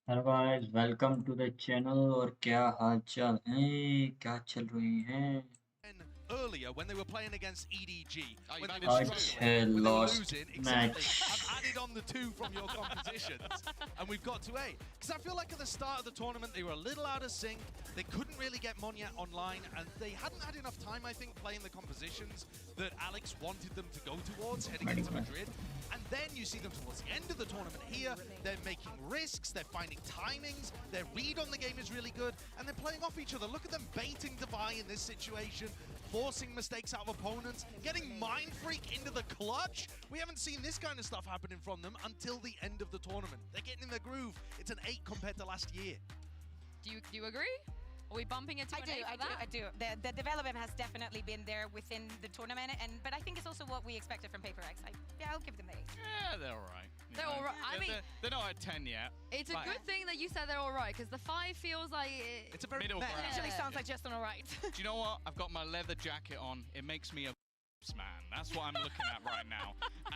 Hello guys, welcome to the channel. और क्या हाल चाल है, क्या चल रही हैं? Earlier when they were playing against EDG, when they were आज struggling, है when they were last losing, match. exactly. I've added on the 2 from your compositions, and we've got to 8. Because I feel like at the start of the tournament, they were a little out of sync. They couldn't really get Monyet online, and they hadn't had enough time, I think, playing the compositions that Alex wanted them to go towards heading into Madrid. And then you see them towards the end of the tournament here, they're making risks, they're finding timings, their read on the game is really good, and they're playing off each other. Look at them baiting Devi in this situation, forcing mistakes out of opponents, getting Mind Freak into the clutch. We haven't seen this kind of stuff happening from them until the end of the tournament. They're getting in their groove. It's an 8 compared to last year. Do you agree? Are we bumping it to an 8 for that? I do. The development has definitely been there within the tournament, but I think it's also what we expected from Paper X. I'll give them the 8. Yeah, they're all right. They're all right. I mean, they're not at 10 yet. it's a good thing that you said they're all right, because the 5 feels like It's a very Middle meh. ground. It actually sounds like just an all right. Do you know what? I've got my leather jacket on. It makes me a man. That's what I'm looking at right now.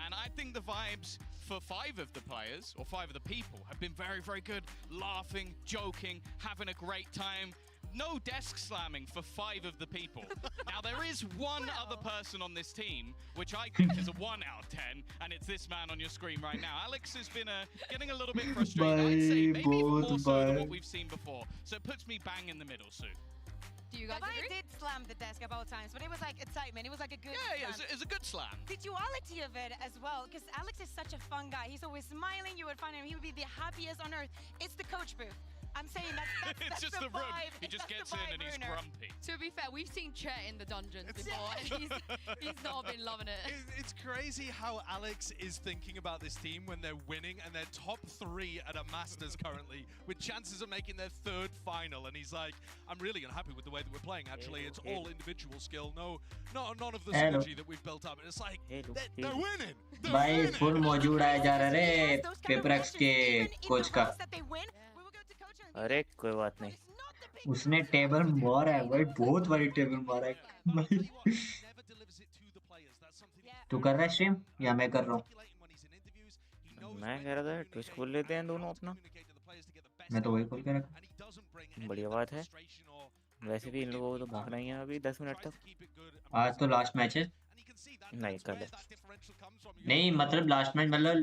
And I think the vibes for 5 of the players, or 5 of the people, have been very, very good. Laughing, joking, having a great time. No desk slamming for 5 of the people. Now, there is one other person on this team, which I think is a 1 out of 10, and it's this man on your screen right now. Alex has been getting a little bit frustrated. I'd say maybe even more so than what we've seen before. So it puts me bang in the middle, Sue. Do you guys I agree? did slam the desk about times, but it was like excitement. It was like a good Yeah, slam. it was a good slam. The duality of it as well, because Alex is such a fun guy. He's always smiling. You would find him, he would be the happiest on earth. It's the coach booth. I'm saying that's It's just the room. vibe. He just That's gets the in vibe, and he's Bruner. grumpy. To be fair, we've seen Chet in the dungeons before, and he's not been loving it. It's crazy how Alex is thinking about this team when they're winning and they're top 3 at a Masters currently with chances of making their 3rd final. And he's like, I'm really unhappy with the way that we're playing. Actually, it's all individual skill. None of the synergy that we've built up. And it's like, they're winning. They're भाई winning. Full मौजूद आया जा रहा है Those kind of paper x के reactions, even in coach the का। rounds that they win, we will go to coach and अरे कोई बात नहीं। it's not the big उसने टेबल मारा है भाई, बहुत बड़ी टेबल मारा है I'll tell भाई। you what, he never delivers it to the players. That's something Yeah. तू कर रहा है स्ट्रीम या मैं कर रहा हूँ? articulating when he's in interviews. He knows मैं when कह रहा to था ट्विच communicate खोल लेते हैं and दोनों how to अपना। communicate to the players to get the best मैं तो out वही of खोल them. के रखा। And he doesn't bring any बढ़िया of that बात है। frustration or वैसे भी इन लोगों को तो भागना ही है अभी 10 मिनट tries तक। to keep it good. आज तो लास्ट मैच है। And you can see that नहीं that's कल where है। that differential comes from. नहीं मतलब लास्ट मैच मतलब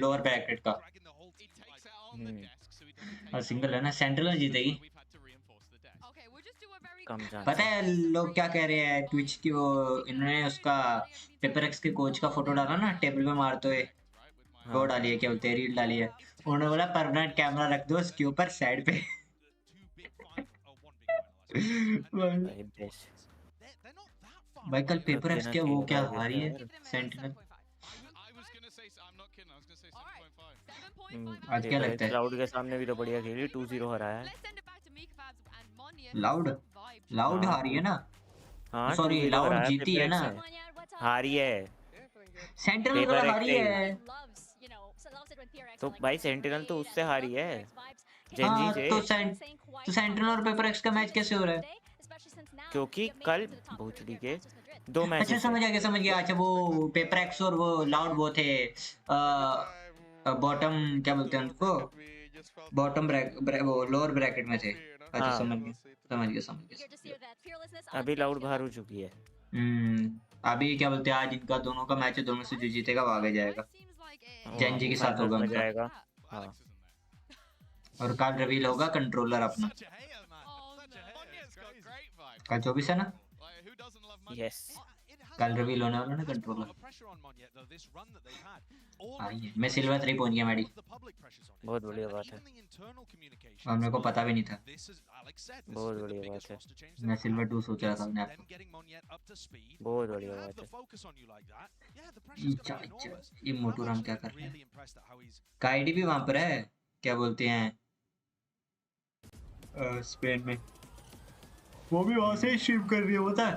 लोअर ब्रैकेट का। Dragging the whole He team takes like it out on the desk so he doesn't take और it single है out. ना, सेंट्रल जीतेगी। We've had to reinforce the desk. Okay, we'll just do a very come quick जान। पता है लोग क्या कह रहे हैं ट्विच की, वो इन्होंने उसका पेपर एक्स के कोच का फोटो डाला ना टेबल पे मारते हुए, वो डाली है, क्या बोलते हैं, रील डाली है। उन्होंने बोला परमानेंट कैमरा रख दो उसके ऊपर साइड पे। भाई बेस्ट। भाई कल पेपर एक्स के वो क्या हारी है give them a sentinel. 7.5. I was going to say, I'm not kidding, I was going to say Alright. 7.5. 7.5. आज क्या लगता है? क्लाउड के सामने भी तो बढ़िया खेली 2-0 हराया है। Let's send it back to Mika Fabs and Monya. Loud Vibes. Loud हाँ। हारी है ना, हाँ सॉरी 2-0 लाउड हराया जीती है ना, पेपर एक्स से। हारी है। सेंट्रल पेपर का एक्स हारी से। है। तो भाई सेंटिनल तो उससे हारी है। जेनजी हाँ से। तो सेंट्रल और पेपर एक्स का मैच कैसे हो रहा है? क्योंकि कल भोचड़ी के 2 मैच। अच्छा समझ गया। अच्छा वो पेपर एक्स और वो लाउड वो थे बॉटम, क्या बोलते हैं उनको, बॉटम वो लोअर ब्रैकेट में थे। अच्छा हाँ। समझ गया। अभी लाउड बाहर हो चुकी है। अभी क्या बोलते हैं, आज इनका दोनों का मैच है, दोनों से जो जीतेगा वो आगे जाएगा। जेनजी के साथ फाइनल होगा में उनका। जाएगा। हाँ। और कल रिवील होगा कंट्रोलर अपना। Such a hater, man. Such a hater. Monya's got great vibes. कल 24 है ना, Like, who doesn't love Monya? Yes. It has कल put रिवील होने वाला ना a lot controller. of pressure on Monyet, though, this run that they've had. All I of है, the मैं silver 3 पहुंच गया Maddie, all of the public pressures on him. बहुत बढ़िया And बात है। even the internal communication और मेरे को पता भी नहीं था। This is Alex said. This बहुत has been the बढ़िया biggest बात है। roster change मैं they've सिल्वर had. 2 सोच रहा था अपने आप Them को। getting Monyet up to speed. बहुत When you बढ़िया have बात the है। focus on you like that, yeah, the pressure's gonna be enormous. ये And मोटू I'm राम क्या actually कर रहा है? really impressed at how he's काइडी भी वहां पर है, क्या बोलते हैं, स्पेन में। वो भी वहां से स्ट्रीम कर रही है, पता है?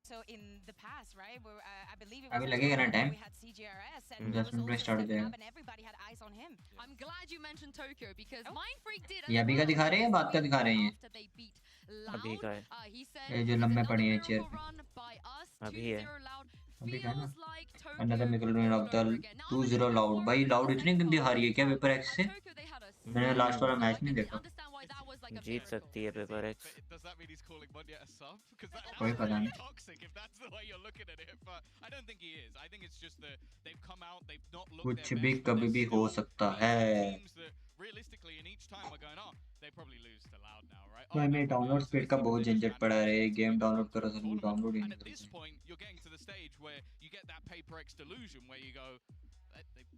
So in the past, right, where I believe it अभी was लगेगा ना time? we had CGRS and he 10 was minute में also स्टार्ट हो stepping जाएगा। up and everybody had eyes on him. I'm glad you mentioned Tokyo because Mind Freak did. ये अभी का दिखा रहे हैं या बाद का दिखा रहे हैं? After they beat अभी Loud, का है। he said ये जो लंबे another पड़े हैं miracle चेयर पे। run by us, अभी है। 2-0 Loud, अभी क्या है ना feels like Tokyo another middle all winner of the over again. Now, 2-0 loud भाई loud इतनी गंदी हारी है क्या पेपर एक्स से Tokyo, they had a मैंने लास्ट वाला so मैच I नहीं can देखा understand why that was like a Jeet miracle. सकती है paper x Does that mean he's calling Munya a sub? Because कोई that's पता really नहीं toxic if that's the way you're looking at it. But I don't think he is. I think it's just that they've come out, they've not looked कुछ their भी best, but कभी भी they're हो still सकता beating है teams that realistically, and each time we're going, oh, they probably lose to Loud now, right? भाई Oh, मेरे no, download so speed it का seems बहुत they're just झंझट पड़ा managing है to game win download the करो तो tournament. Download he And नहीं at this करते point, you're getting to the stage where you get that Paper X delusion where you go,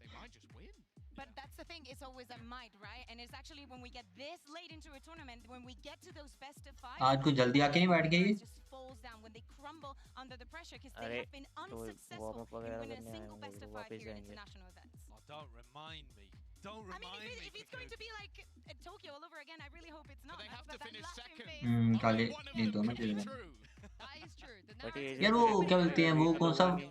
they might just win. But that's the thing, it's always a might, right? And it's actually when we get this late into a tournament, when we get to those best of five, आज कुछ जल्दी आके नहीं बैठ गई ये just falls down when they crumble under the pressure because they अरे have been तो unsuccessful वार्म अप in वगैरह winning a करने आए single होंगे best तो of five वापस here in जाएंगे international events. Oh, don't remind me. Don't I mean, remind me. if it's going to be like Tokyo all over again, I really hope it's not. But they have That's to that finish laughing second. face. Only काले one of नहीं them दोनों can be चले गए true. That is true. The but ये narrative यार agent वो select क्या में बोलते हैं वो वीटो तो कौन सा हुआ नहीं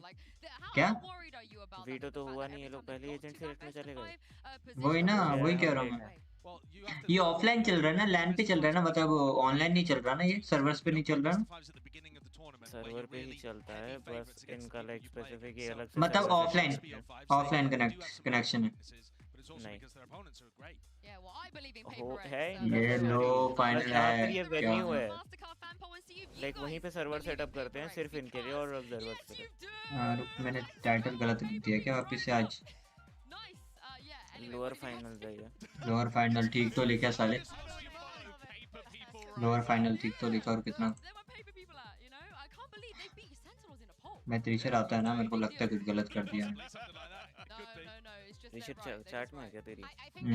क्या worried are you about veto that? तो The fact हुआ that नहीं ये every लोग time पहले they agent got to select that में best चले of गए five वही position, ना अब वही ये कह रहा हूँ अपडेट मैं है Well, you have to ये think ऑफलाइन चल रहा है ना लैन पे चल रहा है ना मतलब ऑनलाइन नहीं चल रहा ना ये सर्वर्स पे नहीं चल रहा ना सर्वर पे ही चलता है बस इनका लाइक स्पेसिफिक ये अलग से मतलब सर्वर ऑफलाइन सेट करते हैं ऑफलाइन कनेक्शन है नहीं Yeah, well, I believe in हो Paper X. है That's इनका ये very लो सर्वर true. बस फाइनल यहाँ है पर ये क्या वेन्यू है Mastercard fan poll and see if you like वहीं guys पे सर्वर believe in सेटअप करते हैं Paper X सिर्फ इनके लिए और because ऑब्जर्वर्स yes, के you लिए do. रुक मैंने टाइटल गलत लिख दिया क्या वापस से आज Nice. Yeah. Anyway, lower what did you final guys है ये लोअर फाइनल ठीक तो लिखा साले लोअर फाइनल ठीक तो लिखा और कितना There were paper people at, you know. I can't believe they beat Sentinels in a poll. मैं त्रिशर आता है ना मेरे को लगता है कुछ गलत कर दिया No, it's just Rishabh they're right. They're chat just में है right. क्या तेरी I think that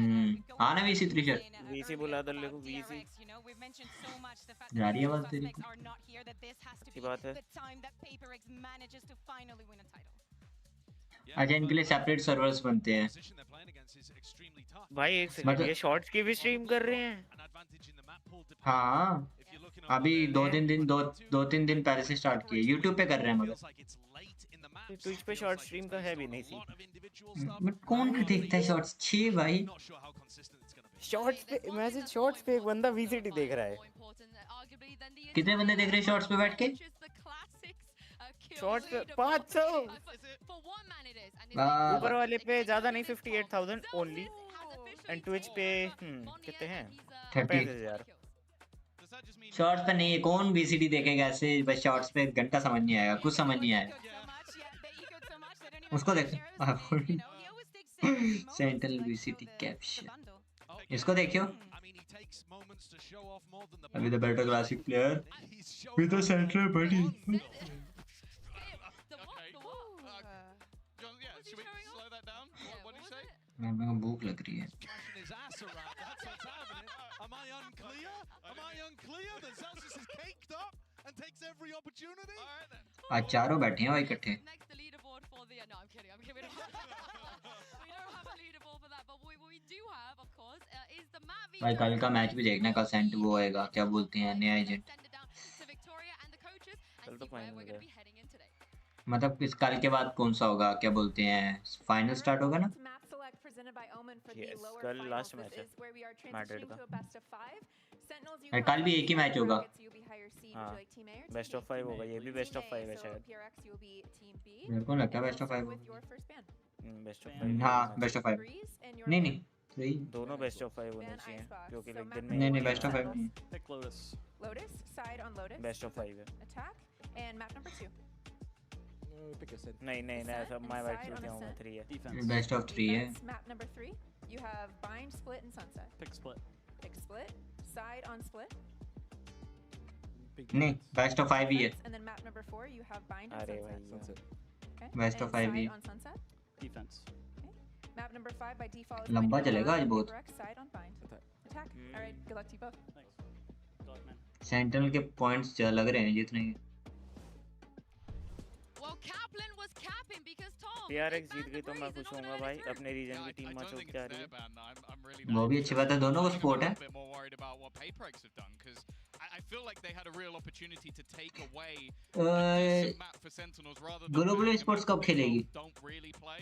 going हाँ ना वीसी त्रिशर in, वीसी earlier बुला दो about ले को VC DRX, you know, we've mentioned so much the fact जा that रही है the आवाज तेरी suspects are not here, that this has to अच्छी be बात है the time that Paper X manages to finally win a title. अच्छा इनके लिए सेपरेट सर्वर्स बनते हैं भाई एक सेकंड मतलब ये शॉर्ट्स की भी स्ट्रीम कर रहे हैं हाँ अभी दो तीन दिन पहले से स्टार्ट किए यूट्यूब पे कर रहे हैं मगर ट्विच पे शॉर्ट स्ट्रीम का है भी नहीं सी बट कौन देखता है शॉर्ट्स छी भाई शॉर्ट्स पे इमेजिन शॉर्ट्स पे एक बंदा वीसीटी देख रहा है कितने बंदे देख रहे हैं शॉर्ट्स पे बैठ के शॉर्ट्स पे 500 ऊपर वाले पे ज्यादा नहीं 58,000 ओनली एंड ट्विच पे कितने हैं 35,000 शॉर्ट्स पे नहीं है कौन वीसीडी देखेगा ऐसे बस शॉर्ट्स पे एक घंटा समझ नहीं आएगा कुछ समझ नहीं आएगा उसको देख सेंट्रल वीसीडी कैप्शन इसको देखियो अभी the better classic player with the central body मेरे को भूख लग रही है आज चारों बैठे हैं भाई इकट्ठे भाई कल का मैच भी देखना कल सेंट वो आएगा क्या बोलते हैं नया एजेंट कल तो फाइनल है मतलब इस कल के बाद कौन सा होगा क्या बोलते हैं फाइनल स्टार्ट होगा ना यस कल लास्ट मैच है मैड्रिड का अरे कल भी एक ही मैच होगा हाँ बेस्ट ऑफ 5 होगा ये भी बेस्ट ऑफ 5 है शायद मेरे को लगता है बेस्ट ऑफ 5 बेस्ट ऑफ 5 हाँ बेस्ट ऑफ 5 नहीं नहीं सही दोनों बेस्ट ऑफ 5 होने चाहिए क्योंकि लाइक दिन में नहीं नहीं बेस्ट ऑफ 5 नहीं बेस्ट ऑफ 5 है नहीं नहीं नहीं ऐसा माय वाइट चूज हूं मैं 3 है बेस्ट ऑफ 3 है Map number 3, you have bind, split, and sunset. Pick split. Pick split, side on split. Big नहीं defense. बेस्ट ऑफ 5 ही है And then map number 4, you have bind and अरे sunset. भाई Sunset. Okay. Best and of 5 side he. on sunset. Defense. Map number 5 by default is लंबा going to be चलेगा आज bind, बहुत। Paper X, side on bind. Attack. Attack. All right. Good luck to you both. Thanks. Good luck, man. Central के points लग रहे हैं जितने Well, Kaplan was capping because Tom. TRX जीत गई तो मैं खुश होऊंगा भाई अपने रीजन की टीम में चौक जा रही है वो भी अच्छी बात है दोनों को सपोर्ट है a bit more worried about what PaperX have done because I feel like they had a real opportunity to take away a decent map for Sentinels rather than global doing sports what कब खेलेगी don't really play,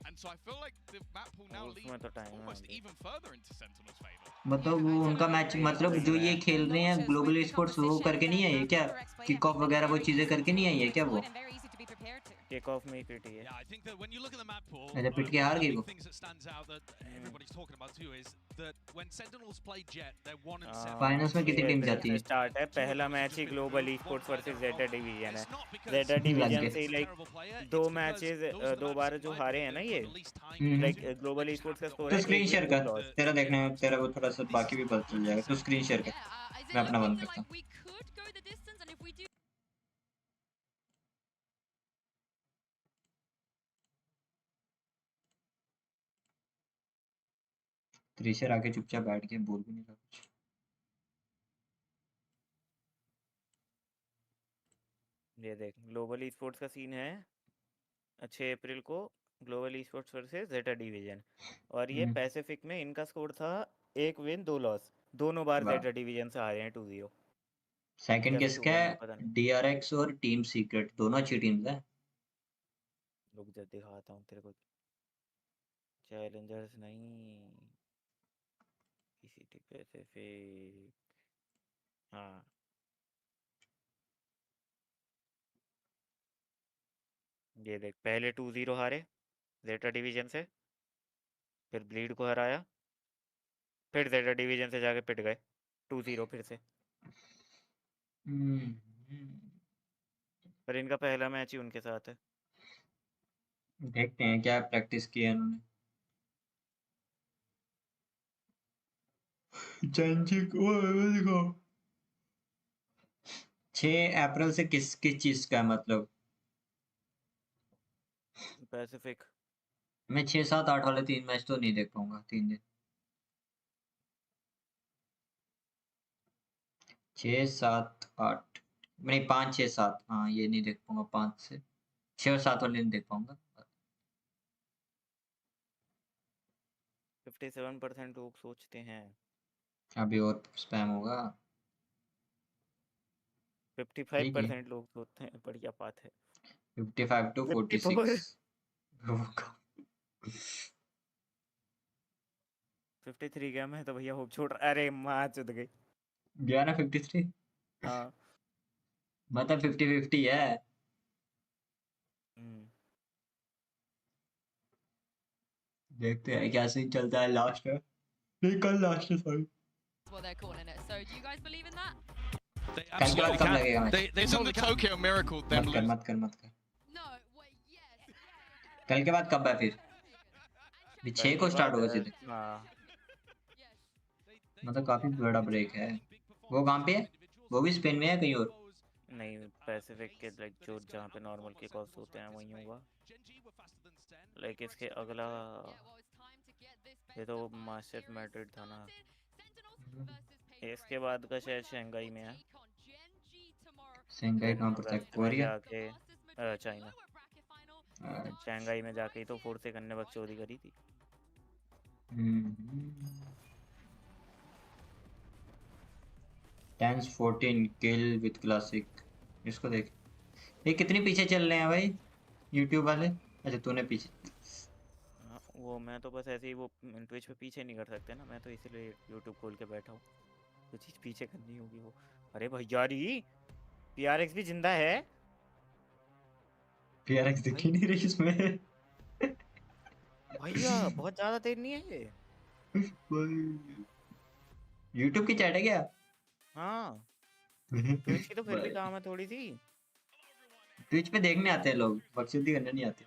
and so I feel like the map pool now उसमें leads तो time है almost अभी। even further into Sentinels' favor. मतलब वो उनका match मतलब जो ये खेल रहे हैं ग्लोबल स्पोर्ट्स वो करके नहीं आई है क्या किक ऑफ वगैरह वो चीजें करके नहीं आई है क्या वो किक ऑफ में ही पिटी है। Yeah, I think that when you look at the map pool, अच्छा पिट के one हार of the गई big वो। things that stands out that everybody's talking about too is that when Sentinels play Jet, they're 1-7. Finals में कितनी team फिर जाती से है? स्टार्ट है, पहला मैच ही ग्लोबल ई स्पोर्ट्स वर्सेस जेटा डिवीजन है। जेटा डिवीजन से लाइक 2 मैचेस 2 बार जो हारे हैं ना ये, लाइक ग्लोबल ई स्पोर्ट्स का स्कोर तो है स्क्रीन 1 शेयर विन 2 कर, लॉस। तेरा देखना है, तेरा वो थोड़ा सा बाकी भी पता चल जाएगा। तो स्क्रीन शेयर कर, मैं अपना बंद करता हूँ। त्रिशर आके चुपचाप बैठ के बोल भी नहीं रहा कुछ। ये देख ग्लोबल ई स्पोर्ट्स का सीन है 6 अप्रैल को, ग्लोबल ई स्पोर्ट्स वर्सेस जेटा डिवीजन, और ये पैसिफिक में इनका स्कोर था 1 विन 2 लॉस, दोनों बार वाह। जेटा डिवीजन से हारे हैं 2-0 सेकंड या फिर किसका 2-1 है? पता नहीं। DRX और टीम सीक्रेट, दोनों अच्छी टीम्स है। रुक जा दिखाता हूँ तेरे को, चैलेंजर्स नहीं, PCT पैसिफिक, हाँ ये देख पहले 2-0 हारे जेटा डिवीजन से, फिर ब्लीड को हराया, फिर जेटा डिवीजन से जाके पिट गए 2-0 फिर से। पर इनका पहला मैच ही उनके साथ है। देखते हैं क्या प्रैक्टिस की है इन्होंने। जंजिक वो देखो 6 अप्रैल से किस किस चीज का है मतलब? पैसिफिक मैं 6, 7, 8 वाले 3 मैच तो नहीं देख पाऊंगा 3 दिन। 6, 7, 8 नहीं 5, 6, 7, हाँ ये नहीं देख पाऊंगा। 5 से 6 और 7 वाले नहीं देख पाऊंगा। 57% लोग सोचते हैं, अभी और स्पैम होगा। ठीक है 55% लोग सोचते हैं, बढ़िया बात है। 55 to 46 53 गया मैं तो भैया होप छोड़ रहा, अरे माँ चुद गई। गया ना 53। हाँ मतलब 50-50 है। देखते हैं क्या सीन चलता है। लास्ट है नहीं, कल लास्ट है sorry. What they're calling it. So, do you guys believe in that? They कल के बाद absolutely कब can. लगेगा match? They Isn't totally the can. Tokyo Miracle them मत कर lose? मत कर मत कर। No. Wait. Yes. कल के बाद कब है फिर? भी 6 को स्टार्ट होगा सीधे। हाँ मतलब काफी बड़ा ब्रेक है। वो कहाँ पे है? वो भी स्पेन में है कहीं और? नहीं पैसिफिक के लाइक जो जहाँ पे नॉर्मल के कॉस्ट होते हैं वहीं होगा, लाइक इसके अगला ये तो मास्टर मैड्रिड था ना, इसके बाद का शायद शंघाई में है। शंघाई कहाँ पड़ता है? वेस्ट में कोरिया? जाके चाइना, शंघाई में जाके ही तो फोर्स से करने बकचोदी करी थी। 10-14 किल विद क्लासिक। इसको देख, ये कितनी पीछे चल रहे हैं भाई यूट्यूब वाले। अच्छा तूने पीछे, वो मैं तो बस ऐसे ही वो ट्विच पे पीछे नहीं कर सकते ना, मैं तो इसीलिए यूट्यूब खोल के बैठा हूँ, जो चीज़ पीछे करनी होगी वो। अरे भैया री PRX भी जिंदा है। PRX दिख ही नहीं रही इसमें। भैया बहुत ज्यादा तेज नहीं है ये। यूट्यूब की चैट है क्या? हाँ ट्विच की तो फिर भी काम है थोड़ी सी। ट्विच पे देखने आते हैं लोग, बकचोदी करने नहीं आते।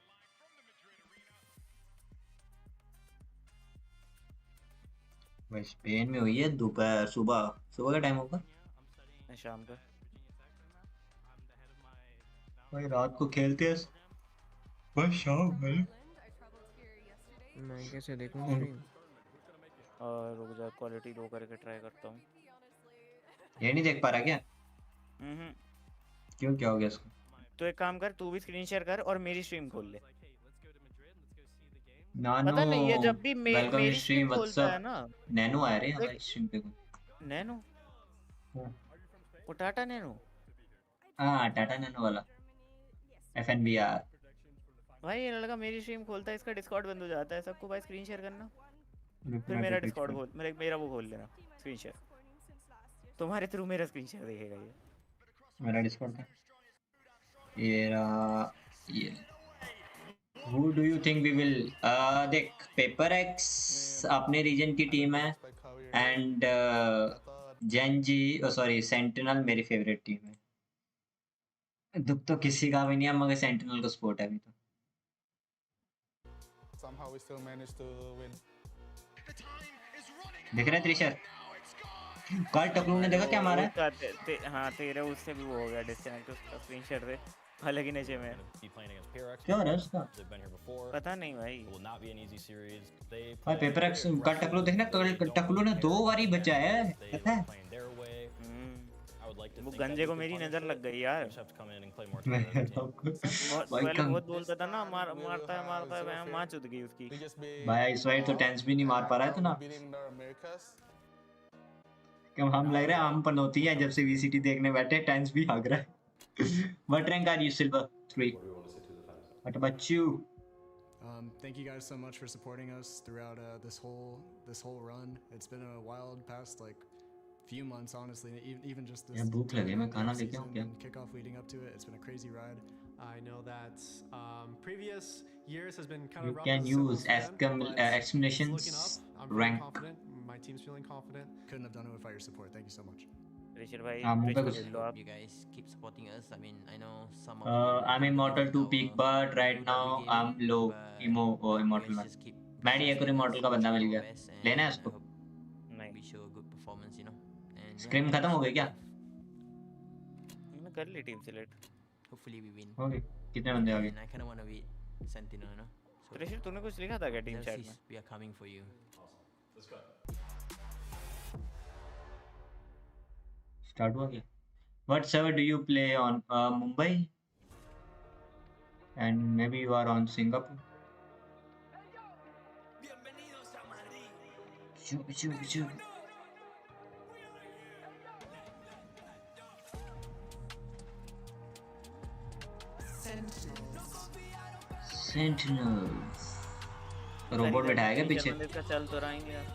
भाई स्पेन में हुई है दोपहर, सुबह सुबह का टाइम होगा शाम का। भाई, रात को खेलते हैं भाई, शाम है। मैं कैसे देखूं स्ट्रीम? और रुक जा क्वालिटी लो करके ट्राई करता हूँ। ये नहीं देख पा रहा क्या? क्यों, क्या हो गया इसको? तो एक काम कर, तू भी स्क्रीन शेयर कर और मेरी स्ट्रीम खोल ले। नानो पता नहीं है जब भी वेलकम मेरी स्ट्रीम, स्ट्रीम खोलता है व्हाट्सअप। ना। नैनो आ रहे हैं हमारी स्ट्रीम पे। नैनो वो टाटा नैनो, हाँ टाटा नैनो वाला FNBR। भाई ये लड़का मेरी स्ट्रीम खोलता है, इसका डिस्कॉर्ड बंद हो जाता है। सबको भाई स्क्रीन शेयर करना, फिर मैं मेरा भी डिस्कॉर्ड ट्विच खोल, मेरा वो खोल लेना स्क्रीन शेयर। तुम्हारे थ्रू मेरा स्क्रीन शेयर देखेगा ये। पे मेरा डिस्कॉर्ड था ये रहा, ये Who do you think we will? देख पेपर एक्स अपने रीजन की टीम है एंड जेनजी सॉरी सेंटिनल मेरी फेवरेट टीम है। दुख तो किसी का भी नहीं है मगर सेंटिनल को सपोर्ट है अभी तो। Somehow we still managed to win. देख रहे हैं त्रिशर कल टकलू ने देखा क्या मारा है? हाँ तेरे उससे भी वो हो गया डिस्कनेक्ट उसका स्क्रीनशॉट से हालांकि नीचे में क्या हो रहा है उसका? पता नहीं भाई। भाई पेपर एक्स कल टकलू देखना कल टकलू ने 2 बार ही बचाया है पता है? वो गंजे को मेरी नजर लग गई यार। बहुत बोलता था ना मारता है माँ चुद गई उसकी। भाई इस वाइड तो टेंस भी नहीं मार पा रहा है तो ना क्यों हम लग रहा है हम पनौती है जब से वीसीटी देखने बैठे टेंस भी भाग रहा है। What rank are you? Silver 3. What about you? Thank you guys so much for supporting us throughout this whole run. It's been a wild past few months, honestly. Even just this भूख लगे मैं खाना लेके आऊँ क्या? kickoff leading up to it. It's been a crazy ride. I know that previous years has been kind of rough. You can use exclamations rank. Confident. My team's feeling confident. Couldn't have done it without your support. Thank you so much. Rishabh भाई you guys keep supporting us. I mean, I know some of I'm immortal to peak, but right now I'm low immortal man. Maddy एक और immortal का बंदा मिल गया, लेना है उसको? नहीं. We show a good performance, you know. And Scream खत्म हो गई क्या? मैं कर ली team select. Hopefully we win. Okay कितने बंदे आ गए? I kind of want to beat Sentinel, you know. So Rishabh तूने कुछ लिखा था क्या टीम चैट में? We are coming for you. Let's go. Start हुआ क्या? What server do you play on? Mumbai? And maybe you are on Singapore? Choo. Sentinels. Robot बैठाया क्या पीछे? चल तो रहेंगे यार.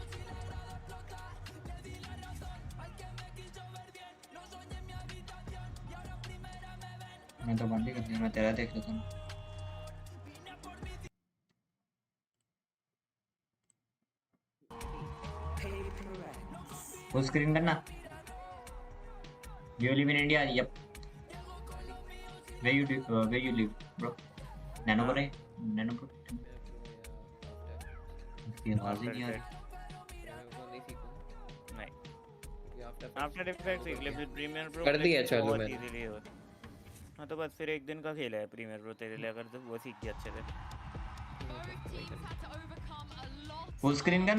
मैं तो बंद ही कर दिया मैं तेरा देख लेता हूँ. फुल स्क्रीन करना. You live in India? Yep. Where you live, bro? Nano bro. इसकी आवाज ही नहीं आ रही. आफ्टर इफेक्ट्स सीख ले प्रीमियर प्रो कर दिया चालू मैंने. हाँ तो बस फिर एक दिन का खेला है प्रीमियर प्रो तेरे लिए अगर तो वो सीख गया अच्छे से. फुल स्क्रीन कर.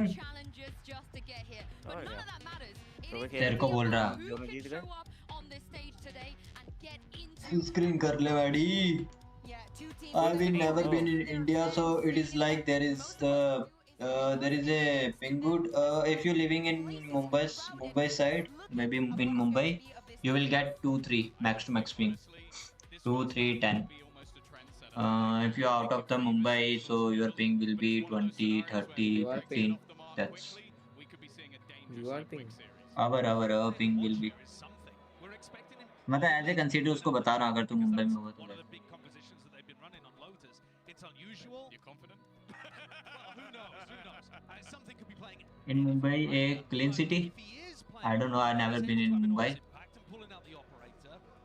तेरे को बोल रहा. फुल स्क्रीन कर ले बाड़ी. I've never been in India, so it is like there is a Pingood. If you're living in Mumbai side, maybe in Mumbai, you will get 2-3 max to max ping. 2, 3, 10. If you're out of the Mumbai, so your ping will be 20, 30, 15. That's your ping. Our ping will be. मतलब ऐसे consider उसको बता रहा अगर तुम मुंबई में हो तो. In Mumbai, a clean city. I don't know. I've never been in Mumbai.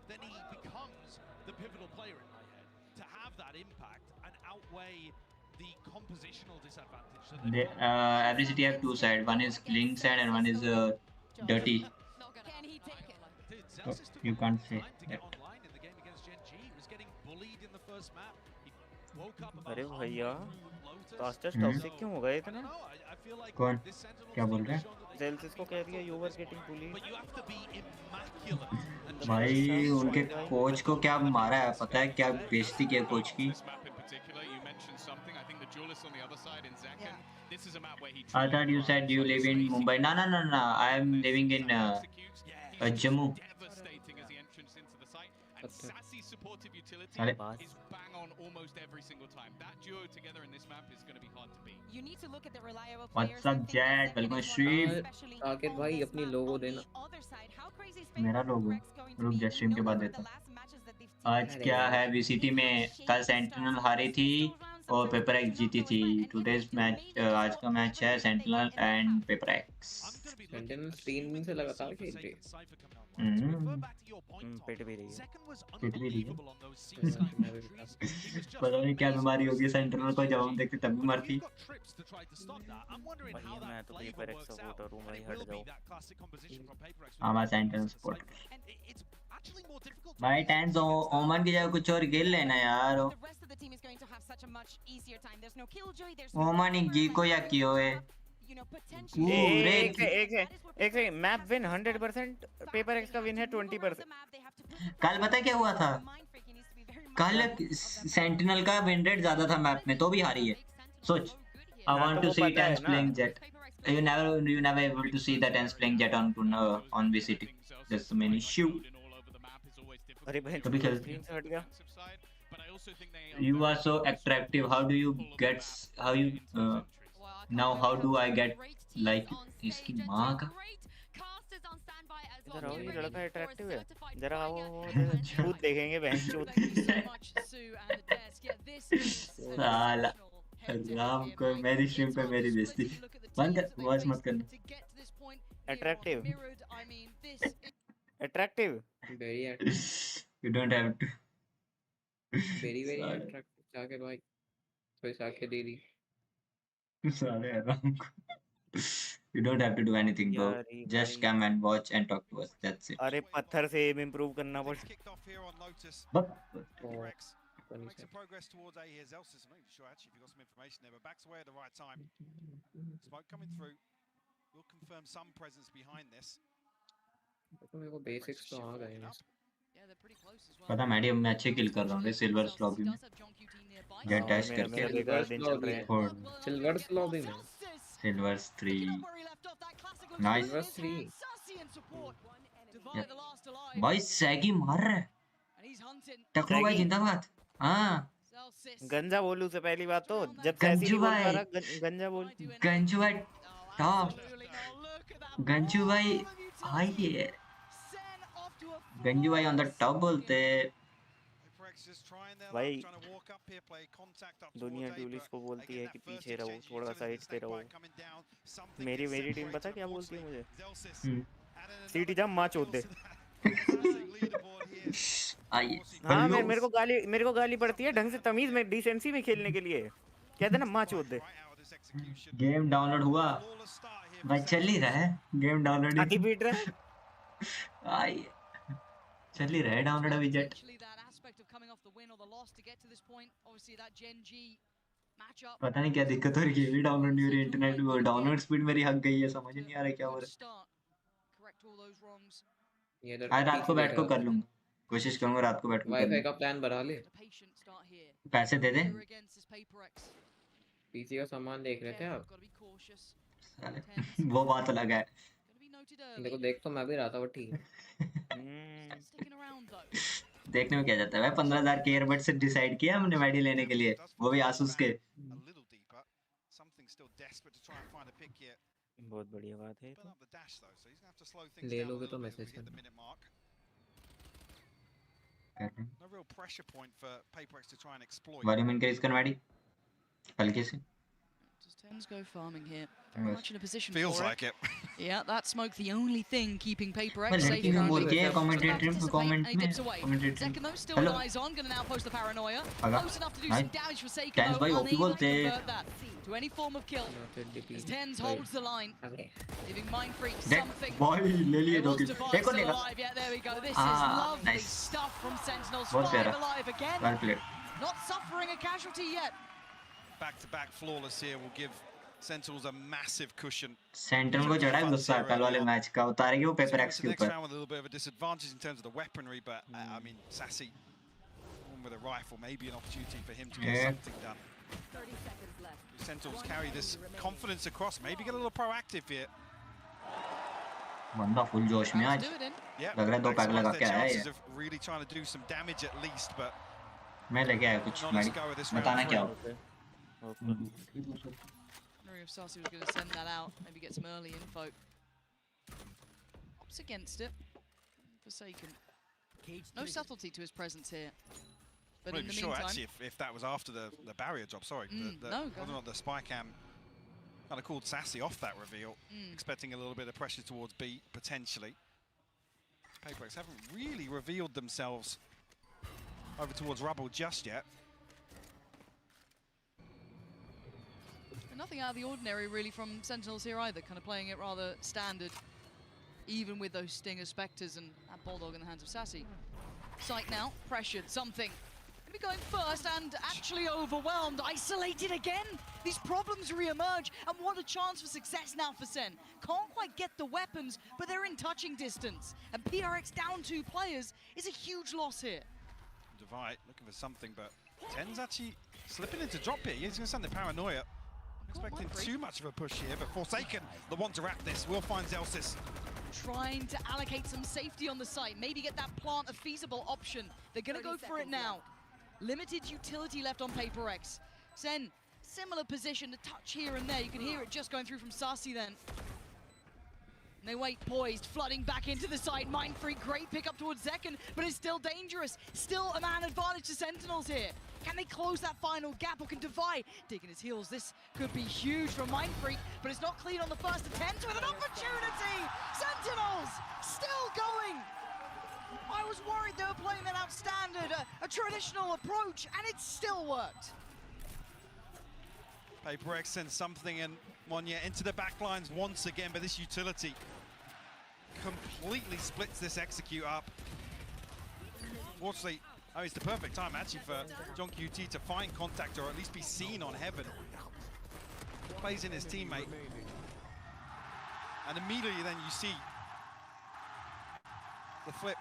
Then he becomes the pivotal player in my head to have that impact and outweigh the compositional disadvantage. So every city have two sides. One is clean side and one is dirty. So you can't say that. अरे भैया casters toxic क्यों हो गए इतना? कौन क्या बोल रहे हैं? सेल्सियस को कह दिया यू वर गेटिंग बुलीड. भाई उनके कोच को क्या मारा है पता है? क्या बेइज्जती की कोच की. I thought you said you live in Mumbai. No. I am living in Jammu. Sassy supportive utility is bang on almost every single time. That duo together in this map is going to be hard to beat. You need to look at the reliable What's up, Jet? Welcome stream. Saket भाई अपनी लोगो देना. मेरा लोगो रुक जा stream के बाद देता. आज क्या है वीसीटी में? कल सेंटिनल हारी थी और पेपर एक्स जीती थी। टुडेज मैच, आज का मैच है sentinel and paper x. Sentinel 3 दिन से लगातार खेल रही है। पिट भी रही है। पिट भी रही है। मैं भी बता पता नहीं क्या बीमारी होगी सेंटिनल को, जब हम देखते तब भी मरती। भाई मैं तो पेपर एक्स सपोर्टर हूँ भाई, हट जाओ। हमारा सेंटिनल सपोर्टर भाई। टेंस ओमन की जगह कुछ और खेल लेना यार। ओमन एक जी को या कियो है। एक मैप विन 100%, पेपर एक्स का विन है 20%। कल पता क्या हुआ था? कल सेंटिनल का विन रेट ज्यादा था मैप में, तो भी हारी है। सोच, I want to see Tens playing Jet. You never able to see the Tens playing Jet on VCT. That's the main issue. अरे भाई तो भी खेल। स्क्रीन से हट गया। You are so attractive. How do you get? How you? Now how do I get like इसकी माँ का? इधर आओ, ये लड़का अट्रैक्टिव है। जरा आओ, खुद देखेंगे बहन चोद। साला राम को मेरी स्ट्रीम पे मेरी बेइज्जती। बंद कर, वॉइस मत करना। Attractive very attractive, You don't have to. Very attractive Saket भाई। कोई साकेत दीदी। साले राम को। You don't have to do anything, bro. Just come and watch and talk to us. That's it. अरे पत्थर से एम इंप्रूव करना पड़। Makes some progress towards A here. Zelsis, I'm not even sure actually if you got some information there, but backs away at the right time. Smoke coming through. We'll confirm some presence behind this. मेरे को basics तो आ गए हैं। पता Maddie मैं अच्छे किल कर रहा हूँ सिल्वर लॉबी में। गेट डैश करके सिल्वर लॉबी में सिल्वर 3 नाइस। भाई सैगी मार रहा है। टकलू भाई जिंदाबाद। हाँ गंजा बोलू से पहली बात तो जब गंजू भाई, गंजा बोल। गंजू भाई टॉप। गंजू भाई आइए, गंजू भाई ऑन द टॉप बोलते। भाई दुनिया ट्यूलिस को बोलती है कि पीछे रहो, थोड़ा साइड पे रहो। मेरी टीम पता क्या बोलती है मुझे? सीटी जम माँ चोद दे। हाँ मेरे को गाली पड़ती है ढंग से तमीज में डिसेंसी में खेलने के लिए। कहते ना माँ चोद दे। गेम डाउनलोड हुआ भाई, चल ही रहा है गेम डाउनलोड। आगे बीट रहा है। आई चल ही रहा है डाउनलोड अभी जेट। पता नहीं क्या दिक्कत हो रही है, डाउनलोड नहीं हो रही। इंटरनेट डाउनलोड स्पीड मेरी हक गई है, समझ नहीं आ रहा क्या हो रहा है। आज रात को बैठ को कर लूंगा, कोशिश करूंगा रात को बैठ को। वाईफाई का प्लान बढ़ा ले, पैसे दे दे। पीसी का सामान देख रहे थे आप? वो बात अलग है। देखो देख तो मैं भी रहा था, वो ठीक है। देखने में क्या जाता है भाई। 15,000 के ईयरबड से डिसाइड किया हमने मैडी लेने के लिए, वो भी आसूस के। बहुत बढ़िया बात है। ले लोगे तो मैसेज करना। वॉल्यूम इंक्रीज कर मैडी हल्के से। Tens go farming here. Very much in a position Feels for like it. Yeah, that smoke the only thing keeping Paper X well, safe currently. Commentator comment He dips away. Second though, still with eyes on, gonna now post the paranoia. Close enough to do some damage for Saket though, unable to convert that to any form of kill. As Tens holds the line, giving Mind Freak something. ले लिए दो किल। देखो देखो। Yeah, there we go. This is lovely stuff from Sentinels. 5 alive again. Well played. Not suffering a casualty yet. Back-to-back flawless here will give Sentinels a massive cushion. Sentinel को चढ़ा है गुस्सा कल वाले मैच का, उतारेंगे वो पेपर एक्स के ऊपर। With a little bit of a disadvantage in terms of the weaponry, but I mean Sassy with a rifle may be an opportunity for him to get something done. 30 seconds left. Sentinels carry this confidence across, maybe get a little proactive here. बंदा full जोश में आज लग रहा है, 2 pack लगा के आया है। Really trying to do some damage at least, but मैं लेके आया कुछ मैडी, बताना क्या हो। Wondering if Sassy was going to send that out, maybe get some early info. Opts against it. Forsaken. No subtlety to his presence here. But I'm in not the even sure meantime, actually if that was after the barrier drop. Sorry, whether or not the spy cam kind of called Sassy off that reveal, expecting a little bit of pressure towards B potentially. Paperx haven't really revealed themselves over towards Rubble just yet. nothing out of the ordinary really from Sentinels here either, kind of playing it rather standard, even with those Stinger Spectres and that Bulldog in the hands of Sassy. Sight now, pressured, something. Gonna be going first and actually overwhelmed, isolated again. These problems re-emerge, and what a chance for success now for Sen. Can't quite get the weapons, but they're in touching distance. And PRX down 2 players is a huge loss here. Divide, looking for something, but Ten's actually slipping into drop here. He's gonna send the paranoia. Expecting too much of a push here, but Forsaken, the one to wrap this, will find Zelsis. Trying to allocate some safety on the site, maybe get that plant a feasible option. They're gonna go for it now. Limited utility left on Paperx. Sen, similar position, a touch here and there. You can hear it just going through from Sassy then. And they wait poised, flooding back into the site. Mindfreak, great pick up towards Zekken, but it's still dangerous. Still a man advantage to Sentinels here. Can they close that final gap, or can Divide digging his heels? This could be huge from Mindfreak, but it's not clean on the first attempt with an opportunity. Sentinels still going. I was worried they were playing that outstandard, a traditional approach, and it still worked. Paperx sends something and Monya into the backlines once again, but this utility completely splits this execute up. Fortunately, it's the perfect time actually for John QT to find contact or at least be seen on Heaven. Plays in his teammate. And immediately then you see the flip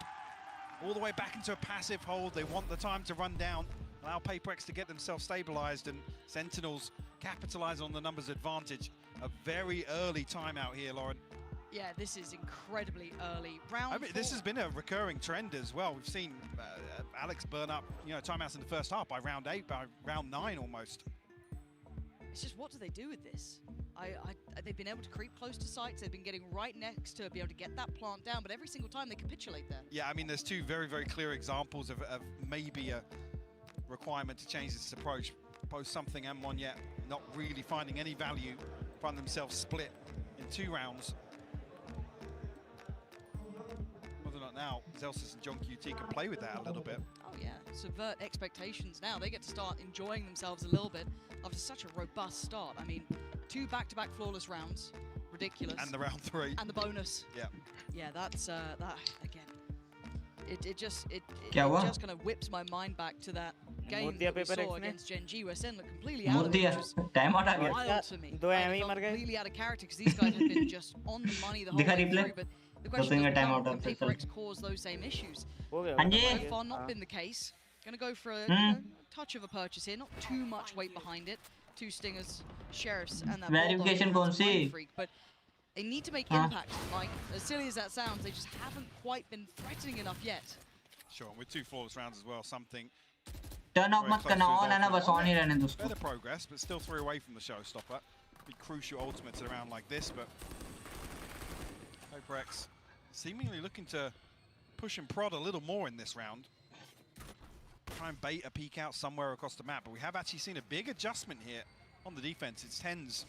all the way back into a passive hold. They want the time to run down, allow Paperx to get themselves stabilized, and Sentinels capitalize on the numbers advantage. A very early timeout here, Lauren. Yeah, this is incredibly early. Round 4. This has been a recurring trend as well. We've seen Alex burn up, timeouts in the first half by round 8, by round 9 almost. It's just, what do they do with this? They've been able to creep close to sites. They've been getting right next to be able to get that plant down, but every single time they capitulate there. Yeah, I mean, there's 2 very, very clear examples of maybe a requirement to change this approach. Both Something and Monya not really finding any value, find themselves split in 2 rounds. Whether or not now Zelsis and John QT can play with that a little bit. Oh yeah, subvert expectations now. They get to start enjoying themselves a little bit after such a robust start. I mean, 2 back-to-back flawless rounds, ridiculous. And the round 3. And the bonus. Yeah. Yeah, that's that again. It just kind of whips my mind back to that game that we saw against Gen G, where Sen looked completely out of it, which was wild to me. I felt completely out of character because these guys have been just on the money the whole way through. But the question is, can Paperx cause those same issues? So far, not been the case. Gonna go for a touch of a purchase here, not too much weight behind it. 2 Stingers, Sheriffs, and that Verification Freak, but they need to make impact. Like, as silly as that sounds, they just haven't quite been threatening enough yet. Sure, and with 2 flawless rounds as well, Something. Turn off मत करना on है ना बस on ही रहने दो उसको. Better progress, but still 3 away from the showstopper. Be crucial ultimate to the round like this, but Paperx seemingly looking to push and prod a little more in this round. Try and bait a peek out somewhere across the map, but we have actually seen a big adjustment here on the defense. It's Tens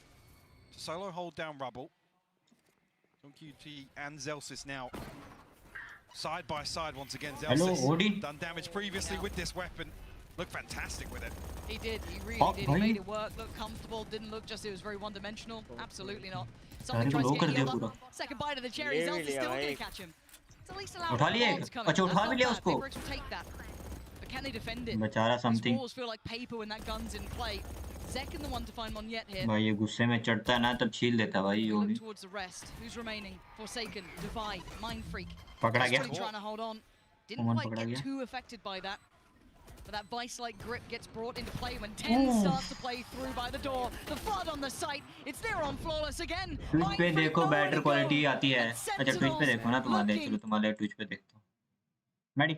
to solo hold down Rubble. John QT and Zelsis now side by side once again. Zelsis done damage previously with this weapon. Looked fantastic with it. He did, he really did. He made it work, looked comfortable, didn't look just it was very one-dimensional. Absolutely not. Something tries to get healed up. Second bite of the cherry, Zelsis still gonna catch him. It's at least allowed to come in. Paperx will take that. But can they defend it? These walls feel like paper when that gun's in play. Zekken the one to find Monyet here. भाई ये गुस्से में चढ़ता है ना तब छील देता भाई ये Look towards the rest. Who's remaining? Forsaken, Divide, Mindfreak. पकड़ा गया. Still trying to hold on. Didn't quite get too affected by that. But that vice-like grip gets brought into play when 10 starts to play through by the door. The flood on the site. It's there on Flawless again. Twitch पे देखो better quality आती है. अच्छा Twitch पे देखो ना तुम्हारे चलो तुम्हारे Twitch पे देखता हूँ. मैडी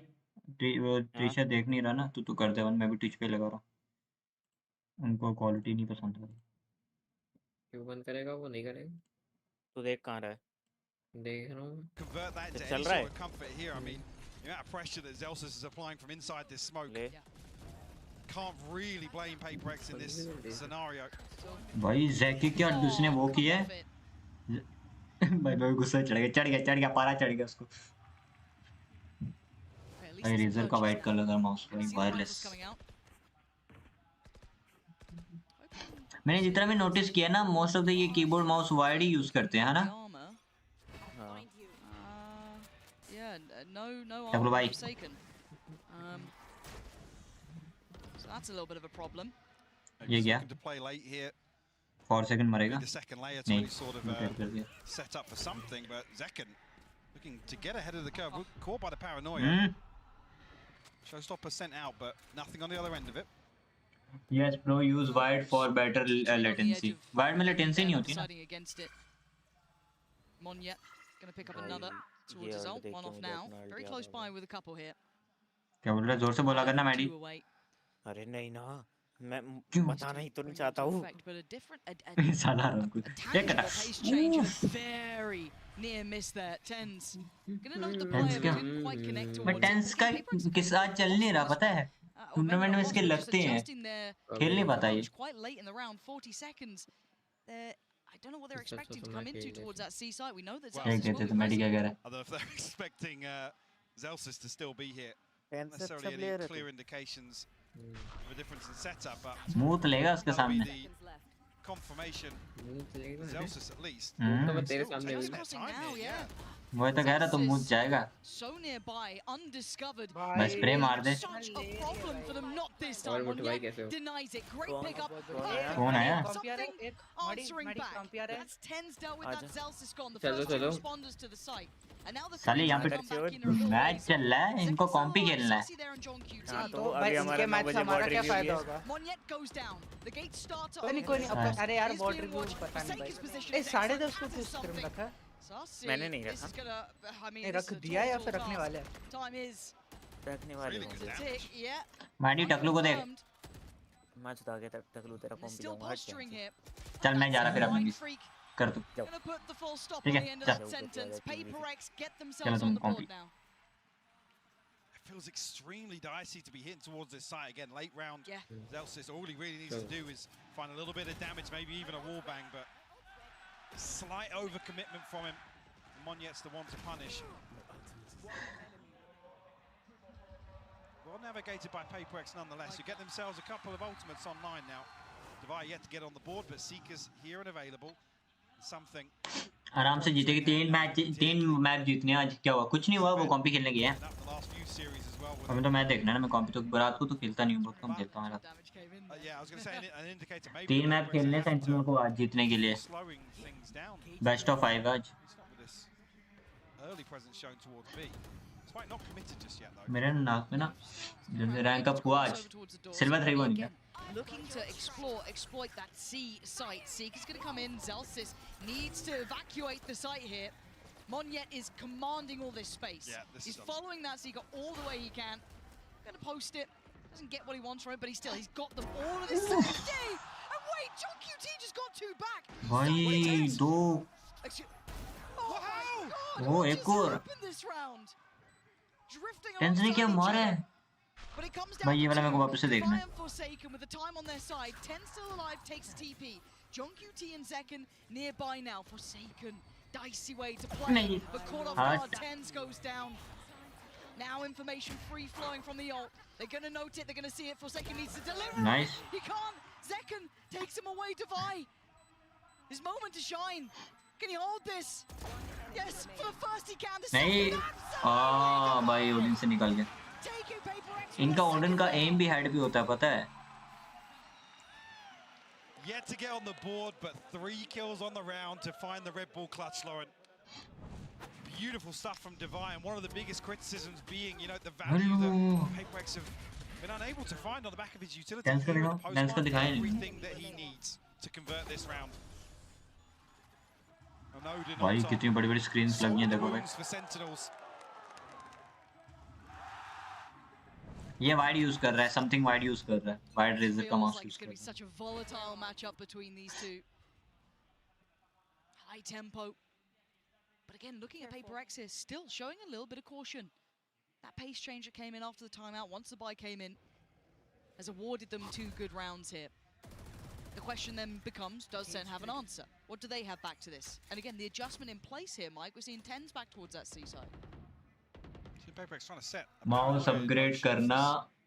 ट्रिशा देख नहीं रहा ना तू कर दे वन मैं भी Twitch पे लगा रहा हूँ. उनको क्वालिटी नहीं पसंद है. क्यों बंद करेगा वो नहीं करेगा. तू देख कहाँ रहा है. देख रहा हूँ. Convert that into any sort of comfort here. I mean, the amount of pressure that Zelsis is applying from inside this smoke. can't really blame PaperX in this scenario. भाई जैकी क्या उसने वो किया है भाई भाई गुस्सा चढ़ गया पारा चढ़ गया उसको भाई रेजर का वाइट कलर का माउस भाई वायरलेस मैंने जितना भी नोटिस किया ना मोस्ट ऑफ द ये कीबोर्ड माउस वायर्ड ही यूज करते हैं है ना टकलू भाई That's a little bit of a problem. ये क्या 4 सेकंड मरेगा नहीं set up for something, but Zekken looking to get ahead of the curve, caught by the paranoia. Showstopper sent out, but nothing on the other end of it. Yes, bro, use wired for better latency. Wired में latency नहीं होती ना. Monyet gonna pick up another towards his ult. One off now. Very close by with a couple here. क्या बोल रहा है जोर से बोला करना मैडी. अरे नहीं ना मैं बताना ही तो नहीं चाहता हूँ साला हमको ये करा very near miss there. Tens gonna note the player didn't quite connect towards but Tens का के साथ चल नहीं रहा पता है टूर्नामेंट में इसके लगते हैं खेल नहीं पाता ये quite late in the round 40 seconds I don't know what they're expecting to come into towards that C site. We know that Zelsis will be present. I don't know if they're expecting Zelsis to still be here. Not necessarily any clear indications of a difference in setup, but smooth लेगा उसके सामने confirmation Zelsis at least तेरे सामने वो तो कह रहा तो मुझ जाएगा बस स्प्रे मार दे कौन आया चलो साले यहाँ पे मैच चल रहा है इनको कॉम्पी खेलना है तो भाई इनके मैच से हमारा क्या फायदा होगा कोई नहीं अरे यार बॉट रिव्यू पता नहीं भाई 10:30 को कुछ स्क्रीम रखा मैंने नहीं रखा रख दिया या फिर रखने वाले हैं रखने वाले हैं मैडी टकलू को देख मैच तो आगे तक टकलू तेरा कॉम्पी जाऊंगा चल मैं जा रहा फिर अपने कर तू ठीक है चल तुम कॉम्पी feels extremely dicey to be hitting towards this site again late round. Zelsis, all he really needs to do is find a little bit of damage, maybe even a wall bang, but slight overcommitment from him. Monyet's the one to punish. Well navigated by PaperX nonetheless, who get themselves a couple of ultimates online now. Devi yet to get on the board, but Seekers here and available. Something. आराम से जीतेगी 3 match जीतने आज क्या हुआ कुछ नहीं हुआ वो कॉम्पी खेलने गया अभी तो मैं देखना ना मैं कॉम्पी तो रात को तो खेलता नहीं हूँ बहुत कम खेलता हूँ 3 मैच खेलने सेंटिनल को आज जीतने के लिए बेस्ट ऑफ 5 आज मेरे नाक में ना जब रैंक अप हुआ आज सिल्वर 3 बन गया looking to exploit that C site. Seek is going to come in. Zelsis needs to evacuate the site here. Monyet is commanding all this space. He's following that Seeker all the way he can. Going to post it. Doesn't get what he wants from it, but he's got them all of this safety. And wait, John QT just got 2 back. भाई 2 Oh, एक और this round. Tense ने क्या मारा है भाई ये वाला मेरे को वापस से देखना है Forsaken with the time on their side. 10 still alive takes a TP. John QT and Zekken nearby now. Forsaken, dicey way to play, but caught off guard. 10 goes down. Now information free flowing from the ult. They're gonna note it. They're gonna see it. Forsaken needs to deliver. Nice. He can't. Zekken takes him away. Devi. His moment to shine. Can he hold this? Yes, for the first he can. नहीं भाई Odin से निकल गया इनका Odin का M भी head भी होता है पता है Yet to get on the board, but 3 kills on the round to find the Red Bull clutch, Lauren. Beautiful stuff from Devi, and one of the biggest criticisms being, you know, the value that PaperX have been unable to find on the back of his utility. Everything that he needs to convert this round. भाई कितनी बड़ी-बड़ी screens लगी हैं देखो भाई ये wide use कर रहा है समथिंग वाइड यूज कर रहा है वाइड रेजर का माउस यूज कर रहा है such a volatile matchup between these two high tempo but again looking at PaperX here still showing a little bit of caution that pace change that came in after the timeout once the buy came in has awarded them 2 good rounds here. The question then becomes, does Sen have an answer? What do they have back to this? And again, the adjustment in place here, Mike, we're seeing Tens back towards that C side. Paperx trying to set mouse upgrade करना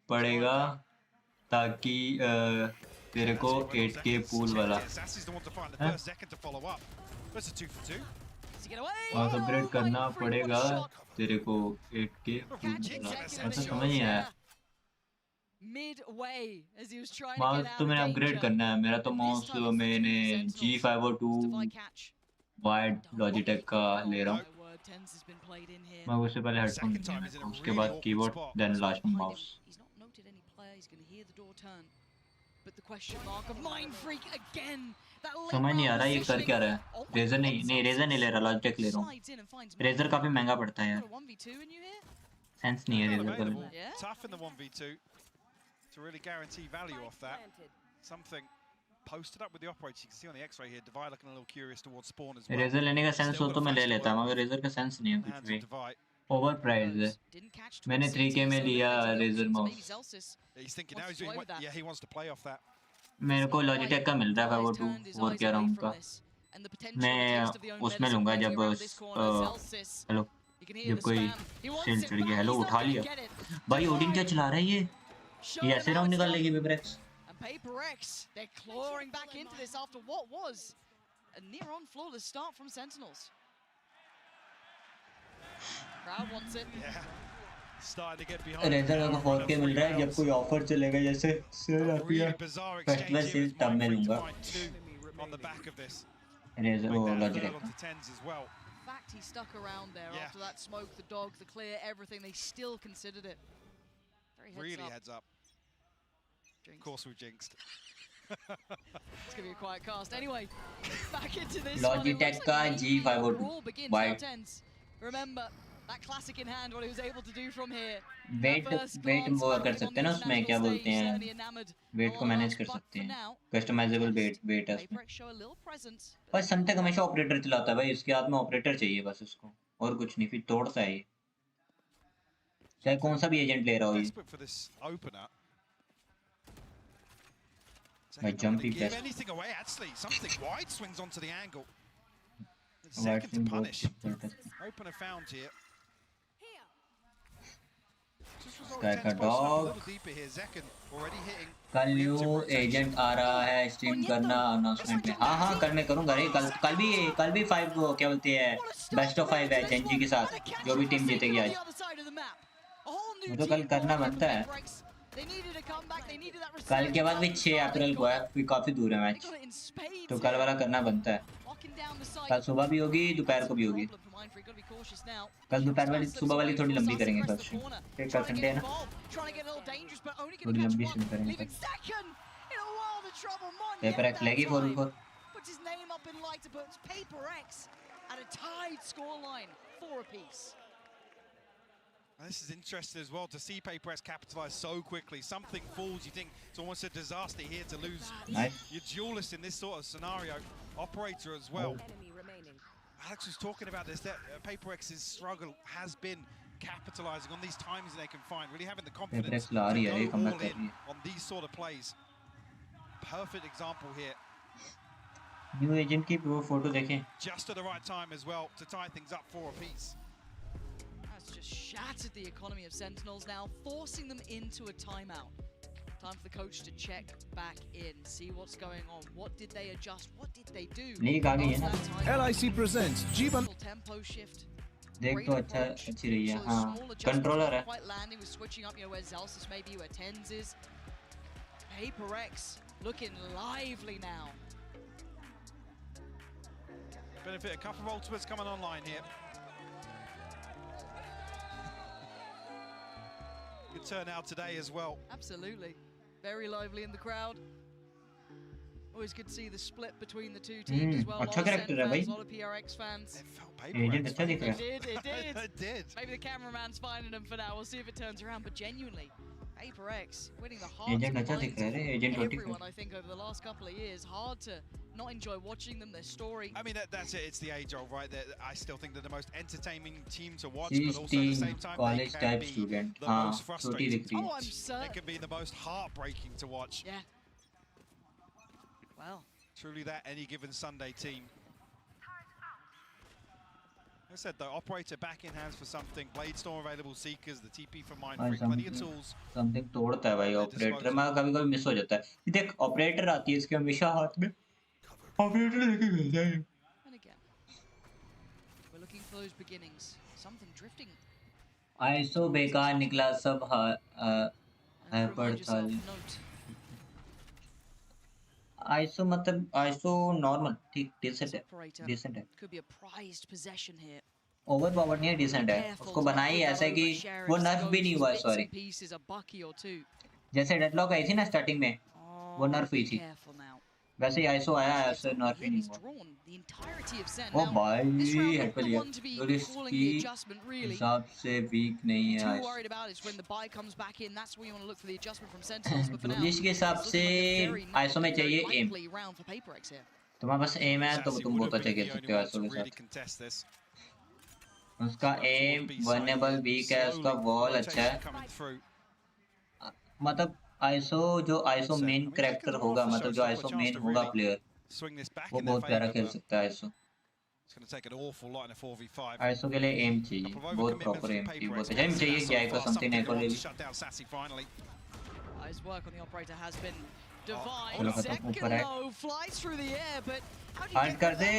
पड़ेगा ताकि तेरे को 8K pool वाला mouse upgrade करना पड़ेगा तेरे को 8K पूल वाला ऐसा समझ नहीं आया माउस तो मैंने अपग्रेड करना है मेरा तो माउस मैंने G502 वाइड लॉजिटेक का ले रहा हूँ मैं उससे पहले हेडफोन उसके बाद कीबोर्ड देन लास्ट माउस समझ नहीं आ रहा ये कर क्या रहा है रेजर नहीं ले रहा लॉजिटेक ले रहा हूँ रेजर काफी महंगा पड़ता है यार सेंस नहीं है रेजर का to really guarantee value off that. Something posted up with the operator. You can see on the X-ray here, Divide looking a little curious towards spawn as well. Razer लेने का sense हो तो मैं ले लेता मगर razor का sense नहीं है कुछ भी ओवर प्राइस है मैंने 3K में लिया Razer mouse He's thinking now he's doing what, yeah, he wants to play off that. मेरे को लॉजिटेक का मिल रहा है 502 और क्या रहा उनका मैं उसमें लूंगा जब हेलो जब कोई सेल चढ़ गया हेलो उठा लिया भाई ओडिन क्या चला रहा है ये ऐसे राउंड निकाल लेगी Paperex Paperex, they're clawing back into this after what was a near-on flawless start from Sentinels. Crowd wants it. Yeah. Starting to get behind. Razer को 4K मिल रहा है जब कोई ऑफर चलेगा जैसे सेल आती है फेस्टिवल सेल तब मैं लूंगा on the back of this. Razer वो Logitech Fact he stuck around there after that smoke, the dog, the clear, everything. They still considered it. Really heads up. Jinxed. Of course we've jinxed. It's gonna be a quiet cast. Anyway, back into this Logitech का G502 wide. Remember that classic in hand, what he was able to do from here. Wait वो कर सकते हैं ना उसमें क्या बोलते हैं वेट को मैनेज कर सकते हैं कस्टमाइजेबल वेट है उसमें पर समतक हमेशा ऑपरेटर चलाता है भाई इसके हाथ में ऑपरेटर चाहिए बस उसको और कुछ नहीं फिर तोड़ता है ये चाहे कौन सा भी एजेंट ले रहा हो ये भाई jump he best anything away actually something wide swings onto the angle second to punish opener found here sky का डॉग कल न्यू एजेंट आ रहा है स्ट्रीम करना अनाउंसमेंट में हाँ कल मैं करूँगा रे कल भी 5 क्या बोलते हैं बेस्ट ऑफ 5 है जेंजी के साथ जो भी टीम जीतेगी आज तो कल करना बनता है कल के बाद भी 6 अप्रैल को है फिर काफी दूर है मैच तो कल वाला करना बनता है कल सुबह भी होगी दोपहर को भी होगी कल दोपहर वाली सुबह वाली थोड़ी लंबी करेंगे कल संडे है ना थोड़ी लंबी स्ट्रीम करेंगे पेपरएक्स लेगी 4v4 This is interesting as well to see Paperex capitalize so quickly. Something falls, you think it's almost a disaster here to lose your duelist in this sort of scenario. Operator as well. Alex was talking about this, that Paperex's struggle has been capitalizing on these times they can find, really having the confidence to go all in on these sort of plays. Perfect example here. New agent की वो photo देखें. Just at the right time as well to tie things up 4 apiece. Just shattered the economy of Sentinels now, forcing them into a timeout. Time for the coach to check back in, see what's going on. What did they adjust? What did they do? League आ गई है ना. LIC presents G1 tempo shift. देख तो अच्छी रही है हाँ कंट्रोलर है. Quite landing with switching up, where Zelsis may be, where Tens is. Paperex looking lively now. Benefit a couple of ultimates coming online here. Good turnout today as well. Absolutely. Very lively in the crowd. Always good to see the split between the two teams as well. अच्छा character है भाई. A lot of PRX fans. It felt Paperex. अच्छा दिख रहा है. It did. It did. Maybe the cameraman's finding them for now. We'll see if it turns around. But genuinely, Paperex winning the hearts Agent अच्छा दिख रहा है. Agent everyone, I think, over the last couple of years. Hard to not enjoy watching them, their story. I mean, that's it. It's the age old, right? I still think they're the most entertaining team to watch, She's but also at the same time, they college can type be student. the most frustrating. Oh, I'm certain. It can be the most heartbreaking to watch. Yeah. Well. Truly that any given Sunday team. Like I said though, operator back in hands for something. Bladestorm available, Seekers, the TP for Mindfreak, plenty of tools. Something तोड़ता है भाई operator में कभी-कभी miss हो जाता है देख operator आती है इसके हमेशा हाथ में ऑपरेटर लेके खेलता है And again, we're looking for those beginnings. Something drifting. ISO बेकार निकला सब हाइपर था आईसो मतलब आईसो नॉर्मल ठीक डिसेंट है Could be a prized possession here. Over power नहीं है डिसेंट है उसको बनाई ऐसे कि वो नर्फ भी नहीं हुआ सॉरी जैसे डेडलॉक आई थी ना स्टार्टिंग में वो नर्फ हुई थी वैसे ही आईसो आया ऐसे नर्फ ही नहीं हुआ ओ भाई हेड पे लिया और इसकी हिसाब से वीक नहीं है पुलिस के हिसाब से आईसो में चाहिए एम तुम्हारे पास एम है तो तुम बहुत अच्छा खेल सकते हो आईसो के साथ उसका एम वनएबल वीक है उसका वॉल अच्छा है मतलब आईसो जो आईसो मेन कैरेक्टर होगा मतलब जो आईसो मेन होगा प्लेयर वो बहुत प्यारा खेल सकता है आईसो आईसो के लिए एम चाहिए बहुत प्रॉपर एम चाहिए बहुत अच्छा एम चाहिए क्या को समथिंग नहीं को ले ली चलो खत्म ऊपर है हट कर दे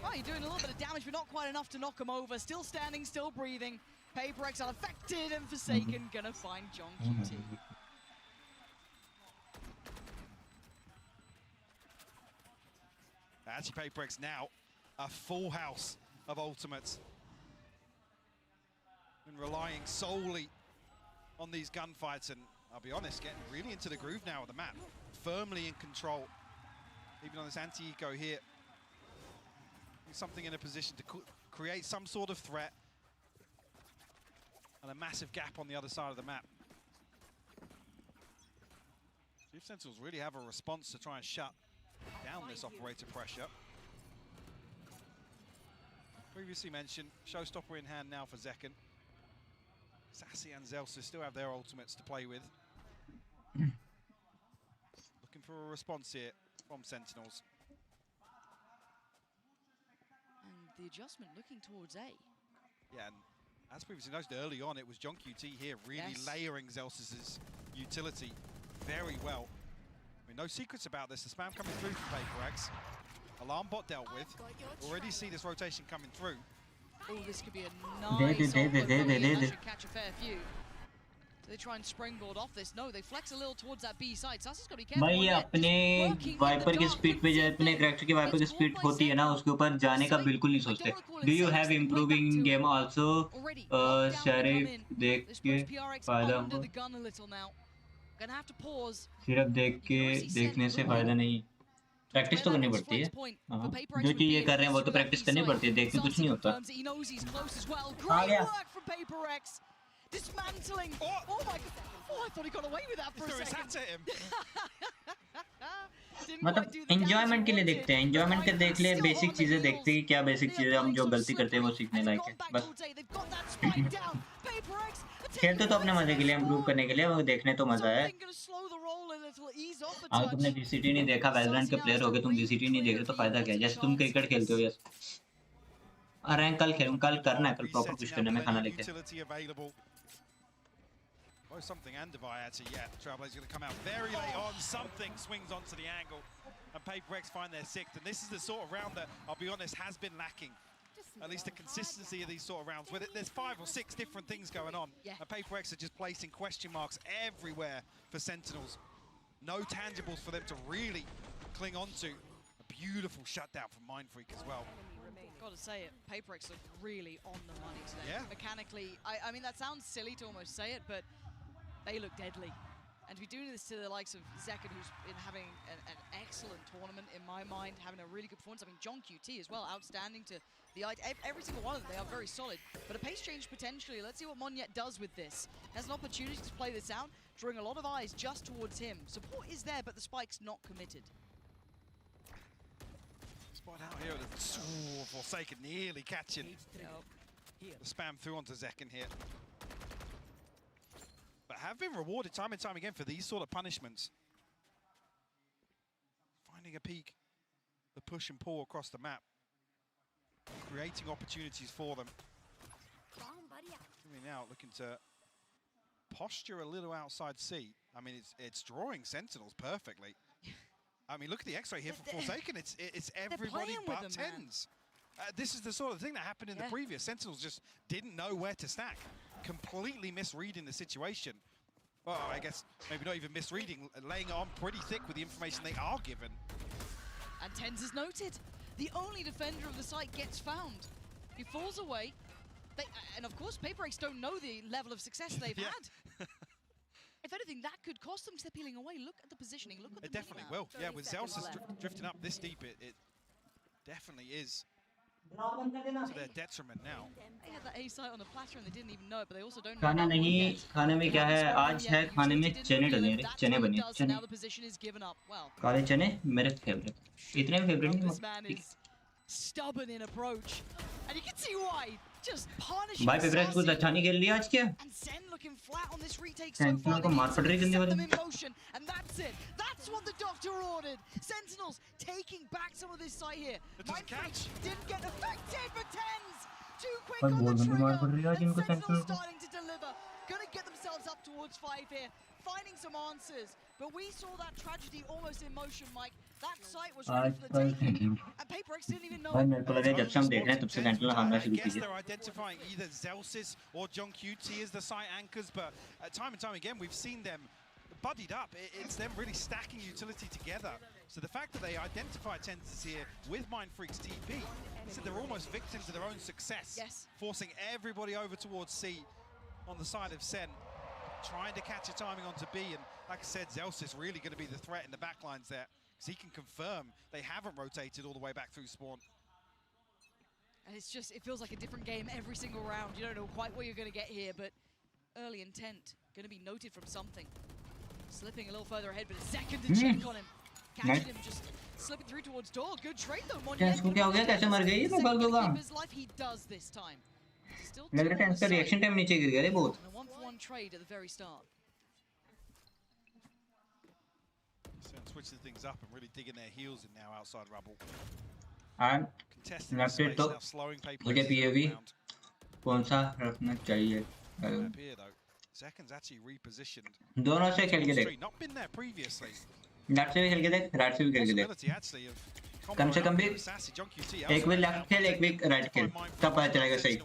Oh, you're doing a little bit of damage, but not quite enough to knock him over. Still standing, still breathing. Paperex unaffected, and Forsaken gonna find John QT. Actually, Paperex now a full house of ultimates. And relying solely on these gunfights, and I'll be honest, getting really into the groove now of the map. Firmly in control, even on this anti-eco here. Something in a position to create some sort of threat and a massive gap on the other side of the map. Chief Sentinels really have a response to try and shut down this operator pressure. Previously mentioned, showstopper in hand now for Zekken. Sassy and Zelsa still have their ultimates to play with. Looking for a response here from Sentinels. The adjustment looking towards A. Yeah, and as previously noted early on, it was John QT here really layering Zelsis' utility very well. I mean, no secrets about this. The spam coming through from Paperex. Alarm bot dealt with. Already see this rotation coming through. Oh, this could be a nice that should catch a fair few. So they try and springboard off this. No, they flex a little towards that B side. Sassy's got to be careful. भाई अपने wiper की speed पे जब अपने character की wiper की speed होती है ना उसके ऊपर जाने का बिल्कुल नहीं सोचते do you have improving game also Sharif देख के फायदा सिर्फ देख के देखने से फायदा नहीं प्रैक्टिस तो करनी पड़ती है जो चीज ये कर रहे हैं वो तो प्रैक्टिस करनी पड़ती है देख के कुछ नहीं होता आ गया Dismantling. Oh my god. Oh, I thought he got away with that for a second. मतलब एंजॉयमेंट के लिए देखते हैं एंजॉयमेंट के देख ले बेसिक चीजें देखते हैं क्या बेसिक चीजें हम जो गलती करते हैं वो सीखने लायक है बस खेलते तो अपने मजे के लिए इंप्रूव करने के लिए वो देखने तो मजा है अगर तुमने VCT नहीं देखा वैलोरेंट के प्लेयर हो गए तुम VCT नहीं देख रहे तो फायदा क्या है जैसे तुम क्रिकेट खेलते हो यस रैंक कल खेलूं कल करना है कल प्रॉपर कुछ करने में खाना लेके Something and Divide actually, yeah. Trailblazer's going to come out very late on. Something swings onto the angle, and Paperex find their sixth. And this is the sort of round that, I'll be honest, has been lacking. At least the consistency of these sort of rounds. With it, there's 5 or 6 different things going on. And Paperex are just placing question marks everywhere for Sentinels. No tangibles for them to really cling on to. A beautiful shutdown from Mindfreak as well. Gotta say it, Paperex look really on the money today. Yeah. Mechanically, I mean, that sounds silly to almost say it, but they look deadly. And to be doing this to the likes of Zekken, who's been having an excellent tournament, in my mind, having a really good performance. I mean, John QT as well, outstanding to the every single one of them. They are very solid. But a pace change potentially. Let's see what Monyet does with this. Has an opportunity to play this out, drawing a lot of eyes just towards him. Support is there, but the spike's not committed. spot out here. Forsaken nearly catching the spam through onto Zekken here. But have been rewarded time and time again for these sort of punishments. Finding a peak, the push and pull across the map, creating opportunities for them. Now looking to posture a little outside C. I mean, it's drawing Sentinels perfectly. I mean, look at the X-ray here for Forsaken. It's everybody but Tens. This is the sort of thing that happened in the previous. Sentinels just didn't know where to stack. Completely misreading the situation. Well, I guess maybe not even misreading, laying it on pretty thick with the information they are given. And Tens is noted. The only defender of the site gets found. He falls away. And of course, PaperX don't know the level of success they've had. If anything, that could cost them because they're peeling away. Look at the positioning. Look at the It definitely will. Yeah, with Zelsis drifting up this deep, it definitely is to their detriment now. They had that A site on the platter and they didn't even know it, but they also don't know. खाना नहीं, खाने में क्या है? आज है खाने में चने डले हैं, चने बने, चने. Now the position is given up. Well, काले चने मेरे फेवरेट. इतने फेवरेट नहीं. This man is stubborn in approach, and you can see why. Just punishing. भाई पेपरेक्स कुछ अच्छा नहीं खेल लिया आज क्या? And Sen looking flat on this retake so far. को मार पड़ रही जल्दी वाली. In motion, and that's it. That's what the doctor ordered. Sentinels taking back some of this site here. Mindfreak didn't get affected, but Tens too quick on the trigger. And Sentinels starting to deliver. Gonna get themselves up towards 5 here, finding some answers. But we saw that tragedy almost in motion, Mike. That site was ready for the taking. And PaperX didn't even know. भाई मेरे को लगा जब से हम देख रहे हैं तब से सेंट्रल हारना शुरू I guess कीजिए. they're identifying either Zelsis or John QT as the site anchors, but time and time again we've seen them buddied up. It's them really stacking utility together. So the fact that they identify Tens here with Mindfreak's TP, so they're almost victims of their own success. Yes. Forcing everybody over towards C on the side of Sen, trying to catch a timing onto B, and like I said, Zelsis really going to be the threat in the backlines there, because he can confirm they haven't rotated all the way back through spawn. And it's just, it feels like a different game every single round. You don't know quite what you're going to get here, but early intent going to be noted from something. Slipping a little further ahead, but a second to check on him. Catching him just slipping through towards door. Good trade though, Monye. He does this time. लग रहा है इसका reaction time नीचे गिर गया रे बहुत. A 1-for-1 trade at the very start. So switching things up and really digging their heels in now outside rubble. And left it तो मुझे POV कौन सा रखना चाहिए? Seconds actually repositioned. दोनों से खेल के देख. Not been there previously. Left से भी खेल के देख, राइट से भी खेल के देख. कम से कम भी एक वीक लेफ्ट खेल, एक वीक राइट खेल, तब पता चलेगा सही.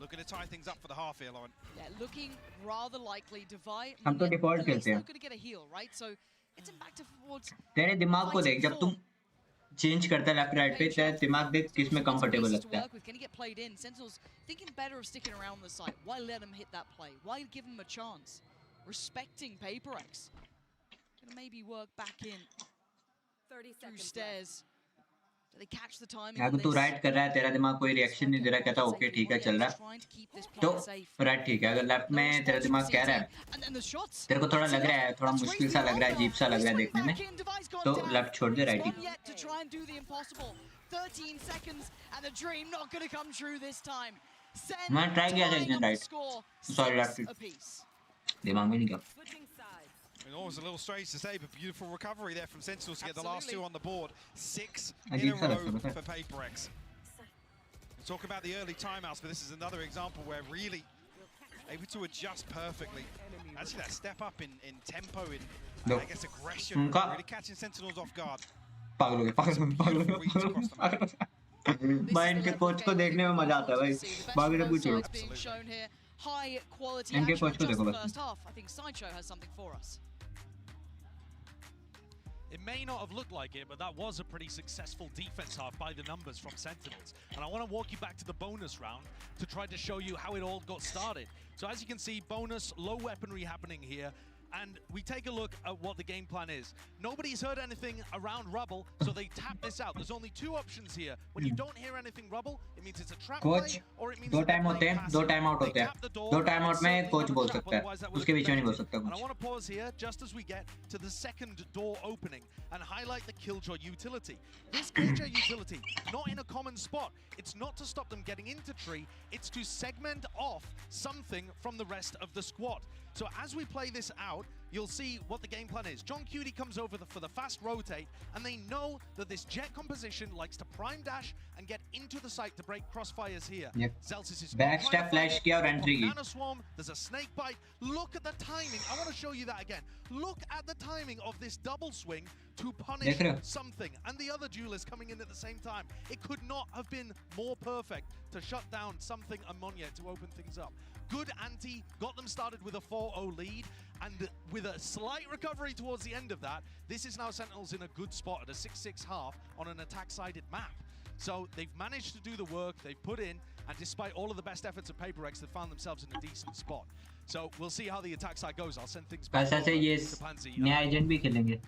Looking to tie things up for the half here, Lauren. Yeah, looking rather likely. Divide. हम तो डिफॉल्ट खेलते हैं. Going to get a heal, right? So it's back towards. तेरे दिमाग को देख, जब तुम चेंज करता है लेफ्ट राइट पे, तेरा दिमाग देख किस में कंफर्टेबल लगता है. Can he get played in? Sentinels thinking better of sticking around the site. Why let him hit that play? Why give him a chance? Respecting PaperX. Gonna maybe work back in. 30 seconds. Through stairs. Do they catch the timing? अगर तू right कर रहा है, तेरा दिमाग कोई reaction नहीं दे रहा, कहता ओके ठीक है चल रहा है, तो राइट ठीक है. अगर लेफ्ट में तेरा दिमाग कह रहा है, तेरे को थोड़ा लग रहा है, थोड़ा मुश्किल सा लग रहा है, अजीब सा लग रहा है देखने में, तो लेफ्ट छोड़ दे, right he. 13 seconds and the dream not going to come true this time. मैं ट्राई किया था एक दिन राइट, सॉरी लेफ्ट, दिमाग में नहीं गया. And always a little strange to say, but beautiful recovery there from Sentinels to get the last two on the board. 6 in a row for PaperX. We'll talk about the early timeouts, but this is another example where really able to adjust perfectly. Actually, that step up in tempo, in I guess aggression, really catching Sentinels off guard. पागल हो गए. भाई इनके coach को देखने में मजा आता है भाई. बाकी सब कुछ छोड़ो. High quality इनके action कोच को just देखो the बस. first half. I think Sideshow has something for us. It may not have looked like it, but that was a pretty successful defense half by the numbers from Sentinels. And I want to walk you back to the bonus round to try to show you how it all got started. So as you can see, bonus, low weaponry happening here. and we take a look at what the game plan is. Nobody's heard anything around Rubble, so they tap this out. There's only two options here. When you don't hear anything Rubble, it means it's a trap coach play, or it means दो time होते हैं, दो time out होते हैं, दो time out में coach बोल सकता है, उसके बीच में नहीं बोल सकता And I कुछ. want to pause here just as we get to the second door opening and highlight the Killjoy utility. This Killjoy utility, not in a common spot. It's not to stop them getting into tree, it's to segment off something from the rest of the squad. So as we play this out, you'll see what the game plan is. John Cutie comes over for the fast rotate, and they know that this Jet composition likes to prime dash and get into the site to break crossfires here. Yep. Zelsis is Backstab flash किया और entry की. Nano Swarm, there's a snake bite. Look at the timing. I want to show you that again. Look at the timing of this double swing to punish something. And the other duelist coming in at the same time. It could not have been more perfect to shut down something and Monya to open things up. Good anti, got them started with a 4-0 lead, and with a slight recovery towards the end of that, this is now Sentinels in a good spot at a 6-6 half on an attack-sided map. So they've managed to do the work, they've put in, and despite all of the best efforts of PaperX, they've found themselves in a decent spot. So we'll see how the attack side goes. I'll send things back over to Pansy. नया agent भी खेलेंगे.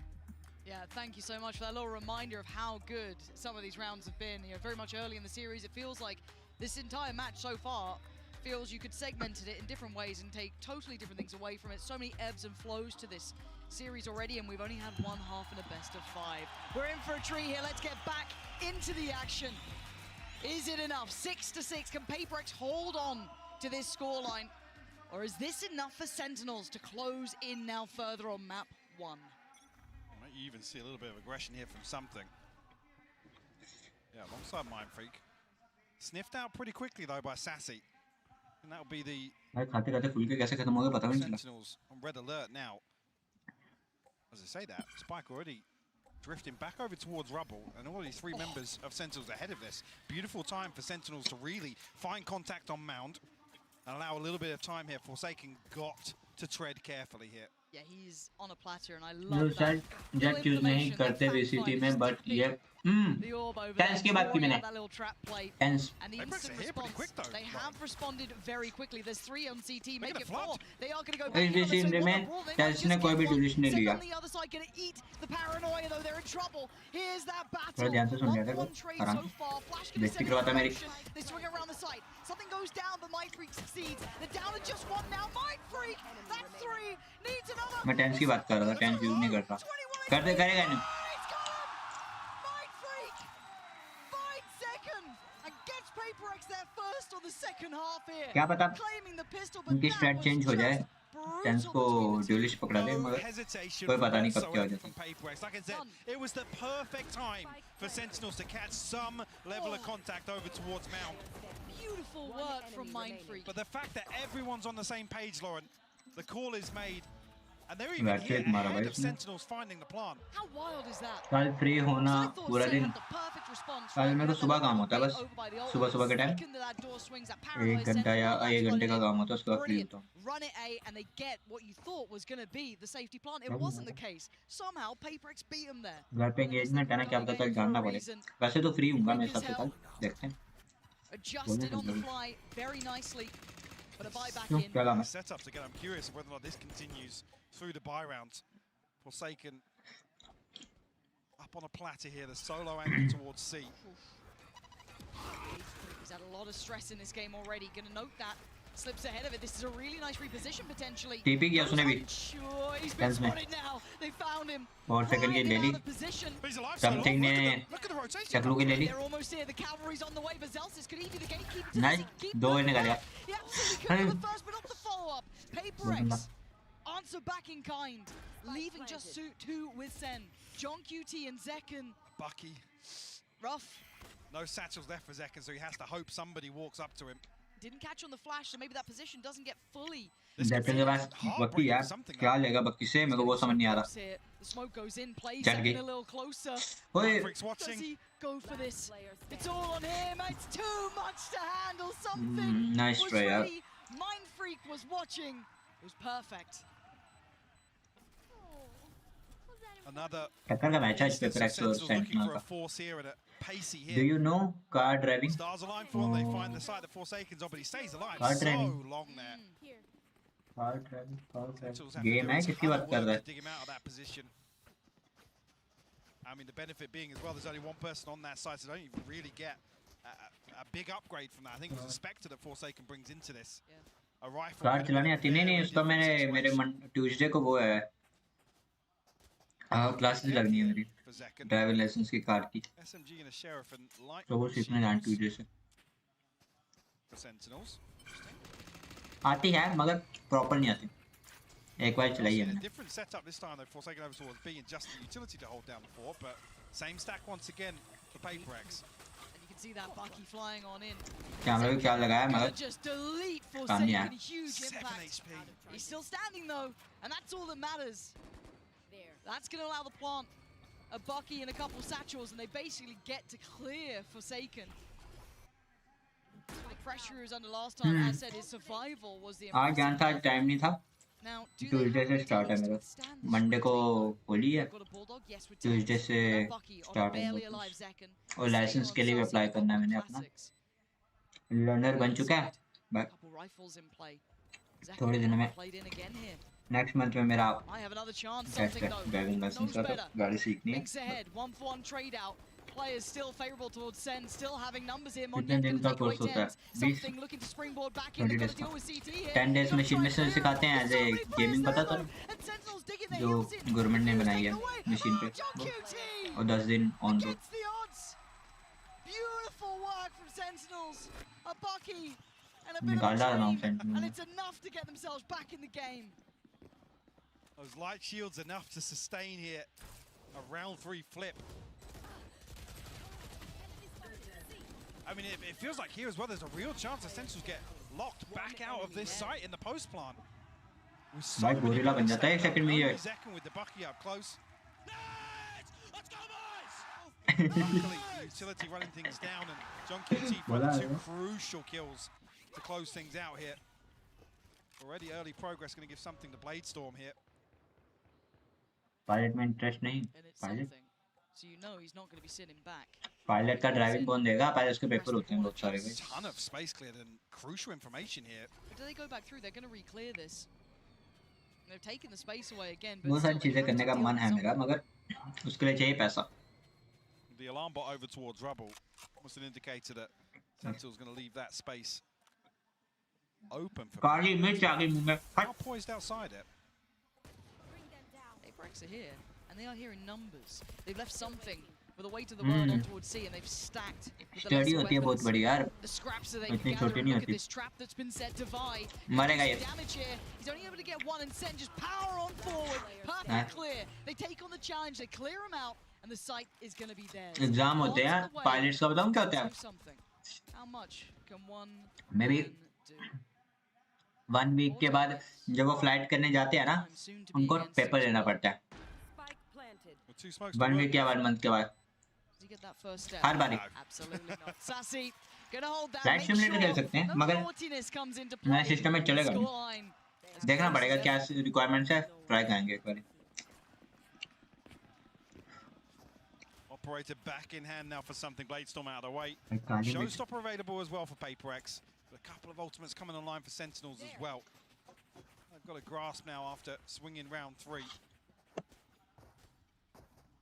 Yeah, thank you so much for that little reminder of how good some of these rounds have been. You know, very much early in the series, it feels like this entire match so far feels you could segment it in different ways and take totally different things away from it. So many ebbs and flows to this series already, and we've only had one half in a best of 5. We're in for a treat here. Let's get back into the action. Is it enough? 6-6. Can PaperX hold on to this scoreline? Or is this enough for Sentinels to close in now further on map 1? You even see a little bit of aggression here from something. Yeah, alongside Mind Freak. Sniffed out pretty quickly though by Sassy. And that'll be the Sentinels on red alert now. As I say that, Spike already drifting back over towards Rubble, and already 3 members of Sentinels ahead of this. Beautiful time for Sentinels to really find contact on Mound and allow a little bit of time here. Forsaken got to tread carefully here. Yeah, he's on a platter, and I love that. Jet use नहीं करते VCT में, but ये Tens की बात की मैंने. Tens. And the instant response, they have responded very quickly. There's 3 on CT, make it 4. They are going to go back इस VCT में Tens ने कोई भी duelist नहीं लिया. on the other side going to eat the paranoia, though they're in trouble. Here's that battle. थोड़ा ध्यान से सुन लिया था One trade आराम so से. far. Flash going to बेइज्जती send करवाता it मेरी. They swing around the site. Something goes down, but Mind Freak succeeds. They're down to just 1 now. Mind Freak, that's 3. Needs another. मैं Tens की बात कर रहा था. Tens use नहीं करता. करते करेगा नहीं. PaperX there first on the second half here. क्या पता Claiming the pistol, but उनकी स्ट्रैट चेंज हो जाए. Tens को duelist पकड़ा दे, मगर कोई पता नहीं कब क्या हो जाता. Like I said, it was the perfect time for Sentinels to catch some level of contact over towards Mount. Beautiful work from Mind Freak. But the fact that everyone's on the same page, Lauren, the call is made. And they're even here ahead of Sentinels finding the plant. How wild is that? कल free होना पूरा दिन. कल मेरे को सुबह काम होता है बस. सुबह के टाइम 1 घंटा या 1 घंटे का काम होता है, उसके बाद फ्री होता हूँ. Run it A and they get what you thought was going to be the safety plant. It wasn't the case. Somehow PaperX beat them there. घर पे engagement है ना, क्या पता कल जानना पड़े. वैसे तो फ्री हूँगा मैं सबसे कल. देखते हैं. Adjusted on the fly very nicely. But a buyback in. Setups again. I'm curious whether or not this continues through the buy rounds. Forsaken up on a platter here. The solo angle towards C. He's had a lot of stress in this game already. Going to note that. Slips ahead of it. This is a really nice reposition potentially. TP किया उसने भी. He's been spotted now. They found him. और second की ले ली. Something ने चकलू की ले ली. They're almost here. The cavalry's on the way. but Zelsis could he be the gatekeeper? Nice. 2 निकालेगा. He absolutely could the first, but not the follow-up. PaperX answer back in kind, leaving just 2 with Sen. John QT and Zekken. Bucky. Rough. No satchels left for Zekken, so he has to hope somebody walks up to him. Didn't catch on the flash, so maybe that position doesn't get fully. Zekken के पास बक्की यार. क्या लेगा बक्की से? मेरे को वो समझ नहीं आ रहा. The smoke goes in, plays Zekken a little closer. Does he go for this? It's all on him. It's too much to handle. Something nice was try, ready. Mind Freak was watching. It was perfect. Another टक्कर का match है इस PaperX और Sentinel का. Do you know car driving? Stars align for them. They find the site that Forsaken's on, but he stays alive Car so driving. long there. Game है किसकी बात कर रहा है? I mean, the benefit being as well, there's only one person on that side, so don't even really get a big upgrade from that. I think it was a Spectre that Forsaken brings into this. A rifle. Car चलानी आती नहीं उसका मेरे Tuesday को वो है classes लगनी है मेरी ड्राइविंग लाइसेंस की कार की SMG and a sheriff and like तो वो सीखने जाना ट्यूसडे से Sentinels. आती है मगर प्रॉपर नहीं आती एक बार चलाई है मैंने Different setup this time though. Forsaken over towards B and just the utility to hold down the fort, but same stack once again for PaperX. And you can see that Bucky flying on in. Camera भी क्या लगाया मगर just delete Forsaken, huge impact. He's still standing though, and that's all that matters. That's going to allow the plant a Bucky and a couple satchels, and they basically get to clear Forsaken. The pressure he was under last time, as said, his survival was the आज जान था time नहीं था Tuesday से start है मेरा Monday को होली है ट्यूसडे से स्टार्ट है और लाइसेंस के लिए भी अप्लाई करना है मैंने अपना लर्नर बन चुका है थोड़े दिनों में नेक्स्ट मंथ में मेरा टेस्ट है ड्राइविंग लाइसेंस का तो गाड़ी सीखनी है Players still favorable towards Sen, still having numbers here. कितने दिन का कोर्स होता है 20 डेज का 10 डेज मशीन में से सिखाते हैं एज ए गेमिंग पता तो जो गवर्नमेंट ने बनाई है मशीन पे और 10 दिन ऑन दो Beautiful work from Sentinels. A Bucky and a bit निकाल of a रहा हूं dream, and sentinel it's enough to get themselves back in the game. Those light shields enough to sustain here a round 3 flip. I mean, it feels like here as well, there's a real chance the Sentinels get locked back out of this site in the post plant. भाई gorilla बन जाता है एक second में ये Zekken with the Bucky up close. Luckily, utility running things down, and John QT for 2 crucial kills to close things out here. Already early progress going to give something to Bladestorm here. Pilot में interest नहीं pilot So you know he's not going to be sitting back. Pilot का driving कौन देगा pilot के paper होते हैं बहुत सारे भाई Ton of space cleared and crucial information here. But do they go back through? They're going to re-clear this. They've taken the space away again. वो सारी चीजें करने का मन है मेरा मगर उसके लिए चाहिए पैसा The alarm bot over towards rubble was an indicator that Sentinel's going to leave that space open for काली मिर्च आ गई मुंह में now poised outside it. Apex are here, and they are here in numbers. They've left something for the weight of the world on towards C, and they've stacked with the study होती है बहुत बड़ी यार the scraps that they इतनी can छोटी gather. नहीं Look at होती this trap that's been set to Vi. मरेगा ये Damage here. He's only able to get one, and Sen just power on forward. Perfect clear. They take on the challenge. They clear him out, and the site is going to be theirs. Exam होते हैं pilots का बताऊं क्या होता है How much can one maybe 1 week के बाद जब वो फ्लाइट करने जाते हैं ना उनको पेपर लेना पड़ता है 1 वीक के बाद 1 मंथ के बाद हर बारी फ्लाइट सिमुलेटर खेल सकते हैं मगर नया सिस्टम में चलेगा नहीं देखना पड़ेगा क्या रिक्वायरमेंट्स है ट्राई करेंगे एक बार Operator back in hand now for something. Bladestorm out of the way. Showstopper available as well for PaperX. But a couple of ultimates coming online for Sentinels as well. They've got a grasp now after swinging round 3.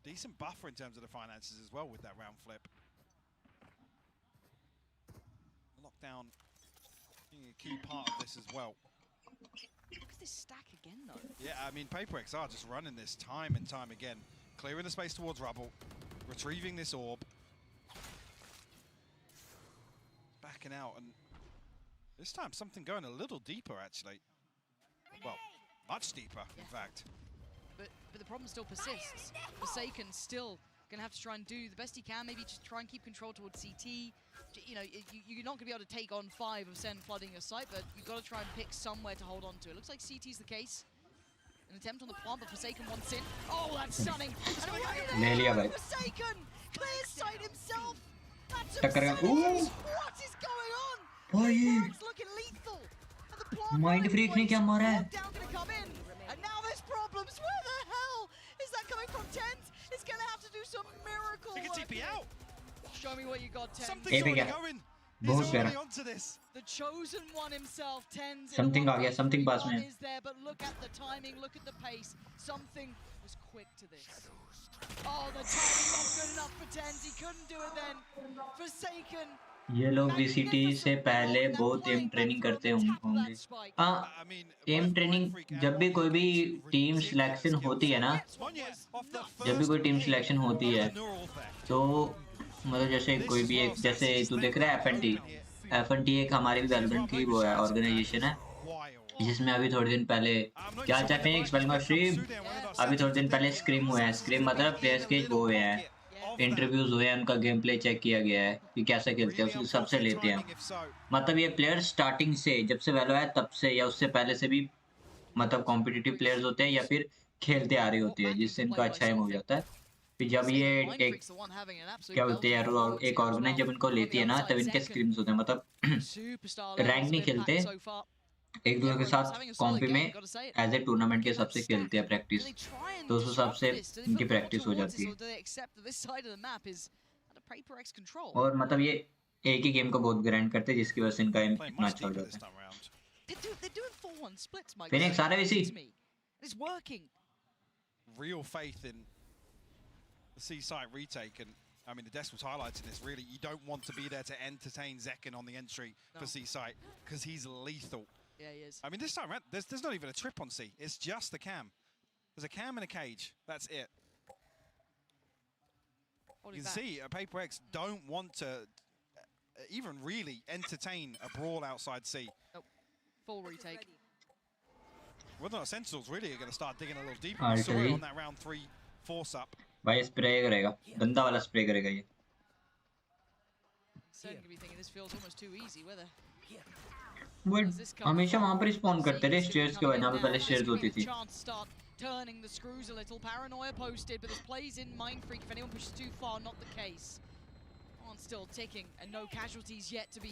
Decent buffer in terms of the finances as well with that round flip. Lockdown being a key part of this as well. Look at this stack again though. Yeah, I mean PaperX are just running this time and time again. Clearing the space towards rubble. Retrieving this orb. Backing out, and this time something going a little deeper actually. Well, much deeper in fact. But the problem still persists. Forsaken still gonna have to try and do the best he can, maybe just try and keep control towards CT. You know, you're not gonna be able to take on 5 of Sen flooding your site, but you've got to try and pick somewhere to hold on to. It looks like CT's the case. An attempt on the plant, but Forsaken wants in. Oh, that's stunning! And Forsaken clears sight himself! That's absurd! What is going on? It's looking lethal! And the plant Mind freak ne kya mara hai? down gonna come in! And now there's problems! Where the hell is that coming from? Tent is gonna have to do some miracle Take a TP out! Show me what you got, Tent. Something's already going! बहुत प्यारा. The chosen one himself tends Something आ गया, something पास में. is there, but look at the timing, look at the pace. Something was quick to this. Oh, the timing not good enough for Tens. He couldn't do it then. Forsaken. ये लोग VCT से पहले बहुत am training करते होंगे. हाँ, am training जब भी कोई भी टीम सिलेक्शन होती है ना, जब भी कोई टीम सिलेक्शन होती है तो मतलब जैसे कोई भी एक, जैसे तू देख रहा है FNT एक हमारी भी वैलोरेंट की वो है ऑर्गेनाइजेशन है, जिसमें अभी थोड़े दिन पहले क्या चाहते हैं वेलकम स्ट्रीम, अभी थोड़े दिन पहले स्क्रीम हुआ है. स्क्रीम मतलब प्लेयर्स के वो हुए हैं, इंटरव्यूज हुए हैं, उनका गेम प्ले चेक किया गया है कि कैसे खेलते हैं, उसको सबसे लेते हैं. मतलब ये प्लेयर स्टार्टिंग से जब से वैलो है तब से या उससे पहले से भी मतलब कॉम्पिटिटिव प्लेयर्स होते हैं या फिर खेलते आ रहे होते हैं, जिससे इनका अच्छा एम हो जाता है. फिर जब ये एक क्या बोलते हैं यार, एक ऑर्गेनाइज जब इनको लेती है ना तब इनके स्क्रीम्स होते हैं, मतलब रैंक नहीं खेलते, एक दूसरे के साथ कॉम्पी में एज ए टूर्नामेंट के हिसाब से खेलते हैं प्रैक्टिस, तो उस हिसाब से इनकी प्रैक्टिस हो जाती है. और मतलब ये एक ही गेम को बहुत ग्राइंड करते हैं जिसकी वजह से इनका एम इतना अच्छा हो जाता है. फिनिक्स आ रहे इसी real faith in the C-site retake, and I mean the Des was highlighting this. Really, you don't want to be there to entertain Zekken on the entry for C-site because he's lethal. Yeah, he is. I mean, this time around, there's not even a trip on C. It's just the cam. There's a cam and a cage. That's it. You can see Paper X don't want to even really entertain a brawl outside C. Nope. Full retake. Whether or not Sentinels really are going to start digging a little deeper. We saw it on that round 3 force up. भाई spray करेगा, गंदा वाला spray करेगा ये. हमेशा वहाँ पर spawn करते रहे स्टेयर्स के, वहाँ पे पहले स्टेयर्स होती थी. Turning the screws a little. Paranoia posted, but this plays in Mind Freak. If anyone pushes too far, not the case. On still ticking, and no casualties yet to be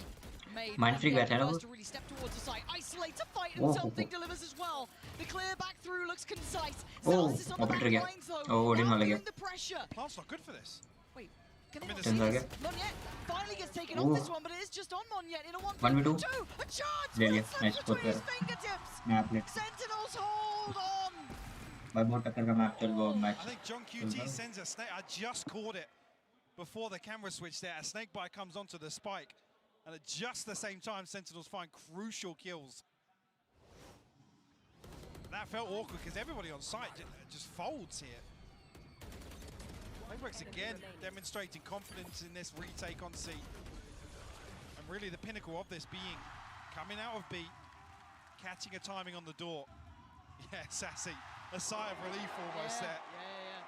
made. Mind Freak बैठा है ना वो. To really step towards the site, isolate to fight, and something delivers as well. The clear back through looks concise. Operator गया. Odin वाला गया. Plant's not good for this. Wait, can they not see this? Monyet finally gets taken off this one, but it is just on Monyet in a 1v2. A chance. ले लिया. Nice spot पर. Map ले. Sentinels hold on. भाई बहुत टक्कर का map चल वो match. I think John QT sends a snake. I just caught it before the camera switch there. A snake bite comes onto the spike, and at just the same time, Sentinels find crucial kills. That felt awkward because everybody on site just folds here. Playbricks again demonstrating confidence in this retake on C. And really the pinnacle of this being coming out of B, catching a timing on the door. Yeah, Sassy. A sigh of relief almost there. Yeah.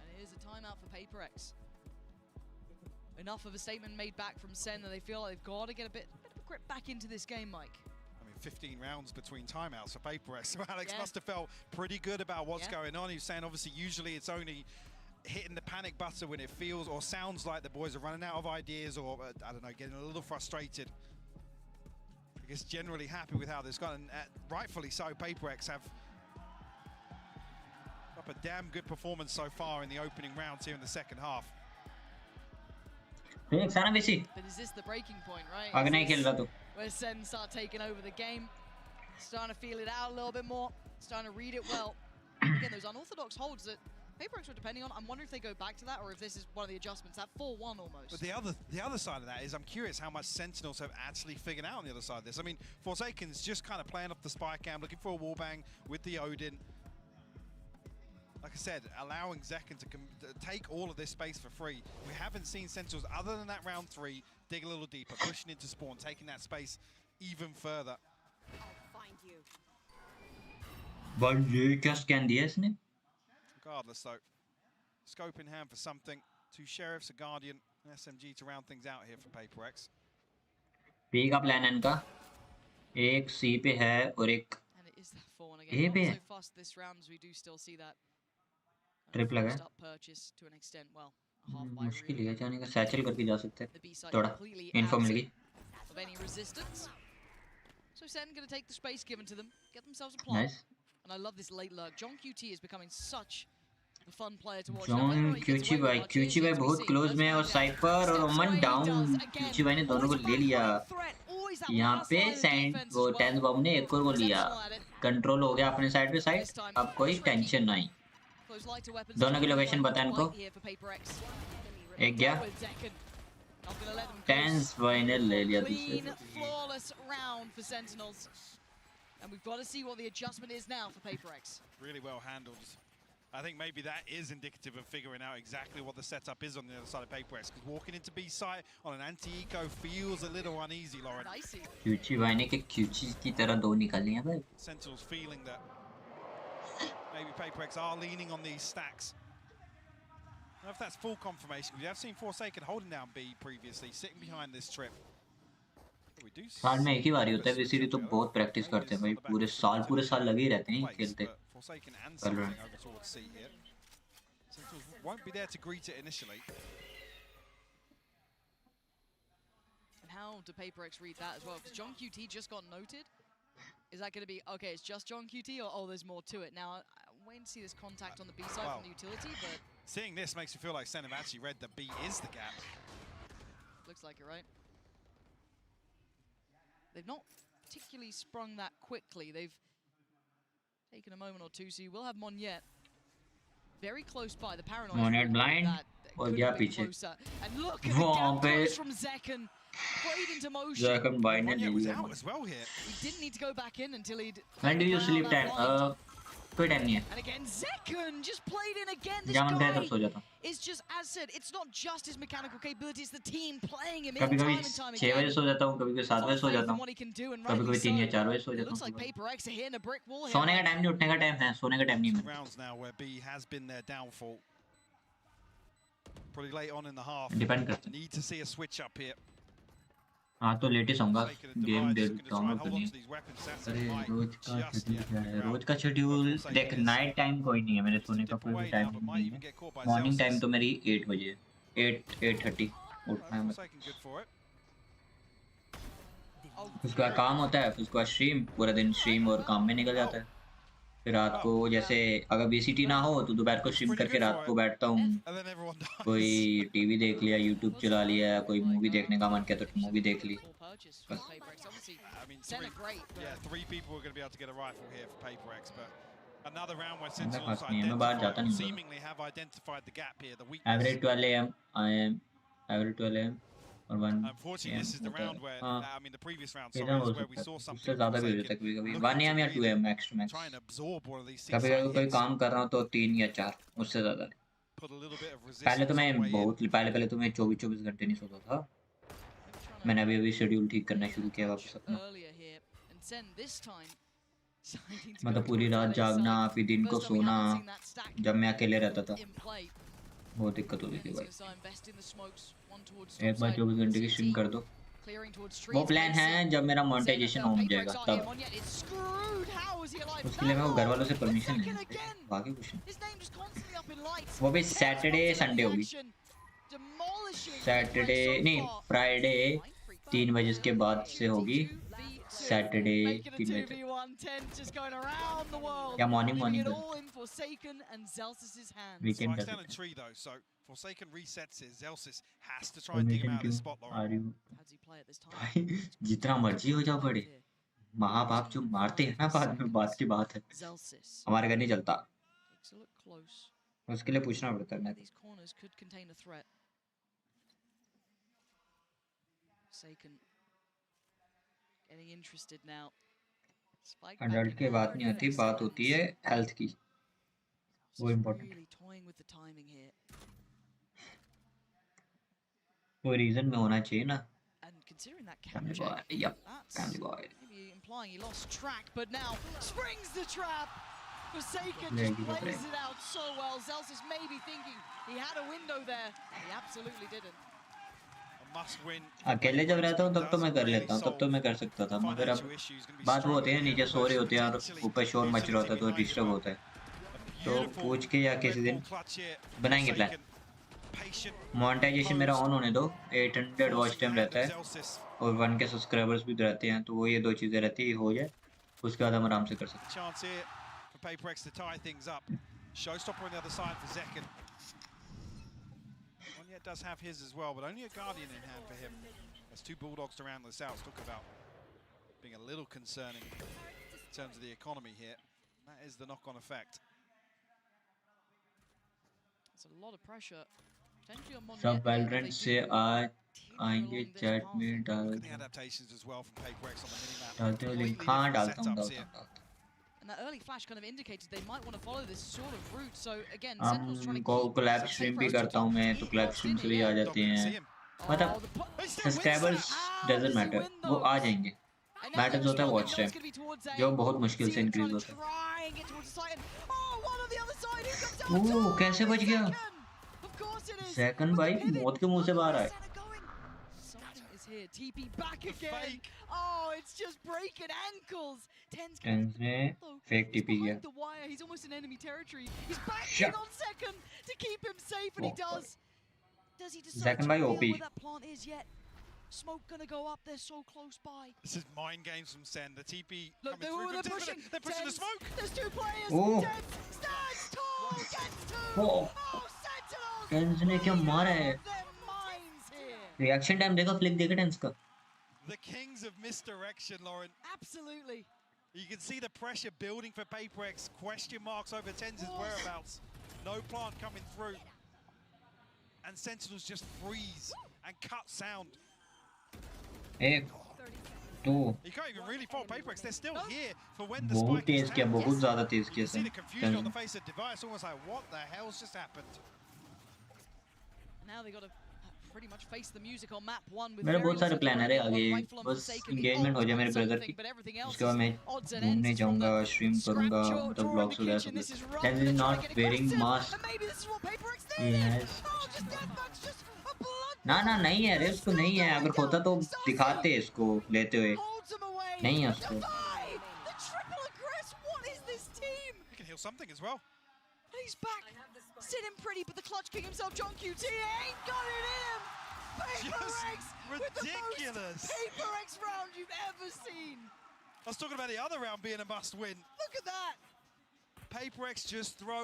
And it is a timeout for Paper X. Enough of a statement made back from Sen that they feel like they've got to get a bit of a grip back into this game, Mike. I mean, 15 rounds between timeouts for Paper X. So Alex must have felt pretty good about what's going on. He was saying, obviously, usually it's only hitting the panic button when it feels or sounds like the boys are running out of ideas or, I don't know, getting a little frustrated. I guess generally happy with how this gone, and rightfully so. Paper X have up a damn good performance so far in the opening rounds here in the second half. But is this the breaking point, right? Where Sen start taking over the game, starting to feel it out a little bit more, starting to read it well. Again, those unorthodox holds that Paper X were depending on. I'm wondering if they go back to that or if this is one of the adjustments. That 4-1 almost. But the other side of that is I'm curious how much Sentinels have actually figured out on the other side of this. I mean, Forsaken's just kind of playing off the spy cam, looking for a wallbang with the Odin. Like I said, allowing Zekken to take all of this space for free. We haven't seen Sentinels, other than that round 3, dig a little deeper, pushing into spawn, taking that space even further. I'll find you. But you just can't do it. Regardless, though, scope in hand for something. 2 sheriffs, a guardian, an SMG to round things out here for Paper X. B का plan है इनका. एक C पे है और एक A पे है. So fast this round, we do still see that. Trip लगा है. Purchase to an extent. Well, मुश्किल है जाने का. सैचल करके जा सकते हैं. थोड़ा इन्फो मिल गई. Of any resistance. So Sen going to take the space given to them, get themselves a plot. Nice. And I love this late lurk. John QT is becoming such the fun player to watch. John क्यूची भाई बहुत close में है और साइपर और ओमन down. क्यूची भाई ने दोनों को ले लिया। यहाँ पे सैंड वो टेंस बॉम्ब ने एक और को लिया। कंट्रोल हो गया अपने साइड पे साइड। अब कोई टेंशन नहीं। दोनों की लोकेशन बता इनको। एक गया। टेंस भाई ने ले लिया दूसरे। And we've got to see what the adjustment is now for PaperX. Really well handled. I think maybe that is indicative of figuring out exactly what the setup is on the other side of PaperX. Because walking into B site on an anti-eco feels a little uneasy, Lauren. क्यूची भाई ने के क्यूची की तरह दो निकाली हैं भाई। Sentinels feeling that maybe PaperX are leaning on these stacks. I don't know if that's full confirmation. We have seen Forsaken holding down B previously, sitting behind this trip. साल में एक ही बारी होता है VCT तो बहुत प्रैक्टिस करते हैं भाई। पूरे साल लगे ही रहते हैं खेलते। कर रहे हैं। Won't be there to greet it initially. And how do PaperX read that as well? Because John QT just got noted. Is that going to be okay? It's just John QT, or oh, there's more to it. Now, I'm waiting to see this contact on the B side from the utility, but seeing this makes me feel like Sen have actually read that B is the gap. Looks like it, right? They've not particularly sprung that quickly. They've taken a moment or two, so you will have Monyet very close by. The Paranoid Monyet blind और गया पीछे। And look at the gap close from Zekken. Played into motion. Zekken भाई ने ले लिया। He didn't need to go back in until he'd. When do you sleep time? कोई time नहीं है। And again, Zekken just played in again. This जब मैं तब सो जाता हूँ। It's just as said, it's not just his mechanical capabilities, the team playing him in कभी time and time again. 6 बजे सो जाता हूँ, कभी 7 बजे सो जाता हूँ, कभी 3 या 4 बजे सो जाता हूँ। सोने का टाइम नहीं, उठने का टाइम है, सोने का टाइम नहीं है। Rounds now where B has been their downfall. Probably late on in the half. Depend करता है। Need to see a switch up here. हाँ तो लेटे सोऊंगा, गेम डाउनलोड करनी है। अरे रोज का शेड्यूल क्या है? रोज का शेड्यूल देख, नाइट टाइम कोई नहीं है मेरे सोने का, कोई भी टाइम नहीं है। मॉर्निंग टाइम तो मेरी 8 बजे 8:30 उठना है। उसका काम होता है, उसके बाद स्ट्रीम, पूरा दिन स्ट्रीम और काम में निकल जाता है। फिर रात को जैसे अगर VCT ना हो तो दोपहर को स्ट्रीम करके रात को बैठता हूँ, कोई टीवी देख लिया, यूट्यूब चला लिया, कोई मूवी देखने का मन किया तो मूवी देख ली। मैं बाहर जाता नहीं। Every 12 AM every 12 AM और 1 Unfortunately, this is the round where I mean the previous round, sorry, where we saw something. उससे ज़्यादा भी हो जाता है कभी-कभी 1 AM या 2 AM मैक्स टू मैक्स। कभी-कभी कोई काम कर रहा हूँ तो 3 या 4, उससे ज़्यादा। पहले तो मैं पहले तो मैं 24 घंटे नहीं सोता था। मैंने अभी शेड्यूल ठीक करना शुरू किया वापस अपना। मतलब पूरी रात जागना, फिर दिन को सोना, जब मैं अकेले रहता था बहुत दिक्कत होती थी भाई। एक बार 24 घंटे की स्ट्रीम कर दो, वो प्लान है जब मेरा मोनेटाइजेशन हो जाएगा तब। उसके लिए मैं वो घर वालों से परमिशन लेनी है, बाकी कुछ नहीं। वो भी सैटरडे संडे होगी, सैटरडे नहीं फ्राइडे 3 बजे के बाद से होगी, सैटरडे 3 बजे या मॉर्निंग वीकेंड कर सकते। Forsaken resets it. Zelsis has to try and dig him out of this spot, Lauren. जितना मर्जी हो जाओ बड़े, माँ बाप जो मारते हैं ना बाद में, बात की बात है, हमारे घर नहीं चलता, उसके लिए पूछना पड़ता है। अडल्ट की बात नहीं होती, बात होती है हेल्थ की, वो इम्पोर्टेंट। कोई रीजन में होना चाहिए ना। Family boy, yep, family boy. Implying he lost track, but now springs the trap. Forsaken just plays it out so well. Zelsis may be thinking he had a window there. He absolutely didn't. A must win. अकेले जब रहता हूँ तब तो मैं कर लेता हूँ, तब तो मैं कर सकता था, मगर अब बात वो होती है नीचे सो रहे होते हैं और ऊपर शोर मच रहा होता है तो डिस्टर्ब होता है। तो पूछ के या किसी दिन बनाएंगे प्लान। मोनेटाइजेशन मेरा ऑन होने दो, 800 वॉच टाइम रहता है और 1 के सब्सक्राइबर्स भी रहते हैं, तो वो ये 2 चीज़ें रहती है, हो जाए उसके बाद हम आराम से कर सकते हैं। Showstopper on the other side for Zekken. Monyet does have his as well, but only a Guardian in hand for him. There's two Bulldogs to round this out. Talk about being a little concerning in terms of the economy here. That is the knock-on effect. It's a lot of pressure. Potentially on Monyet. सब Valorant से आज आएंगे chat में डाल Look at the adaptations as well from PaperX on the minimap. डालते हो link Completely हाँ different डालता हूँ setups डालता here. हूँ And that early flash kind of indicated they might want to follow this sort of route. So again, Sentinel's trying to को keep collab stream भी करता हूँ मैं तो collab stream से भी आ जाते हैं मतलब subscribers doesn't matter वो आ जाएंगे matters होता है watch time जो बहुत मुश्किल से increase होता है ओह कैसे बच गया second भाई मौत के मुंह से बाहर आए here. TP back again. Oh, it's just breaking ankles. Tens ने fake TP किया. The wire. He's almost in enemy territory. He's backing on second to keep him safe, and he does. Does he decide to reveal where that plant is yet? Smoke gonna go up. They're so close by. This is mind games from Sen. The TP Look, coming they're through. pushing. They're pushing the smoke. There's two players. Oh. Tens stands tall. Gets two. Oh. Sentinels. Tens ने क्या मारा है? Reaction time देखो flick देखो Tens का. The kings of misdirection, Lauren. Absolutely. You can see the pressure building for PaperX. Question marks over Tens' whereabouts. No plant coming through. And Sentinels just freeze and cut sound. एक, दो. You can't even really fault PaperX. They're still here for when the बहुत spike Tej is किया, found. बहुत ज़्यादा तेज You किया see the confusion on the Tens. face of Device, almost like, what the hell's just happened? Now they got to pretty much face the music on map 1 with मेरे बहुत सारे plan है आगे बस engagement हो जाए मेरे ब्रदर की उसके बाद मैं घूमने जाऊंगा स्ट्रीम करूंगा मतलब व्लॉग्स वगैरह सब Tens is not wearing mask yes ना ना नहीं है रे उसको नहीं है अगर होता तो दिखाते इसको लेते हुए नहीं है उसको You can heal something as well. He's back, sitting pretty, but the Clutch King himself, John QT, ain't got it in him. PaperX with the most PaperX round you've ever seen. I was talking about the other round being a must-win. Look at that. PaperX just throw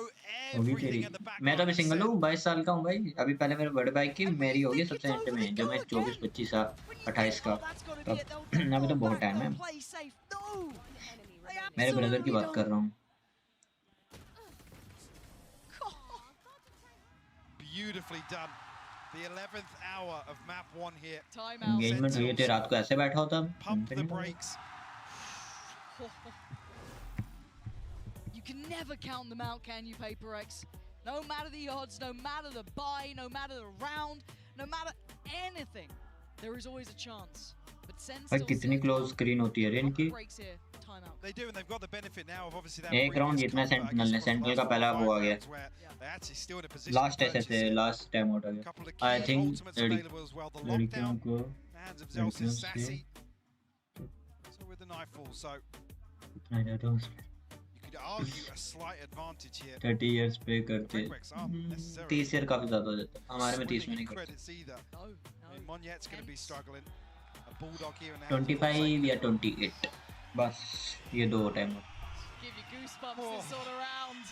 everything at the back. मैं तो अभी single हूँ 22 साल का हूँ भाई अभी पहले मेरे बड़े भाई की मेरी होगी सबसे एंड में जब मैं 24 25 साल 28 का तब अभी तो बहुत टाइम है मेरे ब्रदर की बात कर रहा हूँ Beautifully done. The 11th hour of map 1 here. Engagement हुई थी रात को ऐसे बैठा होता Pump the brakes. You can never count them out, can you, PaperX? No matter the odds, no matter the buy, no matter the round, no matter anything, there is always a chance. But भाई कितनी close screen होती है रे इनकी They do, and they've got the benefit now of obviously that. एक round जितना sentinel ने sentinel का पहला वो आ गया लास्ट ऐसे थे लास्ट टाइम आउट आ गया आई थिंक लड़कियों को लड़कियों से So with the nightfall, so कितना ज़्यादा you could argue a slight advantage here. 30 years पे करते 30 ईयर काफी ज़्यादा हो जाता है हमारे में 30 में नहीं करते Monyet's going to be struggling. A bulldog here and 25 या 28 बस ये दो time Give you goosebumps this sort of round.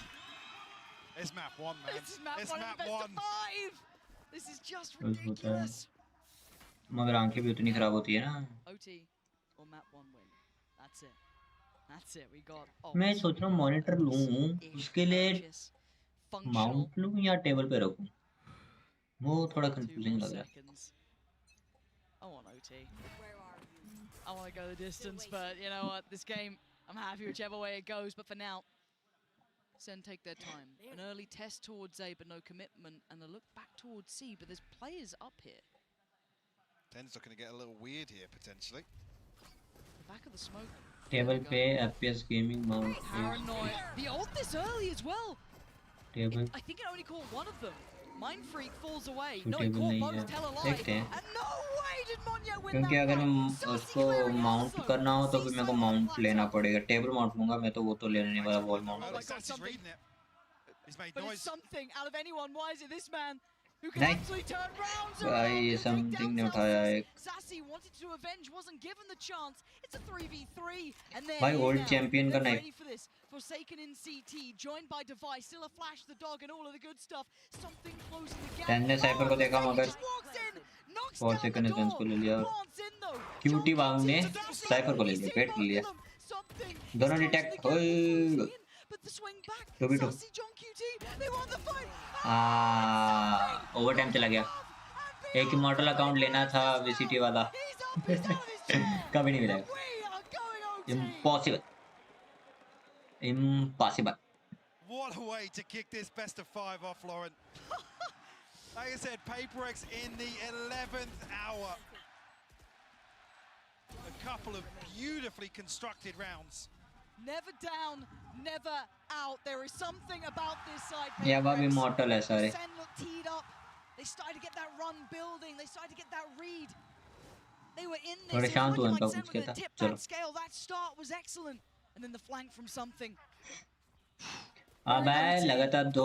It's map 1, man. It's map 1 map best 1. of 5. This is just ridiculous. मगर आंखें भी उतनी खराब होती है ना OT or map 1 win. That's it. That's it. We got. मैं सोच रहा हूँ मॉनिटर लूँ उसके लिए माउंट लूँ या टेबल पे रखूँ वो थोड़ा कंफ्यूजिंग लग रहा है I want OT. I want to go the distance, but you know what? This game, I'm happy whichever way it goes. But for now, Sen take their time. An early test towards A, but no commitment, and a look back towards C. But there's players up here. Ten's looking to get a little weird here potentially. Back of the smoke. Table पे FPS gaming mount. Paranoid. The ult this early as well. Table. I think it only caught one of them. Mind Freak falls away. No, it caught both. Tell a lie. And no way did Monyet win क्योंकि अगर मैं उसको mount करना हो तो फिर मेरे को माउंट लेना पड़ेगा टेबल माउंट लूँगा मैं तो वो तो लेने नहीं वाला wall mount But it's something out of anyone. Why is it this man who can actually turn rounds around? भाई समथिंग ने उठाया एक Sassy wanted to avenge, wasn't given the chance. It's a 3v3 and then भाई old champion का knife ready for this. For Forsaken in CT, joined by Device, still a Flash, the dog, and all of the good stuff. Something closing the gap. Ten ने cipher को देखा मगर Forsaken फॉर्सेकन ने को ले लिया और क्यूटी वांग ने साइफर को ले लिया, पेट ले लिया, दोनों डिटेक्ट ओए to be to overtime चला गया, एक इमॉर्टल अकाउंट लेना था वीसीटी वाला कभी नहीं मिलेगा, impossible impossible. What a way to kick this best of 5 off, Lauren. Like I said, PaperX in the 11th hour. A couple of beautifully constructed rounds. Never down, never out. There is something about this side. Yeah, वो भी immortal है सारे. Sen looked teed up. They started to get that run building. They started to get that read. They were in this. थोड़े शांत हुए उनका कुछ कहता. चलो. That start was excellent. And then the flank from something. अब लगातार जो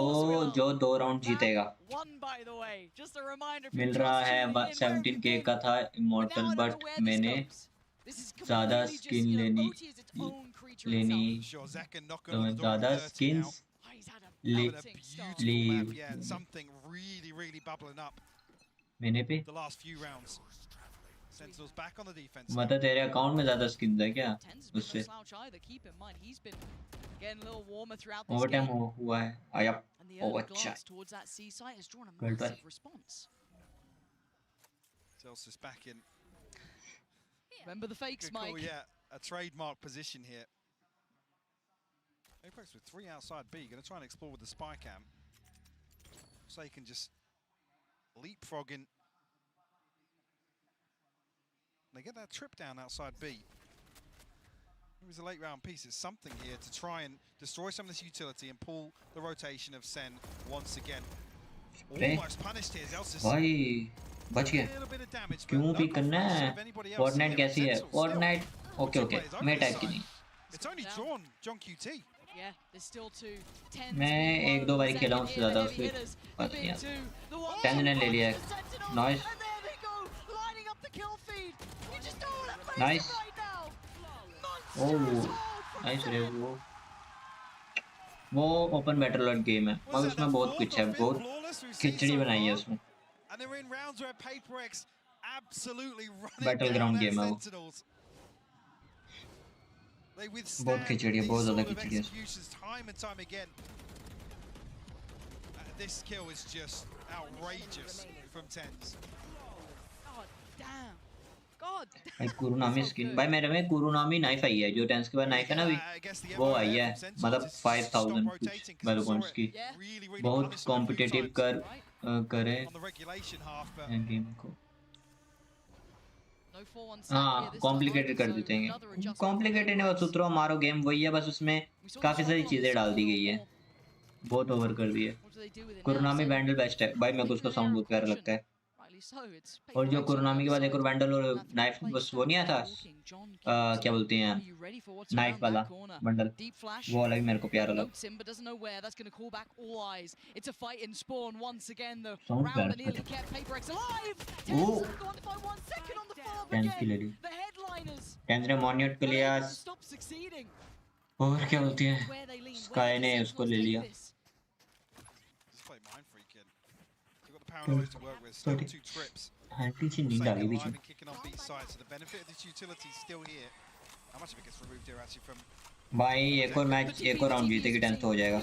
2 राउंड जीतेगा. मिल रहा है 17K का था इमॉर्टल, बट मैंने ज़्यादा स्किन लेनी तो मैं ज़्यादा स्किन्स मैंने पे मतलब तेरे अकाउंट में ज़्यादा स्किन्स है क्या उससे? ओवर टाइम हुआ है आया ओवर अच्छा गलत है. Celsius back in. Remember the fakes, Good call, Mike. yeah, a trademark position here. Apex with 3 outside B, going to try and explore with the spy cam. So you can just leapfrogging. They get that trip down outside B. It was a late round piece. It's something here to try and destroy some of this utility and pull the rotation of Sen once again. Almost punished here. Zelsis. भाई बच गया. क्यों भी करना है? Fortnite कैसी है? Fortnite okay मैं टाइप की नहीं. It's only drawn John QT. Yeah, there's still 2. मैं 1-2 बार खेला हूँ उससे ज़्यादा उसके पास नहीं आता. 10 ने ले लिया है. Nice. Nice. Oh, nice रे वो ओपन बैटल लॉट गेम है और उसमें बहुत कुछ है, बहुत खिचड़ी बनाई है उसमें. बैटल ग्राउंड गेम है वो, बहुत खिचड़ी है, बहुत ज़्यादा खिचड़ी है. This kill is just outrageous from Tens. God damn. God. भाई कुरुनामी स्किन, भाई मेरे में कुरुनामी नाइफ आई है, जो टेंस के बाद नाइफ है ना अभी वो आई है, मतलब 5000 कुछ बैटल पॉइंट्स की. बहुत कॉम्पिटिटिव करे गेम को. हाँ कॉम्प्लिकेटेड कर देते हैं. कॉम्प्लिकेटेड नहीं, बस उतरो मारो गेम वही है, बस उसमें काफ़ी सारी चीज़ें डाल दी गई है, बहुत ओवर कर दी है. कुरुनामी वैंडल बेस्ट है भाई, मेरे को उसका साउंड बहुत प्यारा लगता है. और जो कुरुनामी के बाद एक और वैंडल और नाइफ बस वो नहीं आता, क्या बोलते हैं नाइफ वाला बंडल, वो वाला भी मेरे को प्यारा लगा. टेंस की ले ली, टेंस ने मॉन्यूट को लिया और क्या बोलती है स्काई ने उसको ले लिया. नींद आ गई बीच में. भाई एक और मैच, एक और राउंड जीतेगी टेंथ हो जाएगा.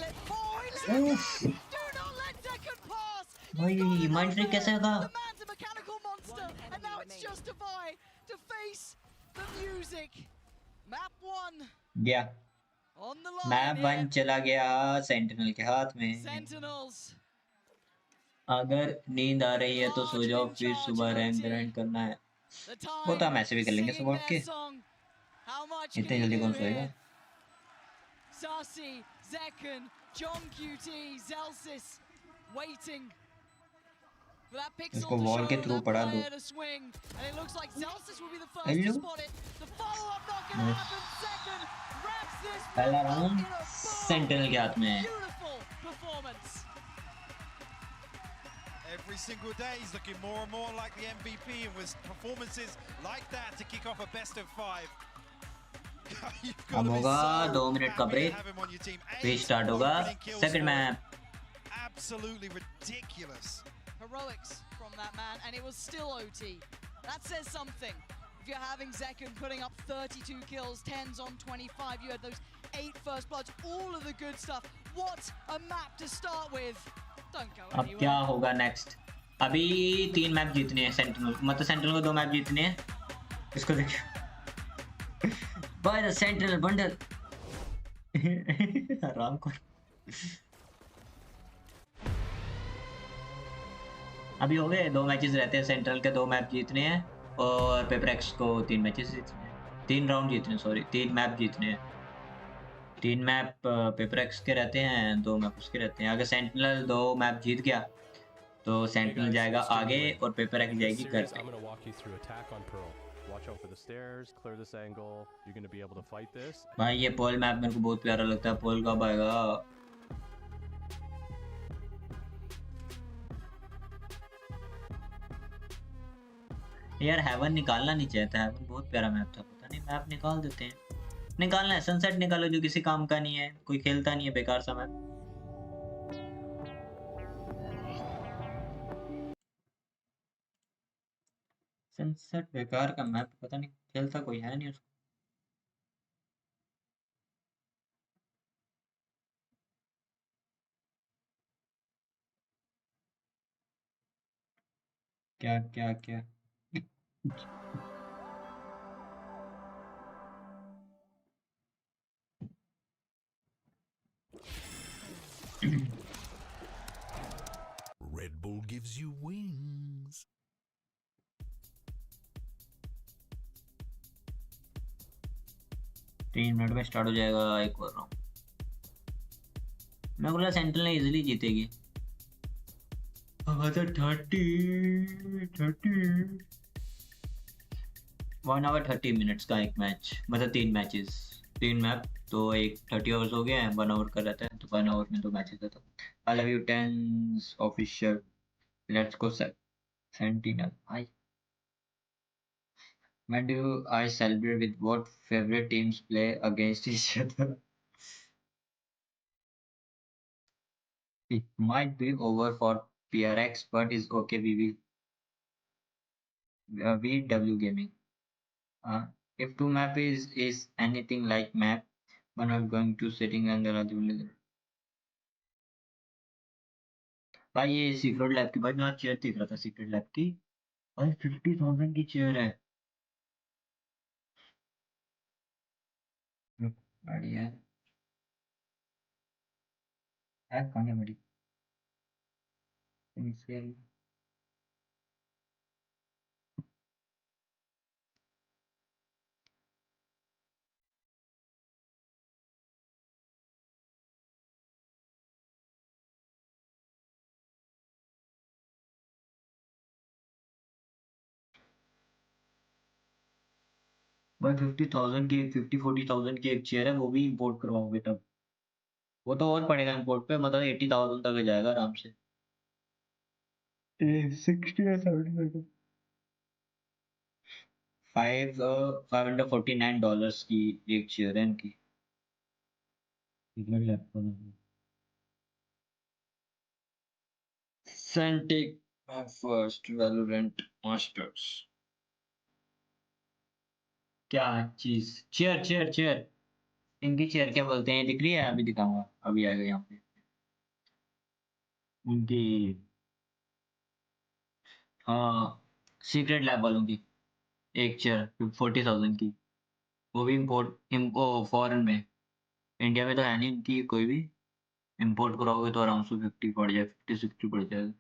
भाई माइंड फ्रीक कैसे होगा? गया मैप 1 चला गया सेंटिनल के हाथ में. अगर नींद आ रही है तो सो जाओ, फिर सुबह रैंक ग्राइंड करना है. वो तो हम ऐसे भी कर लेंगे सुबह उठ के, इतनी जल्दी कौन सोएगा. इसको वॉल के थ्रू पड़ा दो. हेलो पहला राउंड सेंटिनल के हाथ में है. Every single day he's looking more and more like the MVP, and with performances like that to kick off a best of 5. अब होगा 2 मिनट का ब्रेक, फिर स्टार्ट होगा second map. Absolutely ridiculous. Heroics from that man, and it was still OT. That says something. If you're having Zekken putting up 32 kills, 10s on 25, you had those 8 first bloods, all of the good stuff. What a map to start with. Don't go अब anywhere. क्या होगा next? अभी 3 map जीतने हैं central, मतलब central को 2 map जीतने हैं। इसको देखिए बाय द सेंट्रल बंडल आराम कर। अभी हो गए 2 मैचेस रहते हैं, सेंट्रल के 2 मैप जीतने हैं और पेपरएक्स को 3 मैचेस जीतने हैं, 3 राउंड जीतने हैं, सॉरी 3 मैप जीतने हैं। 3 मैप पेपरएक्स के रहते हैं, 2 मैप उसके रहते हैं। अगर सेंट्रल 2 मैप जीत गया तो सेंट्रल जाएगा आगे और पेपरएक्स जाएगी घर पे। भाई ये पोल मैप मेरे को बहुत प्यारा लगता है, पोल कब आएगा? यार हेवन निकालना नहीं चाहता, हेवन बहुत प्यारा मैप था, पता नहीं मैप निकाल देते हैं। निकालना है सनसेट निकालो जो किसी काम का नहीं है, कोई खेलता नहीं है, बेकार सा मैप। सनसेट बेकार का मैप, पता नहीं खेलता कोई है नहीं उसको। क्या क्या क्या Red Bull gives you wings. तीन मिनट में स्टार्ट हो जाएगा एक और राउंड। मैं बोला सेंट्रल ने इजीली जीतेगी। अब तो 1 आवर 30 मिनट्स का एक मैच, मतलब 3 मैचेस, 3 मैप तो एक 30 आवर्स हो गए हैं, 1 आवर का रहता है तो 1 आवर में 2 मैचेस रहता है। I love you Tenz official, let's go Sentinels. I when do I celebrate, with what favorite teams play against each other? It might be over for PRX, but it's okay. We will VW gaming. If two map is anything like map, one are going to setting and the other will. भाई ये secret lab की, भाई मैं chair देख रहा था secret lab की, भाई 50,000 की चेयर है। बढ़िया है कहाँ है बड़ी इनिशियल। भाई 50,000 की 40,000 की एक चेयर है, वो भी इंपोर्ट करवाओगे तब वो तो और पड़ेगा इंपोर्ट पे, मतलब 80,000 तक जाएगा आराम से। 60 या 70 $549 की एक चेयर है इनकी। Santic first Valorant Masters। क्या चीज? चेयर चेयर चेयर, इनकी चेयर क्या बोलते हैं, दिख रही है? अभी दिखाऊंगा, अभी आएगा यहाँ पे उनकी। हाँ सीक्रेट लैब वालों की एक चेयर 40,000 की, वो भी इम्पोर्ट, इनको फॉरेन में, इंडिया में तो है नहीं इनकी कोई भी। इंपोर्ट कराओगे तो आराम से 50 पड़ जाए, 50-60 पड़ जाएगा।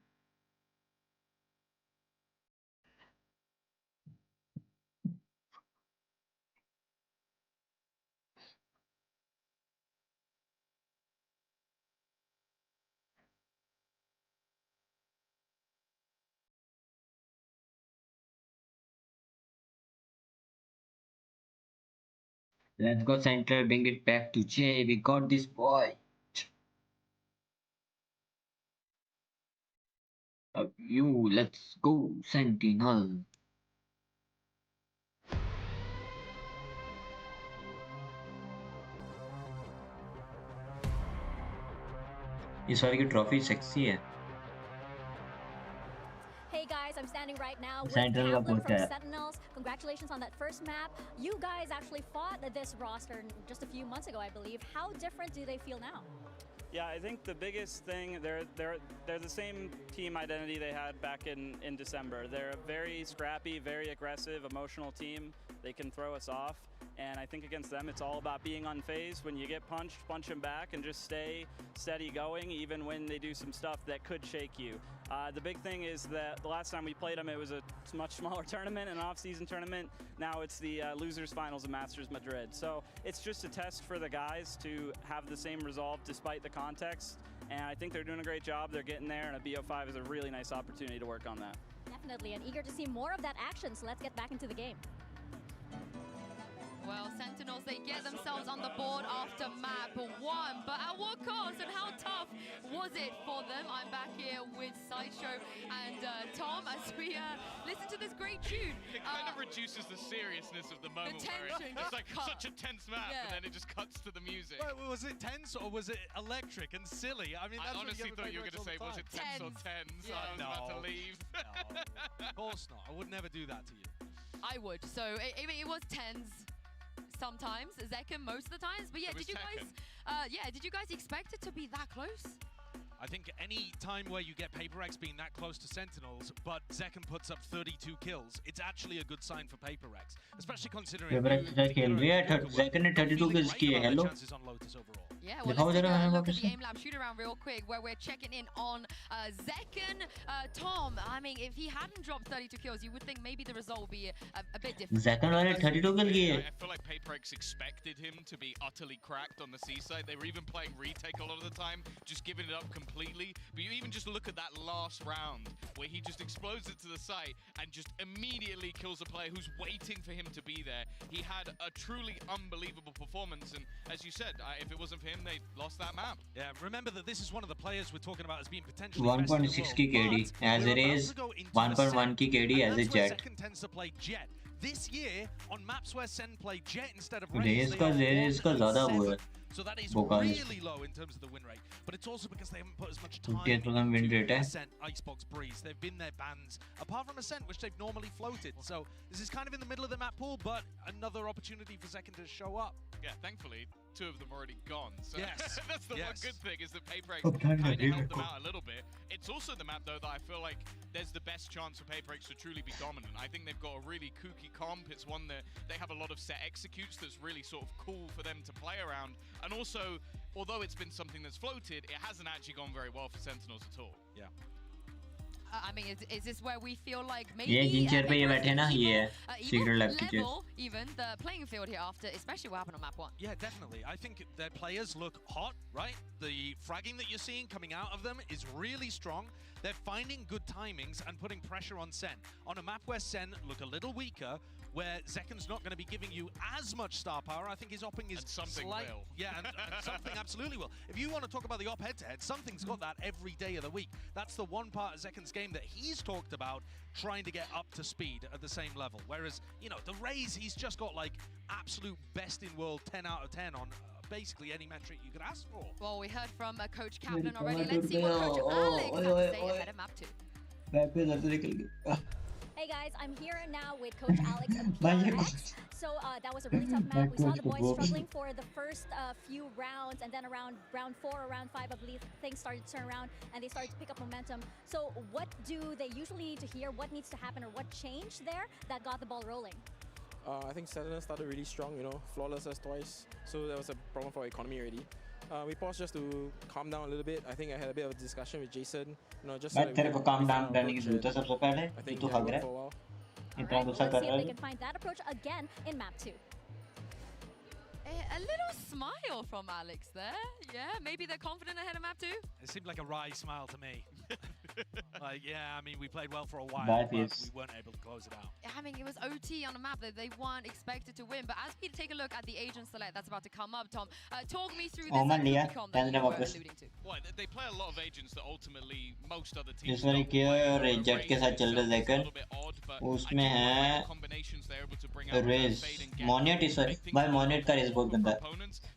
Let's go Central, bring it back to Jay. We got this boy. Let's go Sentinel. इस बार की ट्रॉफी सेक्सी है। Hey guys, I'm standing right now with Sentinel का Kaplan पोस्ट from है। Sentinels. Congratulations on that first map. You guys actually fought this roster just a few months ago, I believe. How different do they feel now? Yeah, I think the biggest thing, they're the same team identity they had back in December. They're a very scrappy, very aggressive, emotional team. They can throw us off. And I think against them, it's all about being unfazed. When you get punched, punch them back and just stay steady going, even when they do some stuff that could shake you. The big thing is that the last time we played them, it was a much smaller tournament, an off-season tournament. Now it's the losers finals of Masters Madrid. So it's just a test for the guys to have the same resolve despite the context. And I think they're doing a great job. They're getting there, and a BO5 is a really nice opportunity to work on that. Definitely, and eager to see more of that action. So let's get back into the game. Well, Sentinels, they get themselves on the board after map 1, but at what cost and how tough was it for them? I'm back here with Sideshow and Tom as we listen to this great tune. It kind of reduces the seriousness of the moment. The tension It's like cut. such a tense map, and then it just cuts to the music. Wait, was it tense or was it electric and silly? I mean, I honestly thought you were going to say, was it tense or tens? Yeah. I was about to leave. No, of course not. I would never do that to you. I would. So it was tens sometimes, Zekken most of the times. But yeah, It was did you guys expect it to be that close? I think any time where you get Paper Rex being that close to Sentinels, but Zekken puts up 32 kills, it's actually a good sign for Paper Rex, especially considering Paper Rex अच्छा खेल रही है। Zekken ने 32 kills किए। Hello। Yeah, well, let's take a look at the aim lab shoot around real quick, where we're checking in on Zekken. Tom, I mean, if he hadn't dropped 32 kills, you would think maybe the result would be a bit different. Zekken वाले 32 kill किए। I feel like Paperex expected him to be utterly cracked on the seaside. They were even playing retake a lot of the time, just giving it up completely. But you even just look at that last round where he just explodes it to the site and just immediately kills a player who's waiting for him to be there. He had a truly unbelievable performance, and as you said, if it wasn't for him, they lost that map. Yeah, remember that this is one of the players we're talking about as being potentially 1.6 की KD as it is 1.1 की KD as a Jet. Second tends to play Jet. This year on maps where Sen played Jet instead of Raze का ज़्यादा वो है। So that is Vocals. really low in terms of the win rate, but it's also because they haven't put as much time 58% win rate है। Ascent, Icebox, Breeze. They've been their bans, apart from Ascent, which they've normally floated. So this is kind of in the middle of the map pool, but another opportunity for Zekken to show up. Yeah, thankfully, 2 of them already gone. So Yes. that's the one Yes. good thing, is that Paperex Oh, kind of Canada, helped them out a little bit. It's also the map, though, that I feel like there's the best chance for Paperex to truly be dominant. I think they've got a really kooky comp. It's one that they have a lot of set executes that's really sort of cool for them to play around. And also, although it's been something that's floated, it hasn't actually gone very well for Sentinels at all. Yeah. I mean, is this where we feel like maybe ये जिन chair पे ये बैठे ना ये secret lab की chair. level even the playing field here after, especially what happened on map 1? Yeah, definitely. I think their players look hot, right? The fragging that you're seeing coming out of them is really strong. They're finding good timings and putting pressure on Sen. On a map where Sen look a little weaker, where Zekken's not going to be giving you as much star power, I think his opping is will. Yeah, and something absolutely will. If you want to talk about the op head-to-head, something's got that every day of the week. That's the one part of Zekken's game that he's talked about trying to get up to speed at the same level. Whereas, you know, the Raze, he's just got like absolute best in world 10 out of 10 on basically any metric you could ask for. Well, we heard from Coach Kaplan already. Let's see what Coach Alex has to say ahead of map 2. Hey guys, I'm here now with Coach Alex of PRX. So that was a really tough map. We saw the boys struggling for the first few rounds, and then around round 4 or round 5, I believe, things started to turn around and they started to pick up momentum. So what do they usually need to hear? What needs to happen, or what changed there that got the ball rolling? I think Sentinel started really strong, you know, flawless as twice. So that was a problem for economy already. We paused just to calm down a little bit. I think I had a bit of a discussion with Jason, you know, just so that तेरे को calm down करने की ज़रूरत है सबसे पहले। तू भाग रहा है। इतना गुस्सा कर Let's see रहा if they है। can find that approach again in map 2. A little smile from Alex there. Yeah, maybe they're confident ahead of map 2. It seemed like a wry smile to me. Yeah, I mean, we played well for a while, Bad but face. we weren't able to close it out. I mean, it was OT on a map that they weren't expected to win. But as we take a look at the agent select that's about to come up, Tom, talk me through this Oman liya, cookie comp that you Tanzania were वापस. alluding to. Well, they play a lot of agents that ultimately most other teams इस बार don't क्या play. और jet के साथ चल रहा है It's a लेकिन little bit odd, but I उसमें do like है the combinations they're able to bring out. Raze Monyet इस बार भाई मोनेट का रेस बहुत गंदा है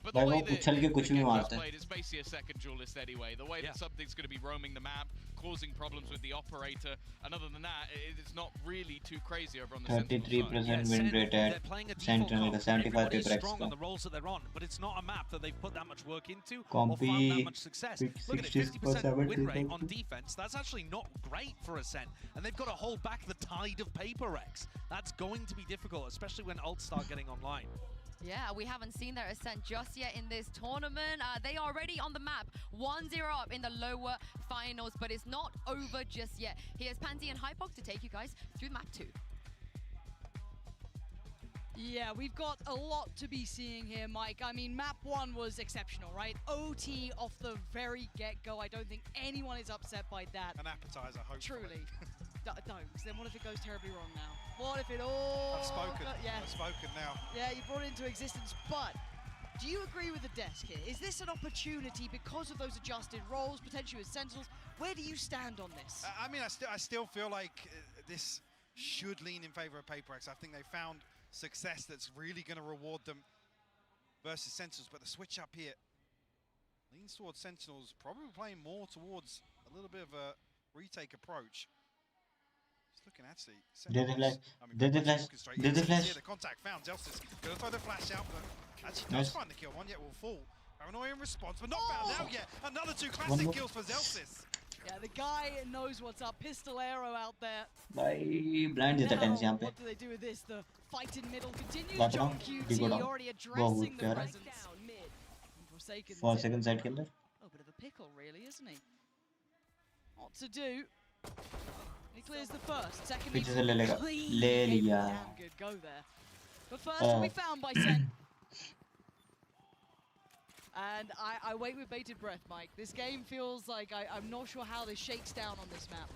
But भाई the वो way that उछल के कुछ भी Gekko's मारता है played, it's basically a second duelist anyway. The way that something's going to be roaming the map, causing problems with the operator, and other than that, it's not really too crazy over on the Sentinel 33% side. win rate They're at playing a default Sentinel comp. का 75 Everybody's paper X strong का on the roles that they're on, but it's not a map that they've put that much work into or Compy found that much success. Look at it, 50% 60% win rate on defense. That's actually not great for Ascent, and they've got to hold back the tide of Paper X. That's going to be difficult, especially when ults start getting online. Yeah, we haven't seen their ascent just yet in this tournament. They are already on the map, 1-0 up in the lower finals, but it's not over just yet. Here's Pansy and Hypok to take you guys through map 2. Yeah, we've got a lot to be seeing here, Mike. I mean, map 1 was exceptional, right? OT off the very get-go. I don't think anyone is upset by that. An appetizer, hopefully. Truly. Don't, because then what if it goes terribly wrong now? What if it all... I've spoken. Yeah. I've spoken now. Yeah, you brought it into existence, but do you agree with the desk here? Is this an opportunity because of those adjusted roles, potentially with Sentinels? Where do you stand on this? I mean, I still feel like this should lean in favor of Paper X. I think they found success that's really going to reward them versus Sentinels, but the switch up here leans towards Sentinels, probably playing more towards a little bit of a retake approach. Just looking actually, Sentinels, I mean, Did the flash, orchestrate. did the flash. Here, the contact found, Zelsis gonna throw the flash out, but actually does find the kill, one yet will fall. Paranoia in response, but not found out yet. Another 2 classic kills for Zelsis. Yeah, the guy knows what's up. Pistol arrow out there. भाई blind देता Now, 10 यहाँ पे what do they do with this? The fight in middle continues. बात John बताऊं? QT Digo down. already वो addressing the क्या रहा है? presence. Forsaken. 4 second side के अंदर Oh, bit of a pickle, really, isn't he? What to do? He clears the first. Second, पीछे से ले लेगा ले लिया damn good go there. But first, will be found by Sen. And I wait with bated breath, Mike. This game feels like I'm not sure how this shakes down on this map.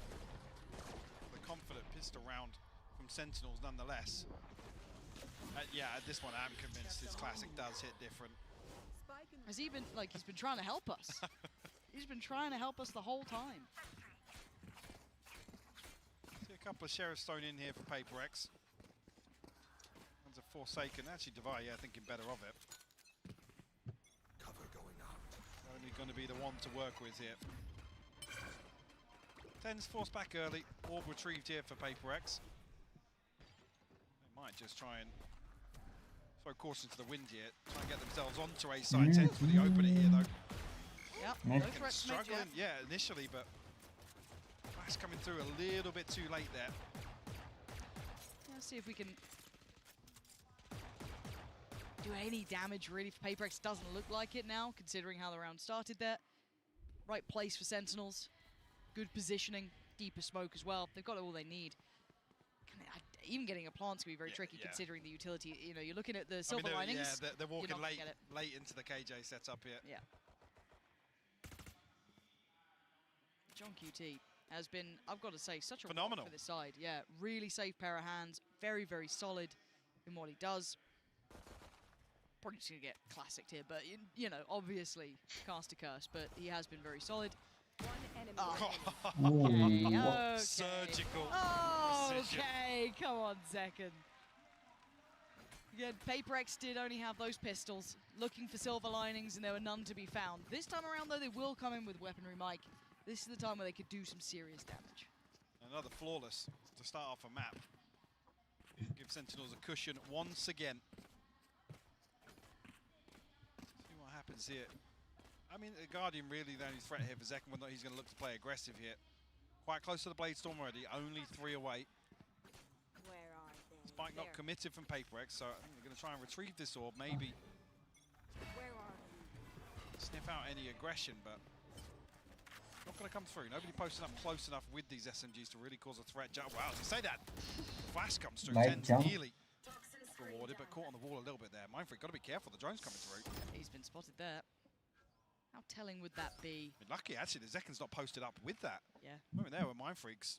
The confident pistol round from Sentinels nonetheless. Yeah, at this one I'm convinced his classic does hit different. Has he been, like, he's been trying to help us. He's been trying to help us the whole time. See a couple of Sheriff Stone in here for Paper X. One's a Forsaken, actually Devi, yeah, thinking better of it. Only going to be the one to work with here. Tens forced back early, orb retrieved here for Paper X. They might just try and throw caution to the wind here, try and get themselves onto a side. Tens really open it here though. Yep, no threats struggling, yeah, initially, but Flash coming through a little bit too late there. Let's see if we can do any damage really for Paper X. Doesn't look like it now, considering how the round started there. Right place for Sentinels. Good positioning, deeper smoke as well. They've got all they need. Even getting a plant's gonna be very tricky considering the utility. You know, you're looking at the silver linings. Yeah, they're walking late into the KJ setup here. Yeah. John QT has been, I've got to say, such a phenomenal for this side. Yeah, really safe pair of hands. Very, very solid in what he does. Probably just gonna get classicked here, but you know, obviously cast a curse, but he has been very solid. Okay. Surgical precision. Okay, come on, second. Again, Paper X did only have those pistols, looking for silver linings, and there were none to be found. This time around, though, they will come in with weaponry, Mike. This is the time where they could do some serious damage. Another flawless to start off a map. Give Sentinels a cushion once again. See what happens here. I mean, the Guardian really the only threat here for Zek, whether he's going to look to play aggressive here. Quite close to the Blade Storm already, only 3 away. Spike not committed from Paper X, so I think they're going to try and retrieve this orb, maybe sniff out any aggression, but not going to come through. Nobody posting up close enough with these SMGs to really cause a threat. Wow, to say that, Flash comes through, Tens nearly rewarded, but caught on the wall a little bit there. Mindfreak, got to be careful, the drone's coming through. He's been spotted there. How telling would that be? Lucky, actually, the Zekken's not posted up with that. Yeah. Moment there were Mind Freaks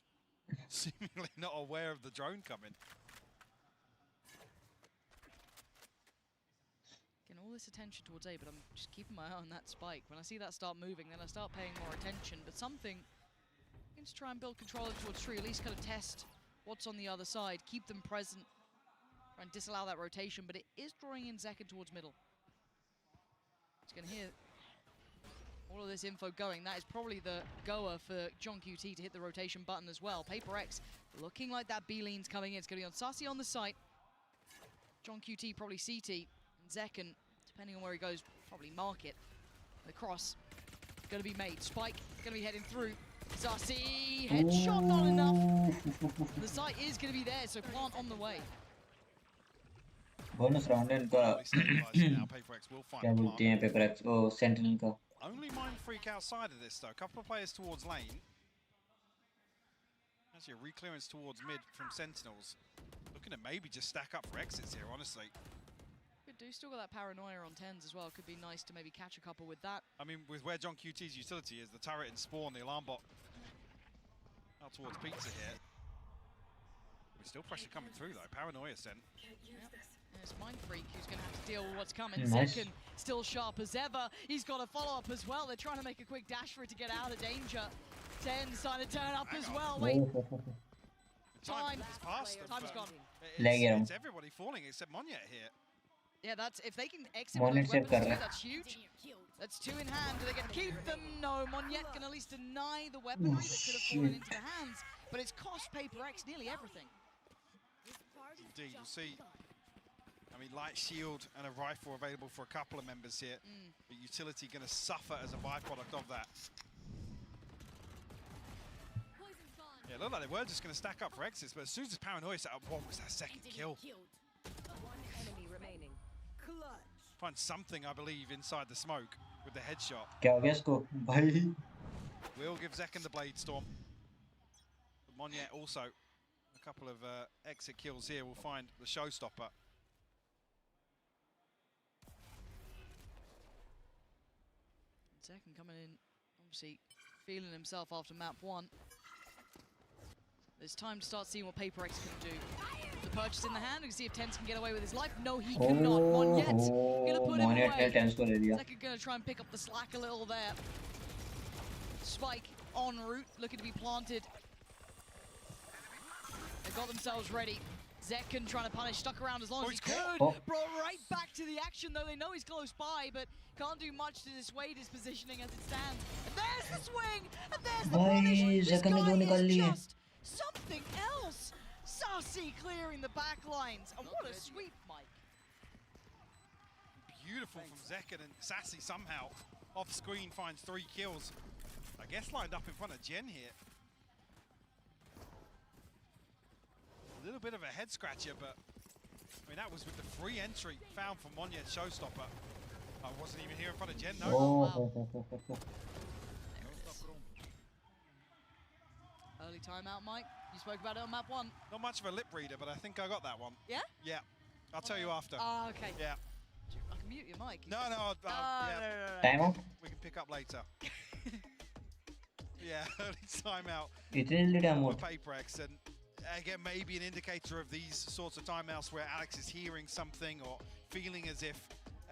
seemingly not aware of the drone coming. Getting all this attention towards A, but I'm just keeping my eye on that spike. When I see that start moving, then I start paying more attention. But something, I'm going to try and build control towards Tree, at least kind of test what's on the other side, keep them present, try and disallow that rotation, but it is drawing in Zekken towards middle. It's going to hear all of this info going. That is probably the goer for John QT to hit the rotation button as well. Paper X looking like that B-lean's coming in. It's going to be on Sassy on the site. John QT probably CT. And Zekken, depending on where he goes, probably market. The cross going to be made. Spike going to be heading through. Sassy, headshot not enough. The site is going to be there, so plant on the way. Bonus round इनका क्या बोलते हैं Paper X ओ Sentinel का. Only Mind Freak outside of this though. A couple of players towards lane. Actually, a reclearance towards mid from Sentinels. Looking to maybe just stack up for exits here, honestly. Could do still got that paranoia on 10s as well. Could be nice to maybe catch a couple with that. I mean, with where John QT's utility is, the turret and spawn, the alarm bot out towards Pizza here. There's still pressure coming through though. Paranoia sent. Yep. It's Mind Freak who's going to have to deal with what's coming. Nice. Zekken still sharp as ever. He's got a follow-up as well. They're trying to make a quick dash for it to get out of danger. 10's trying to turn up as well. Wait. Time. Time's gone. It's everybody falling except Monyet here. Yeah, that's if they can exit with those weapons too, that's huge. That's two in hand. Do they get to keep them? No, Monyet can at least deny the weaponry that could have fallen into the hands. But it's cost Paper X nearly everything. Indeed, you'll see. I mean, light shield and a rifle available for a couple of members here. But utility going to suffer as a byproduct of that. Yeah, it looked like they were just going to stack up for exits, but as soon as this Paranoia set up, what was that second kill? One enemy remaining. Clutch. Find something, I believe, inside the smoke with the headshot. क्या हो गया इसको भाई? We'll give Zekken the Blade Storm. But Monyet also a couple of exit kills here. We'll find the showstopper. Zekken coming in, obviously feeling himself after map 1. There's time to start seeing what Paper X can do. The purchase in the hand, we can see if 10s can get away with his life. No, he cannot. Monyet gonna put him away. Zekken gonna try and pick up the slack a little there. Spike en route, looking to be planted. They got themselves ready. Zekken trying to punish, stuck around as long as he could. Brought right back to the action, though they know he's close by, but can't do much to dissuade his positioning as it stands. And there's the swing, and there's the punish. This guy is just something else. Sassy clearing the back lines, and what a sweep, Mike. Beautiful from Zekken, and Sassy somehow off screen finds 3 kills. I guess lined up in front of Jen here. A little bit of a head scratcher, but I mean that was with the free entry found from Monyet showstopper. I wasn't even here in front of Jen. No. Early timeout, Mike. You spoke about it on map 1. Not much of a lip reader, but I think I got that one. Yeah? Yeah. I'll tell you after. Ah, okay. Yeah. I can mute your mic. No. Yeah. Time out. We can pick up later. Yeah, early timeout. इतने time for out. Paper X, and again, maybe an indicator of these sorts of timeouts where Alex is hearing something or feeling as if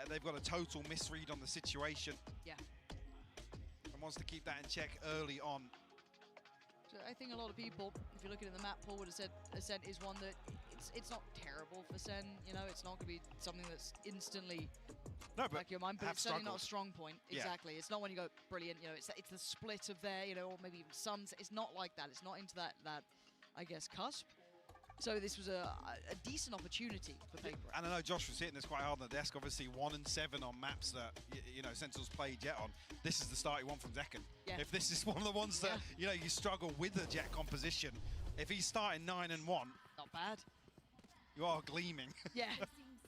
they've got a total misread on the situation. Yeah. And wants to keep that in check early on. So I think a lot of people, if you're looking at the map, Paul would have said Ascent is one that it's not terrible for Sen. You know, it's not going to be something that's instantly back your mind, but it's certainly not a strong point. Yeah. Exactly. It's not when you go brilliant. You know, it's the split of there. You know, or maybe even Suns. It's not like that. It's not into that I guess cusp. So this was a decent opportunity for Paper. And I know Josh was hitting this quite hard on the desk. Obviously 1 and 7 on maps that you know Sentinels played Jet on. This is the start you want from Zekken. Yeah. If this is one of the ones that you know you struggle with the Jet composition, if he's starting 9 and 1, not bad. You are gleaming. Yeah,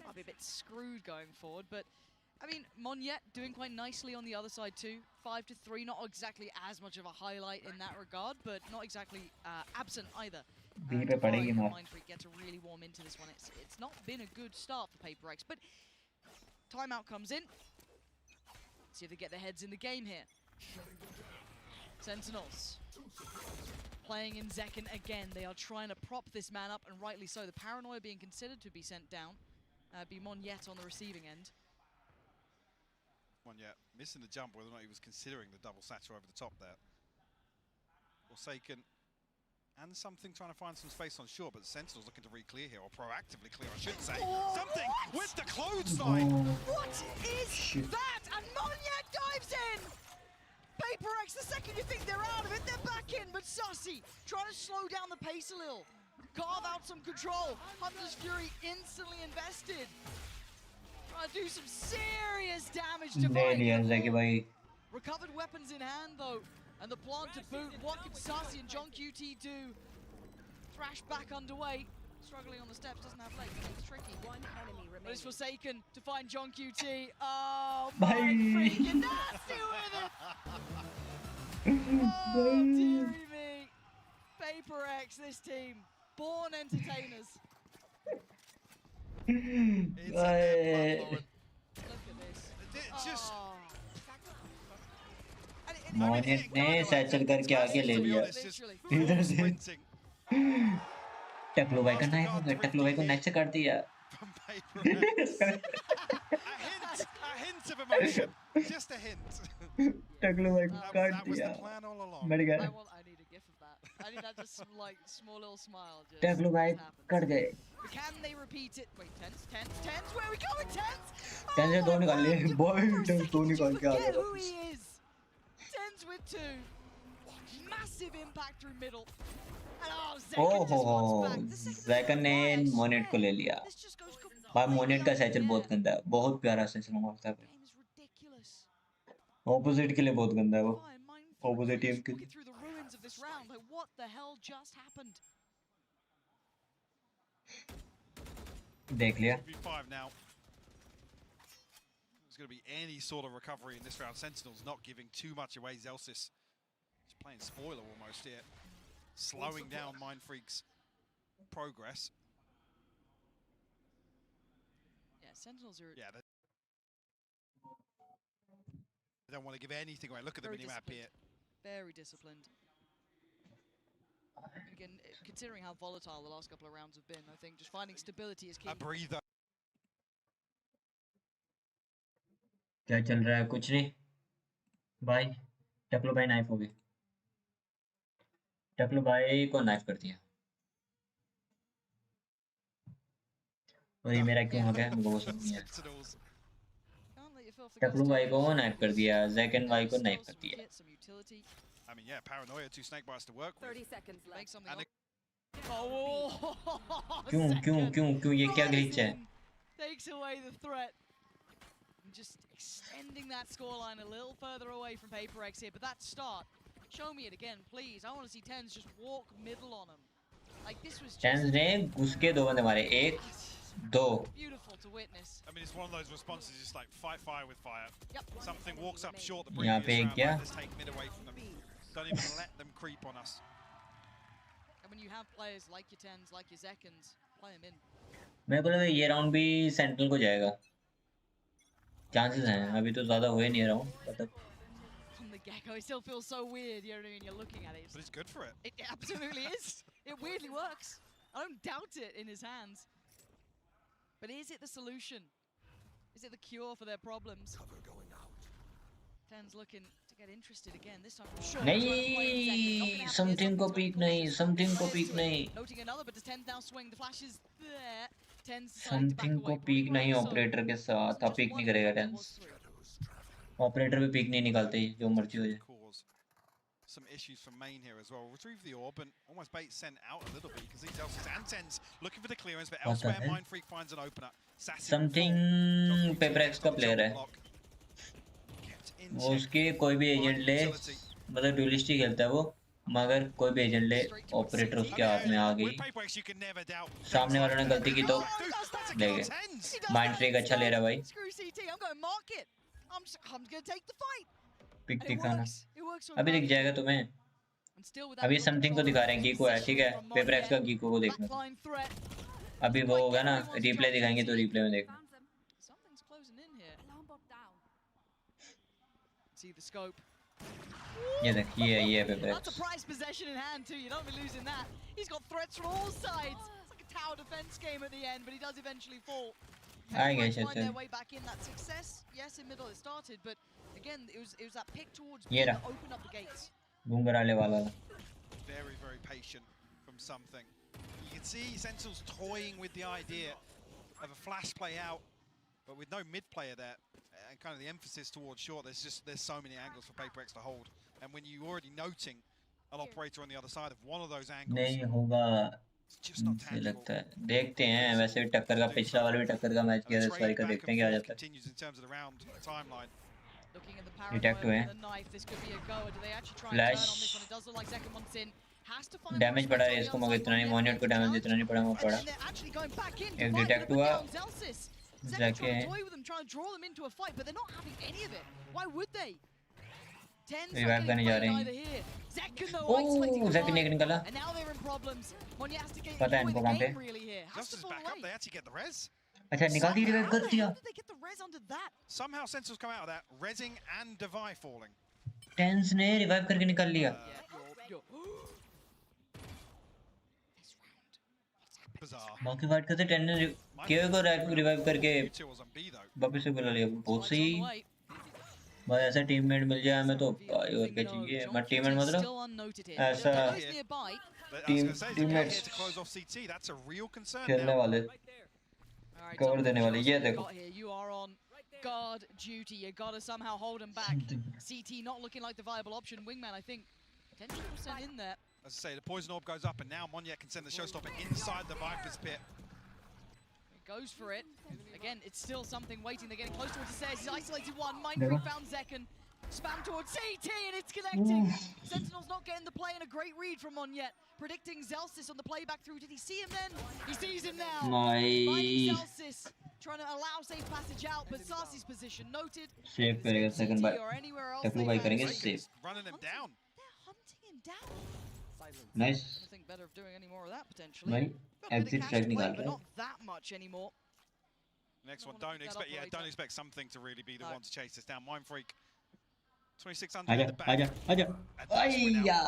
might be a bit screwed going forward, but I mean Monyet doing quite nicely on the other side too. 5 to 3, not exactly as much of a highlight in that regard, but not exactly absent either. Mind Freak get to really warm into this one. It's not been a good start for Paper X, but timeout comes in. See if they get their heads in the game here. Sentinels playing in Zekken again. They are trying to prop this man up, and rightly so. The Paranoia being considered to be sent down. Be Monyet on the receiving end. Monyet missing the jump, whether or not he was considering the double satchel over the top there. Forsaken and something trying to find some space on shore, but Sentinel's looking to re-clear here, or proactively clear, I should say. Oh, Something with the clothesline! What is that? And Monyet dives in! Paper X, the second you think they're out of it, they're back in, but Sussy trying to slow down the pace a little. Carve out some control. Hunter's Fury instantly invested. Trying to do some serious damage to Viking. Recovered weapons in hand though, and the plan to boot. What can Sussy and John QT do? Thrash back underway. Struggling on the steps, doesn't have legs, it's tricky. One enemy remaining. But it's Forsaken to find John QT. Oh my freaking nasty with it! Oh dearie me. Paper X, this team. Born entertainers. Look at this. Just Monyet ने satchel करके आगे ले लिया इधर से टकलो भाई का knife हो गया टकलो भाई को नाइफ से काट दिया a hint of emotion, just a hint. टकलो भाई को काट दिया मर गया I need a gif of that. I need that just like small little smile. टकलो भाई कट गए Can they repeat it? Wait, tens, where are we going, tens? tens से दो निकाल लिए बॉय tens दो निकाल के आ Forget गया who he is. Tens with two. Massive impact through middle. And Zekken just wants back. Zekken ने Monet को ले लिया भाई मोनेट का सैचल बहुत गंदा है बहुत प्यारा सैचल मारता है ऑपोजिट के लिए बहुत गंदा है वो ऑपोजिट टीम के लिए What the hell just happened? देख लिया now. There's going to be any sort of recovery in this round. Sentinel's not giving too much away. Zelsis just playing spoiler almost here, slowing down Mind Freak's progress. Yeah, Sentinels are. Yeah, they don't want to give anything away. Look at the minimap here. Very disciplined. And again, considering how volatile the last couple of rounds have been, I think just finding stability is key. A breather. क्या चल रहा है कुछ नहीं भाई टकलो भाई knife हो गए टकलो भाई को नाइफ कर दिया और ये मेरा क्यों हो गया मुझे वो समझ नहीं आया टकलो भाई को नाइफ कर दिया Zekken भाई को नाइफ कर दिया I mean, yeah, Paranoia, 2 snake bites to work with. 30 seconds left. क्यों ये क्या ग्लिच है Takes away the threat. Just extending that scoreline a little further away from Paper X here, but that start, show me it again, please. I want to see Tens just walk middle on him. Like this was just Tens ने घुस के दो बंदे मारे एक दो beautiful to witness. I mean, it's one of those responses, just like fight fire with fire. Yep. Something walks up short the यहाँ पे previous क्या round, let's take mid away from them. Don't even let them creep on us. And when you have players like your Tens, like your Zekkens, play them in. मेरे को लगा ये round भी central को जाएगा chances हैं अभी तो ज़्यादा हुए नहीं राउंड मतलब From the get-go, it still feels so weird, you know what I mean? You're looking at it. But it's good for it. It absolutely is. It weirdly works. I don't doubt it in his hands. But is it the solution? Is it the cure for their problems? Tens looking to get interested again. This time, sure. नहीं something को peek नहीं Noting another, but does Tens now swing? The flash is there. Tens something को peek नहीं operator के साथ अब peek नहीं करेगा टेंस ऑपरेटर भी peek नहीं निकालते जो मर्जी हो जाए Some issues from main here as well. Retrieve the orb and almost bait sent out a little bit because these Elsis and Tens looking for the clearance, but elsewhere Mind Freak finds an opener. Something Paper X का player है वो उसके कोई भी agent ले मतलब dualistic खेलता है वो मगर कोई भी एजेंट ले ऑपरेटर उसके हाथ में आ गई सामने वालों ने गलती की तो ले गए माइंड फ्रीक अच्छा ले रहा है भाई पिक दिखाना अभी दिख जाएगा तुम्हें अभी समथिंग को दिखा रहे हैं गीको है ठीक है पेपर एक्स का गीको को देखना अभी वो होगा ना रिप्ले दिखाएंगे तो रिप्ले में देखना See the scope. ये देखिए ये paper That's a prize possession in hand too. You don't be losing that. He's got threats from all sides. It's like a tower defense game at the end, but he does eventually fall. I guess find their way back in. That success, yes, in middle it started, but again, it was that pick towards B that opened up the gates. घुंघराले वाला. Very, very patient from something. You can see Sentinels toying with the idea of a flash play out, but with no mid player there, and kind of the emphasis towards short. There's so many angles for PaperX to hold, and when you're already noting an operator on the other side of one of those angles, नहीं होगा मुझे लगता है. देखते हैं वैसे भी टक्कर का पिछला वाला भी टक्कर का मैच किया था इस बार का देखते हैं क्या आ जाता है. Detect हुए फ्लैश डैमेज पड़ा है इसको मगर इतना नहीं मोनियट को डैमेज इतना नहीं पड़ा वो पड़ा एक डिटेक्ट हुआ जाके रिवाइव करने जा रहे हैं. ओह ज़ैक ने निकाला पता है इनको कहाँ पे. अच्छा निकाल दी रिवाइव कर दिया. Somehow Sentinels come out of that, Rezzing and Devi falling. Tenz ने रिवाइव करके निकाल लिया. बाकी बात करते टेन ने केओ को रिवाइव करके वापस से बुला लिया. बहुत सही. बस ऐसा टीममेट मिल जाए हमें तो भाई और क्या चाहिए. मैं टीममेट मतलब ऐसा टीममेट्स खेलने वाले कवर देने वाले. ये देखो guard duty. You gotta somehow hold him back. CT not looking like the viable option. Wingman, I think, 10% in there. As I say, the poison orb goes up, and now Monyet can send the showstopper inside the Viper's pit. He goes for it. Again, it's still something waiting. They're getting close towards the stairs. He's isolated one. Mindfreak found Zekken. Spam towards CT, and it's connecting. Sentinel's not getting the play, and a great read from Monyet. Predicting Zellsis on the playback through. Did he see him then? He sees him now. Finding Zellsis. Trying to allow safe passage out, but Sarsi's position noted. Safe करेगा second by. टकलू भाई करेंगे safe. Running him down. They're hunting him down. Nice. I think better of doing any more of that potentially. भाई exit track निकाल रहा है. Not that much anymore. Next one, don't expect something to really be the one to chase this down. Mindfreak, 2600 in the back. आजा. आया.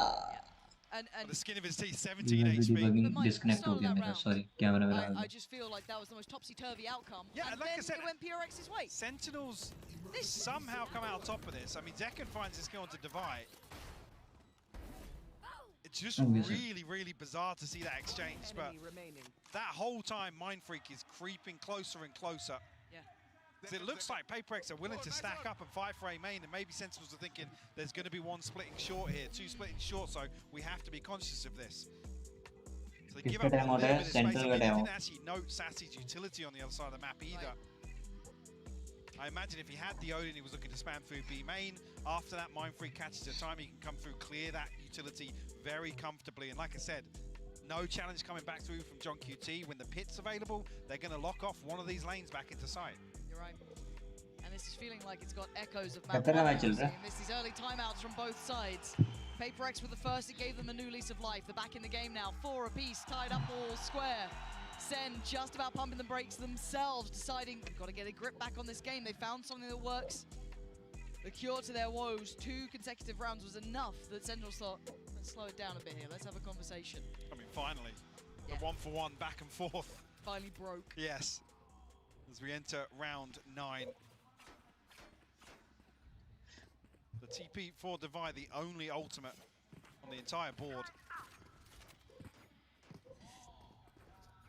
And the skin of his teeth, 17 HP. Disconnect हो गया मेरा. Sorry, camera मेरा. I just feel like that was the most topsy-turvy outcome. Yeah, and like then I said, it went PRX's way. Sentinels somehow come out on top of this. I mean, Zekken finds his skill onto Devi. It's just really, really bizarre to see that exchange. But that whole time, Mindfreak is creeping closer and closer. So it looks like PaperX are willing to stack up and fight for A main, and maybe Sentinels are thinking there's going to be one splitting short here, two splitting short, so we have to be conscious of this. So they give up a little bit of space. They didn't actually note Sassy's utility on the other side of the map either. I imagine if he had the Odin, he was looking to spam through B main. After that, Mindfreak catches a time, he can come through, clear that utility very comfortably. And like I said, no challenge coming back through from John QT. When the pit's available, they're going to lock off one of these lanes back into sight. Right. And this is feeling like it's got echoes of map this is early timeouts from both sides. PaperX with the first, it gave them a new lease of life. They're back in the game now, 4 apiece, tied up all square. Sen just about pumping the brakes themselves, deciding, got to get a grip back on this game. They found something that works. The cure to their woes, 2 consecutive rounds was enough that Sentinels thought, let's slow it down a bit here, let's have a conversation. I mean, finally, the 1-for-1 back and forth. Finally broke. Yes. As we enter round 9. The TP for Devi, the only ultimate on the entire board.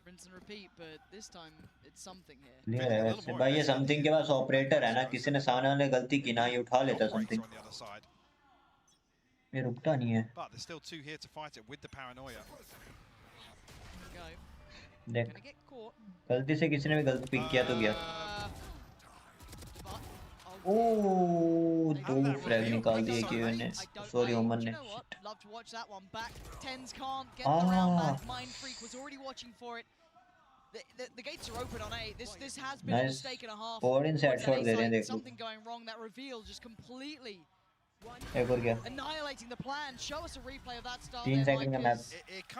Rinse and repeat, but this time it's something here. Yeah, भाई ये something के पास operator है ना, किसी ने सामने वाले गलती की ना, ये उठा लेता something. ये रुकता नहीं है. But there's still 2 here to fight it with the paranoia. देख गलती से किसी ने भी गलती पिक किया तो गया. ओह 2 फ्रैग निकाल दिए कि उन्होंने. सॉरी ओमन ने. Love to watch that one back. Tens can't get around that. Mindfreak was already watching for it. The gates are open on A. This has been a mistake and a half. Forward inside shot दे रहे हैं देखो. Something going wrong. That reveal just completely एक और क्या. Annihilating the plan. Show us a replay of that style. 3 second का map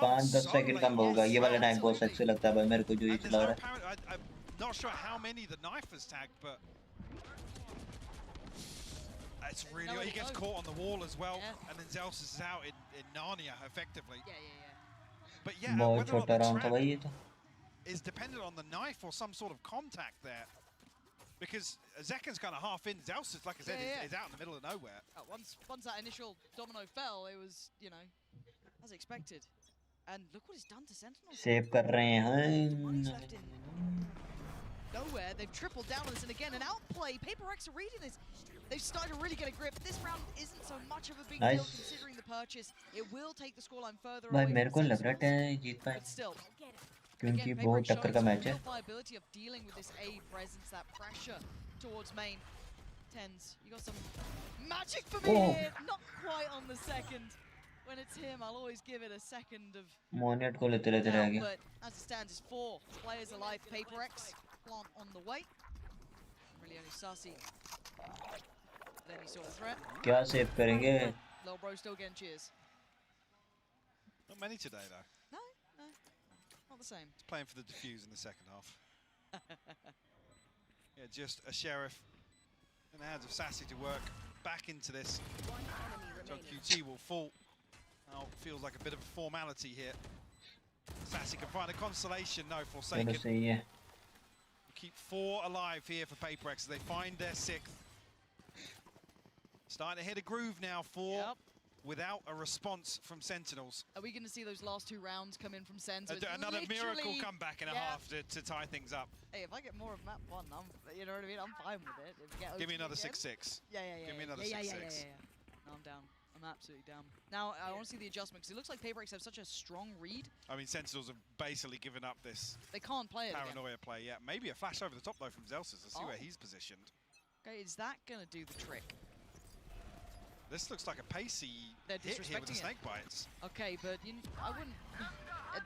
5-10 second कम होगा. ये वाला टाइम बहुत सेक्सी लगता है भाई मेरे को जो ये चला रहा है. I'm not sure how many the knife has tagged, but It's really, he gets caught on the wall as well, and then Zelsis is out in Narnia, effectively. But yeah, whether or not the trap is dependent on the knife or some sort of contact there. Because Zeken's kind of half in, Zelsis, like I said, is out in the middle of nowhere. Once that initial domino fell, it was, you know, as expected. And look what it's done to Sentinel. Save कर रहे हैं. Nowhere, they've tripled down on this, and again, an outplay. Paper X are reading this. They've started to really get a grip. This round isn't so much of a big deal considering the purchase. It will take the scoreline further away from मेरे को लग Sentinels, रहा है जीत पाए. but still. क्योंकि Again, बहुत Paper X टक्कर का showing मैच some है. real viability of dealing with this A presence, that pressure towards main. Tens, you got some magic for me here. Not quite on the second. When it's him, I'll always give it a second of Monyet को लेते रहते रह गए. but as it stands, it's 4 players alive. Paper X, Plant on the way. Really only Sassy. Then he saw the threat. क्या save करेंगे? Lil Bro still getting cheers. Not many today, though. No, not the same. He's playing for the defuse in the second half. Yeah, just a sheriff in the hands of Sassy to work back into this. So QT will fall. Now feels like a bit of a formality here. Sassy can find a consolation, no, Forsaken. Keep 4 alive here for Paper X as they find their 6th. Starting to hit a groove now for without a response from Sentinels. Are we going to see those last 2 rounds come in from Sen? So Another miracle comeback in a half to tie things up. Hey, if I get more of map 1, you know what I mean? I'm fine with it. If we get Give me another again, 6-6. Yeah. Give me another 6-6. No, I'm down. I'm absolutely down. Now, I want to see the adjustment, because it looks like Paper X have such a strong read. I mean, Sentinels have basically given up this They can't play it paranoia play yet. Maybe a flash over the top, though, from Zelsis. Let's see where he's positioned. Okay, is that going to do the trick? This looks like a pacey hit here with the snake bites. Okay, but I wouldn't...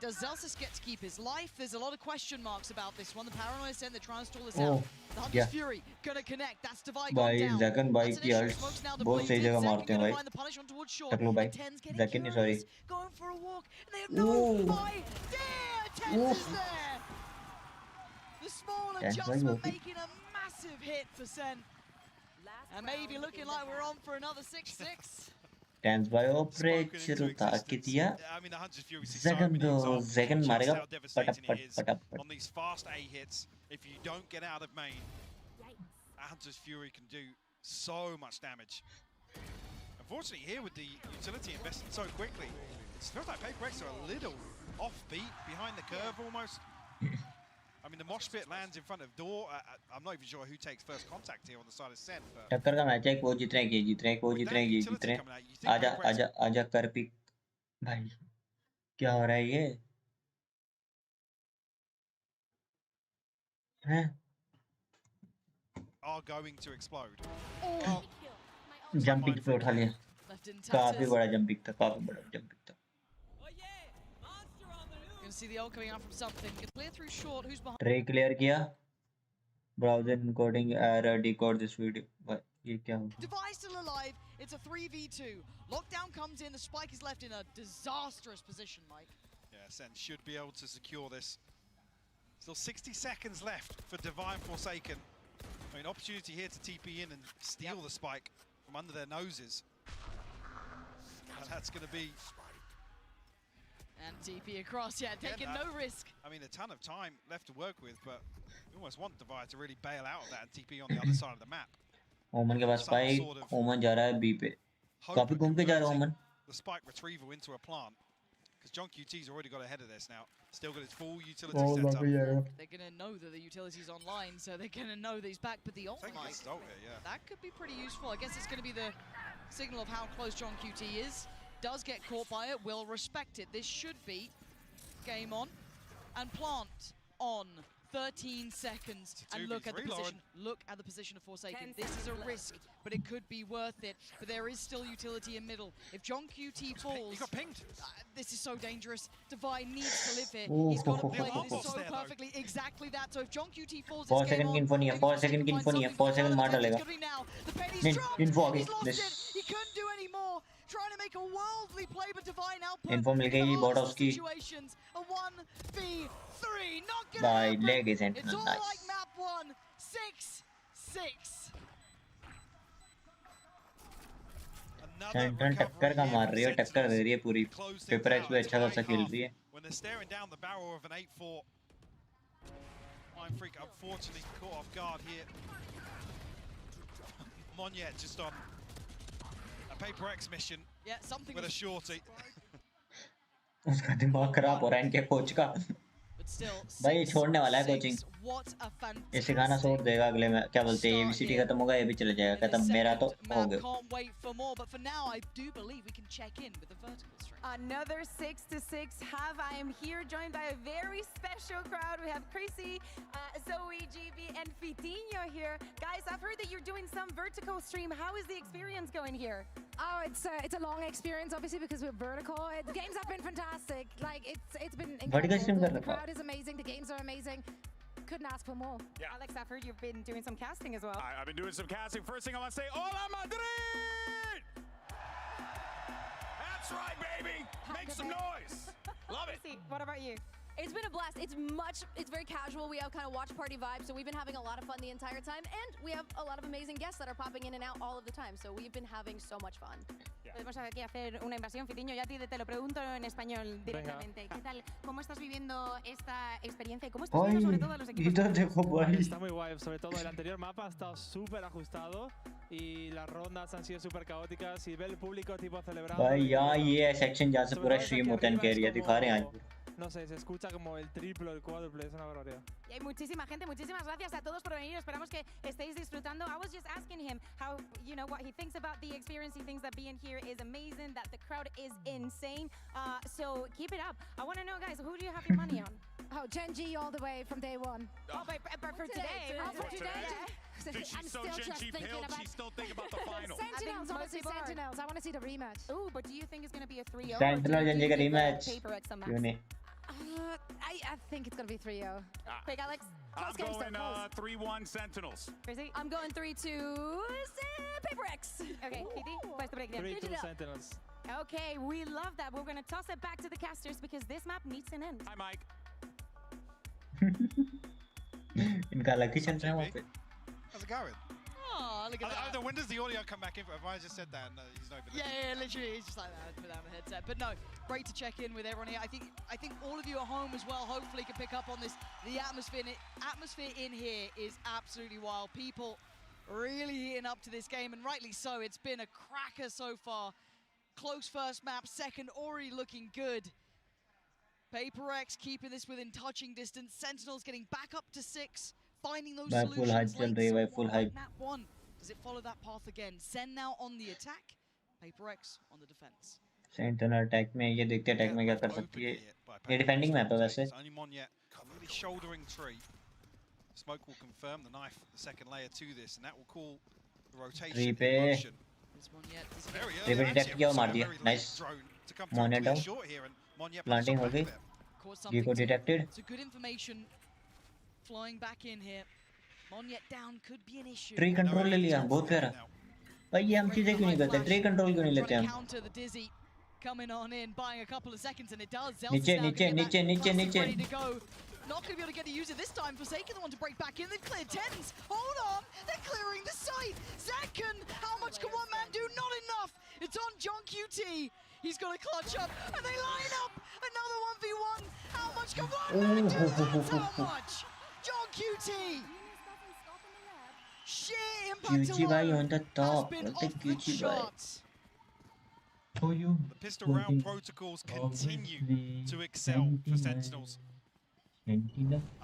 Does Zelsis get to keep his life? There's a lot of question marks about this one. The Paranoia Sen, they're trying to stall this out. The Hunter's Fury gonna connect. That's Divide gone down. Zekan भाई की ults बहुत सही जगह मारते हैं भाई. टक लो भाई. Zekan नहीं, sorry. Going for a walk, and they have no idea. Tens is there. The small adjustment making a massive hit for Sen. And maybe looking like we're on for another 6-6. Tens by operation ताकि दिया. Zekan तो Zekan मारेगा. पटप. On these fast A hits, if you don't get out of main, Hunter's Fury can do so much damage. Unfortunately, here with the utility invested so quickly, it feels like Paper X are a little offbeat, behind the curve almost. I mean, the mosh pit lands in front of door. I'm not even sure who takes first contact here on the side of Sen. टक्कर का match है. वो जीत रहे हैं. आजा कर pick. भाई क्या हो रहा है ये? हैं? Are going to explode. Jumping पे उठा लिया. काफी बड़ा jumping था. You can see the ult coming out from something. Gets clear through short. Who's behind? Tray clear किया. Browser encoding error. Decode this video. ये क्या हुआ? Device still alive. It's a 3v2. Lockdown comes in. The spike is left in a disastrous position, Mike. Yeah, Sen should be able to secure this. Still 60 seconds left for Divine Forsaken. I mean, opportunity here to TP in and steal the spike from under their noses. And that's going to be... And TP across, taking no risk. I mean, a ton of time left to work with, but you almost want Divine to really bail out of that and TP on the other side of the map. Omen के पास spike. Omen जा रहा है B पे. काफी घूम के जा रहा है Omen. The spike retrieval into a plant. Because John QT's already got ahead of this now. Still got his full utility set up. They're going to know that the utility's online, so they're going to know that he's back. But the ult, Mike, that could be pretty useful. I guess it's going to be the signal of how close John QT is. Does get caught by it, will respect it. This should be game on. And Plant on 13 seconds. And look at the position. Look at the position of Forsaken. This is a risk, but it could be worth it. But there is still utility in middle. If John QT falls... He got pinged. This is so dangerous. Divine needs to live here. He's got to play this so perfectly. Exactly that. So if John QT falls, 4 second की info नहीं है. 4 second की info नहीं है. 4 second मार डालेगा. Info आ गई. He couldn't do any more. Trying to make a worldly play, but Divine output. Info मिल गई bot की. A 1v3. Not gonna By happen. leg is It's all like map 1. 6-6. Central टक्कर का मार रही है, टक्कर दे रही है पूरी। पेपर एक्स भी अच्छा खासा खेल रही है। When they're staring down the barrel of an 8-4, Mind Freak unfortunately caught off guard here. Monyet just on a Paper X mission with a shorty. उसका दिमाग खराब हो रहा है इनके कोच का। भाई छोड़ने वाला है कोचिंग, ये सिखाना छोड़ देगा अगले में। क्या बोलते हैं, एबीसीटी खत्म होगा, ये भी चले जाएगा, खत्म। मेरा तो हो गया। Another 6-6 half. I am here joined by a very special crowd. We have Chrissy, Zoe, GB, and Fitinho here. Guys, I've heard that you're doing some vertical stream. How is the experience going here? Oh, it's a long experience, obviously, because we're vertical. The games have been fantastic. Like it's been incredible. The crowd is amazing. The games are amazing. Couldn't ask for more. Yeah. Alex, I've heard you've been doing some casting as well. I've been doing some casting. First thing I want to say, Hola Madrid! That's right, baby. Make some noise. Love it. What about you? It's been a blast. It's very casual. We have kind of watch party vibes, so we've been having a lot of fun the entire time, and we have a lot of amazing guests that are popping in and out all of the time. So we've been having so much fun. Podemos aquí hacer una invasión, Fitinho. Yo a ti te lo pregunto en español directamente. ¿Qué tal? ¿Cómo estás viviendo esta experiencia y cómo estás viendo sobre todo los equipos? Está muy guay, sobre todo el anterior mapa ha estado súper ajustado y las rondas han sido súper caóticas y ver el público tipo celebrando. भाई यहाँ ये section जहाँ से पूरा stream होता है इनके area दिखा रहे हैं आज। No sé, se escucha como el triple, el cuádruple, es una barbaridad. Y hay muchísima gente, muchísimas gracias a todos por venir. Esperamos que estéis disfrutando. I was just asking him how, what he thinks about the experience. He thinks that being here is amazing, that the crowd is insane. So keep it up. I want to know, guys, who do you have your money on? Oh, Gen G all the way from day one. Oh, but for today. For today. She's so Gen G pilled, she's still thinking about the final. Sentinels, obviously Sentinels. I want to see the rematch. Oh, but do you think it's going to be a 3-0? Sentinel Gen G का rematch क्यों नहीं? I think it's going to be 3-0. Quick, Alex. I'm going 3-1 Sentinels. Chrissy? I'm going 3-2 Paper X. Okay, Fiti, puesto break there. 3-2 Sentinels. Okay, we love that. We're going to toss it back to the casters because this map needs an end. Hi, Mike. इनका lucky चल रहा है वहाँ पे। How's it going? Oh, look at that. When does the audio come back in? Have I just said that and he's not even Yeah, literally, he's just like that without the headset. But no, great to check in with everyone here. I think all of you at home as well hopefully can pick up on this. The atmosphere in here is absolutely wild. People really heating up to this game, and rightly so. It's been a cracker so far. Close first map, second already looking good. Paper X keeping this within touching distance. Sentinels getting back up to 6. Finding those solutions. Full hype चल रही है भाई, full hype. Map 1. Does it follow that path again? Sen now on the attack. Paper X on the defense. Sentinel attack में ये देखते हैं attack में क्या कर सकती है। ये defending map है वैसे। Only Monyet really shouldering tree. Smoke will confirm the knife, the second layer to this, and that will call the rotation in motion. Tree पे detect किया और मार दिया. Nice. Monyet down. Planting हो गई. ये को detected. It's a good information. Flying back in here. Monyet down could be an issue. Tree control ले लिया, बहुत प्यारा. भाई ये हम चीजें क्यों नहीं करते? Tree control क्यों नहीं लेते हम? Counter the dizzy. Coming on in, buying a couple of seconds, and it does. नीचे नीचे. Not going to be able to get a user this time. Forsaken the one to break back in. They've cleared 10s. Hold on. They're clearing the site. Zaken, how much can one man do? Not enough. It's on John QT. He's got to clutch up. And they line up. Another 1v1. How much can one man do? That's how much. John QT. Sheer impact alone on the top. has been off the charts. The pistol round protocols continue to excel for Sentinels. I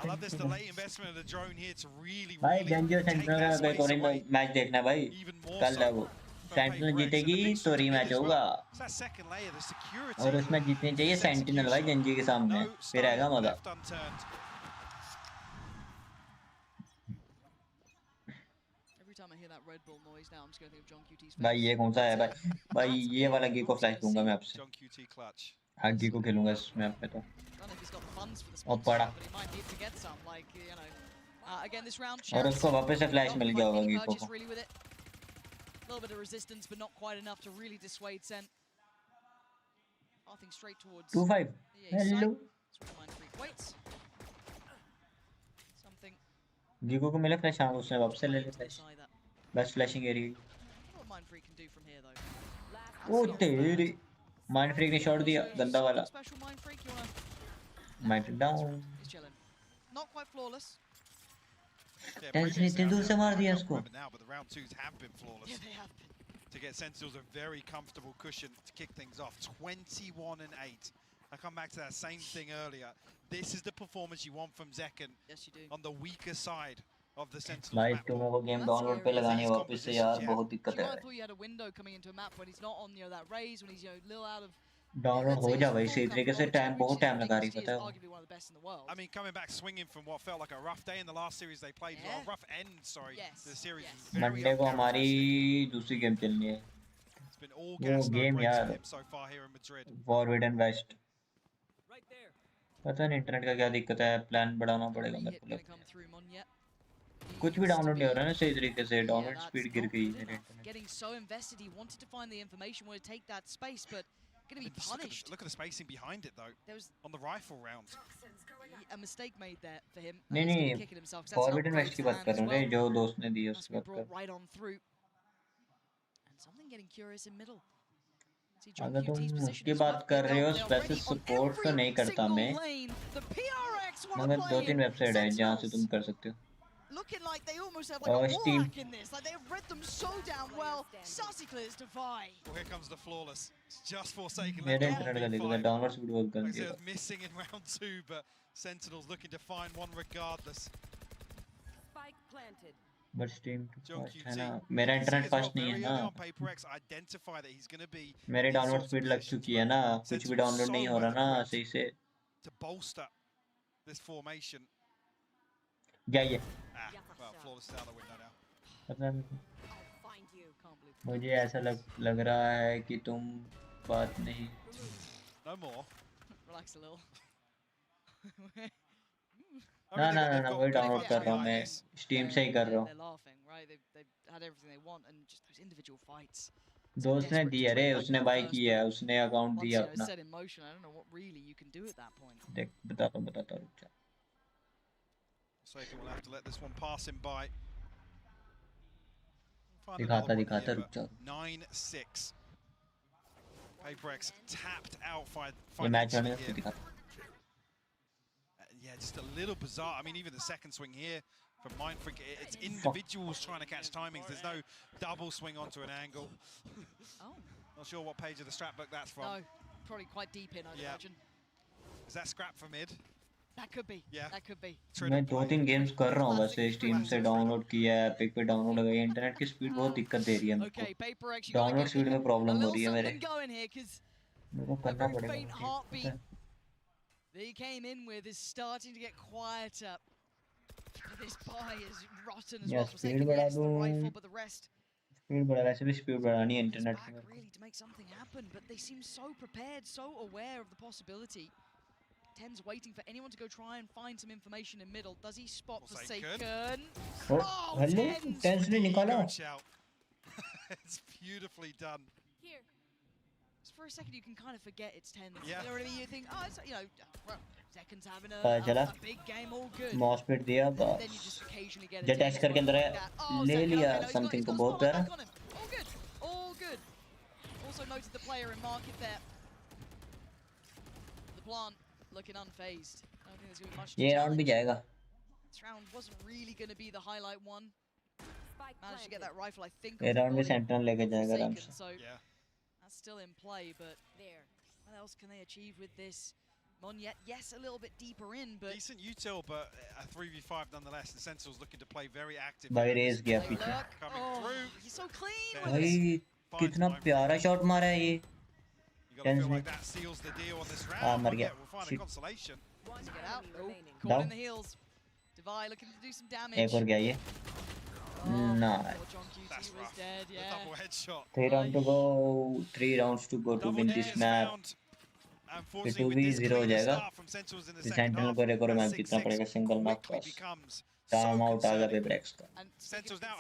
love this delayed investment of the drone here to really भाई Genji Sentinel का कोई कोई match देखना भाई कल है वो Sentinel जीतेगी तो रीमैच होगा और उसमें जीतनी चाहिए Sentinel भाई Genji के सामने फिर आएगा मजा भाई ये कौन सा है भाई ये वाला गी को फ्लैश दूंगा मैं आपसे हाँ गी को खेलूंगा इस मैप पे तो और पड़ा और उसको वापस से फ्लैश मिल गया होगा गी को little bit of resistance but not quite enough to really dissuade Sen. Pathing straight towards 2-5 hello something गी को मिला फ्लैश हाँ उसने वापस से ले लिया फ्लैश बस flashing area what Mindfreak can do from here though. ओ तेरी माइंड फ्रीक ने शॉट दिया गंदा वाला Mindfreak down Not quite flawless. TenZ ने इतनी दूर से मार दिया उसको Now, but the round twos have been flawless. Yeah, they have been. To get Sentinels a very comfortable cushion to kick things off. 21-8. I come back to that same thing earlier. This is the performance you want from Zekken. Yes, you do. On the weaker side of the Sentinels भाई map. तुमको game download पे लगानी है वापस से यार बहुत दिक्कत You है might have thought you had a window coming into a map when he's not on, that raise, when he's, a little out of. Download हो जा भाई सही तरीके से टाइम बहुत टाइम लगा रही पता है Arguably one of the best in the world. I mean, coming back swinging from what felt like a rough day in the last series they played, well, rough end, sorry, to the series. Monday को हमारी दूसरी game चलनी है It's been all वो gas, no game breaks for यार him so far here in Madrid. Forward and west पता नहीं internet का क्या दिक्कत है प्लान बढ़ाना पड़ेगा मेरे को लगता है कुछ भी डाउनलोड नहीं हो रहा है ना सही तरीके से डाउनलोड स्पीड गिर गई मेरे internet Getting so invested, he wanted to find the information, wanted to take that space, but going to be punished. Look at the spacing behind it though. There was on the rifle round. A mistake made there for him. नहीं नहीं forward and waste की बात कर रहा हूँ जो दोस्त ने दी उसकी बात कर right on through. And something getting curious in middle. अगर तुम उसकी बात कर रहे हो वैसे सपोर्ट तो नहीं करता मैं मगर 2-3 वेबसाइट है जहाँ से तुम कर सकते हो Looking like they almost have like a Steam. wallhack in this. Like they've read them so damn well. Sassy clears to Vi. Well, here comes the flawless. It's just forsaken. मेरे internet का देखो download speed बहुत गंदी है Missing in round 2, but Sentinels looking to find one regardless. Spike planted. But stream fast है ना मेरा internet fast नहीं है ना मेरे डाउनलोड स्पीड लग चुकी है ना कुछ भी डाउनलोड नहीं हो रहा ना सही से To bolster this formation. क्या ये Well, flawless is out the window now. पता नहीं मुझे ऐसा लग रहा है कि तुम बात नहीं No more. Relax a little. ना वही डाउनलोड कर रहा हूँ मैं स्टीम से ही कर रहा हूँ They're laughing, right? They've had everything they want, and just those individual fights. दोस्त ने दिया रे उसने बाय किया है उसने अकाउंट दिया अपना Set in motion. I don't know what really you can do at that point. देख बताता हूँ रुक जा Saket will have to let this one pass him by. दिखाता रुक जा 9-6. Paperex tapped out ये मैच होने से दिखाता yeah, just a little bizarre. I mean, even the second swing here from Mindfreak, it's individuals trying to catch timings. There's no double swing onto an angle. Oh. Not sure what page of the strat book that's from. No, probably quite deep in, I'd imagine. Is that scrap for mid? That could be. Yeah. That could be. मैं 2-3 games कर रहा हूँ वैसे steam से download किया है epic पे download हो गया इंटरनेट की स्पीड बहुत दिक्कत दे रही है मेरे को डाउनलोड स्पीड में प्रॉब्लम हो रही है मेरे को करना पड़ेगा that he came in with is starting to get quieter. This buy is rotten as well. Speed बढ़ा दूँ rifle, but the rest. Speed बढ़ा वैसे भी स्पीड बढ़ानी है इंटरनेट में really to make something happen, but they seem so prepared, so aware of the possibility. Ten's waiting for anyone to go try and find some information in middle. Does he spot the Saken? Oh, hello, Ten's ने निकाला. It's beautifully done. Here. For a second, you can kind of forget it's 10. Yeah. You know what I mean? You think, oh, it's, well, Zeken's having a big game, all good. Mouse speed दिया बस. Then you just occasionally get जब टैच करके अंदर है ले लिया something को बहुत प्यारा. All good, all good. Also noted the player in market there. The plant looking unfazed. I don't think there's going to be much to ये round भी जाएगा. This round wasn't really going to be the highlight one. Managed to get that rifle, I think. ये round भी Sentinel लेके जाएगा आराम से. So that's still in play, but what else can they achieve with this? Monyet, yes, a little bit deeper in, but decent util, but a 3v5 nonetheless. The Sentinels looking to play very active. भाई race गया पीछे. He's so clean. भाई कितना प्यारा shot मारा है ये. You gotta feel like that seals the deal on this round. मर गया. We'll find a consolation. Get out. Caught in the heels. Devi looking to do some damage. एक और गया ये. Nah. That's rough. Dead, the double headshot. 3 rounds to go. 3 rounds to go to win this map. फिर 2v0 हो जाएगा. Sentinel को एक और मैच जीतना पड़ेगा single match pass. Time out आ गया Paperex का. Sentinels now,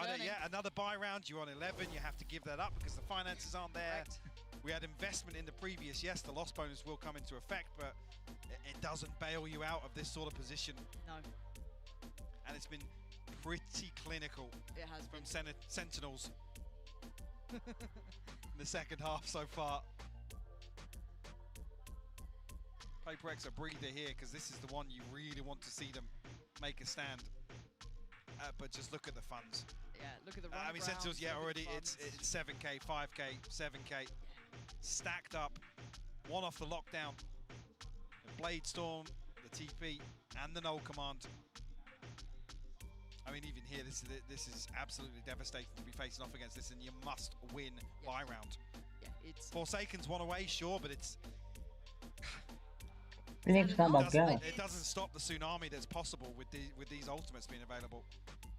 another buy round. You're on 11. You have to give that up because the finances aren't there. We had investment in the previous. Yes, the loss bonus will come into effect, but it doesn't bail you out of this sort of position. No. And it's been pretty clinical it has from Sentinels. the second half so far. PaperX a breather here because this is the one you really want to see them make a stand. But just look at the funds. Yeah, look at the run. I mean, Sentinels, yeah, already it's 7K, 5K, 7K, stacked up. One off the lockdown, the Blade Storm, the TP, and the null command. I mean, even here, this is absolutely devastating to be facing off against this, and you must win by round. Yeah, it's Forsaken's one away, sure, but it's it doesn't stop the tsunami that's possible with these ultimates being available.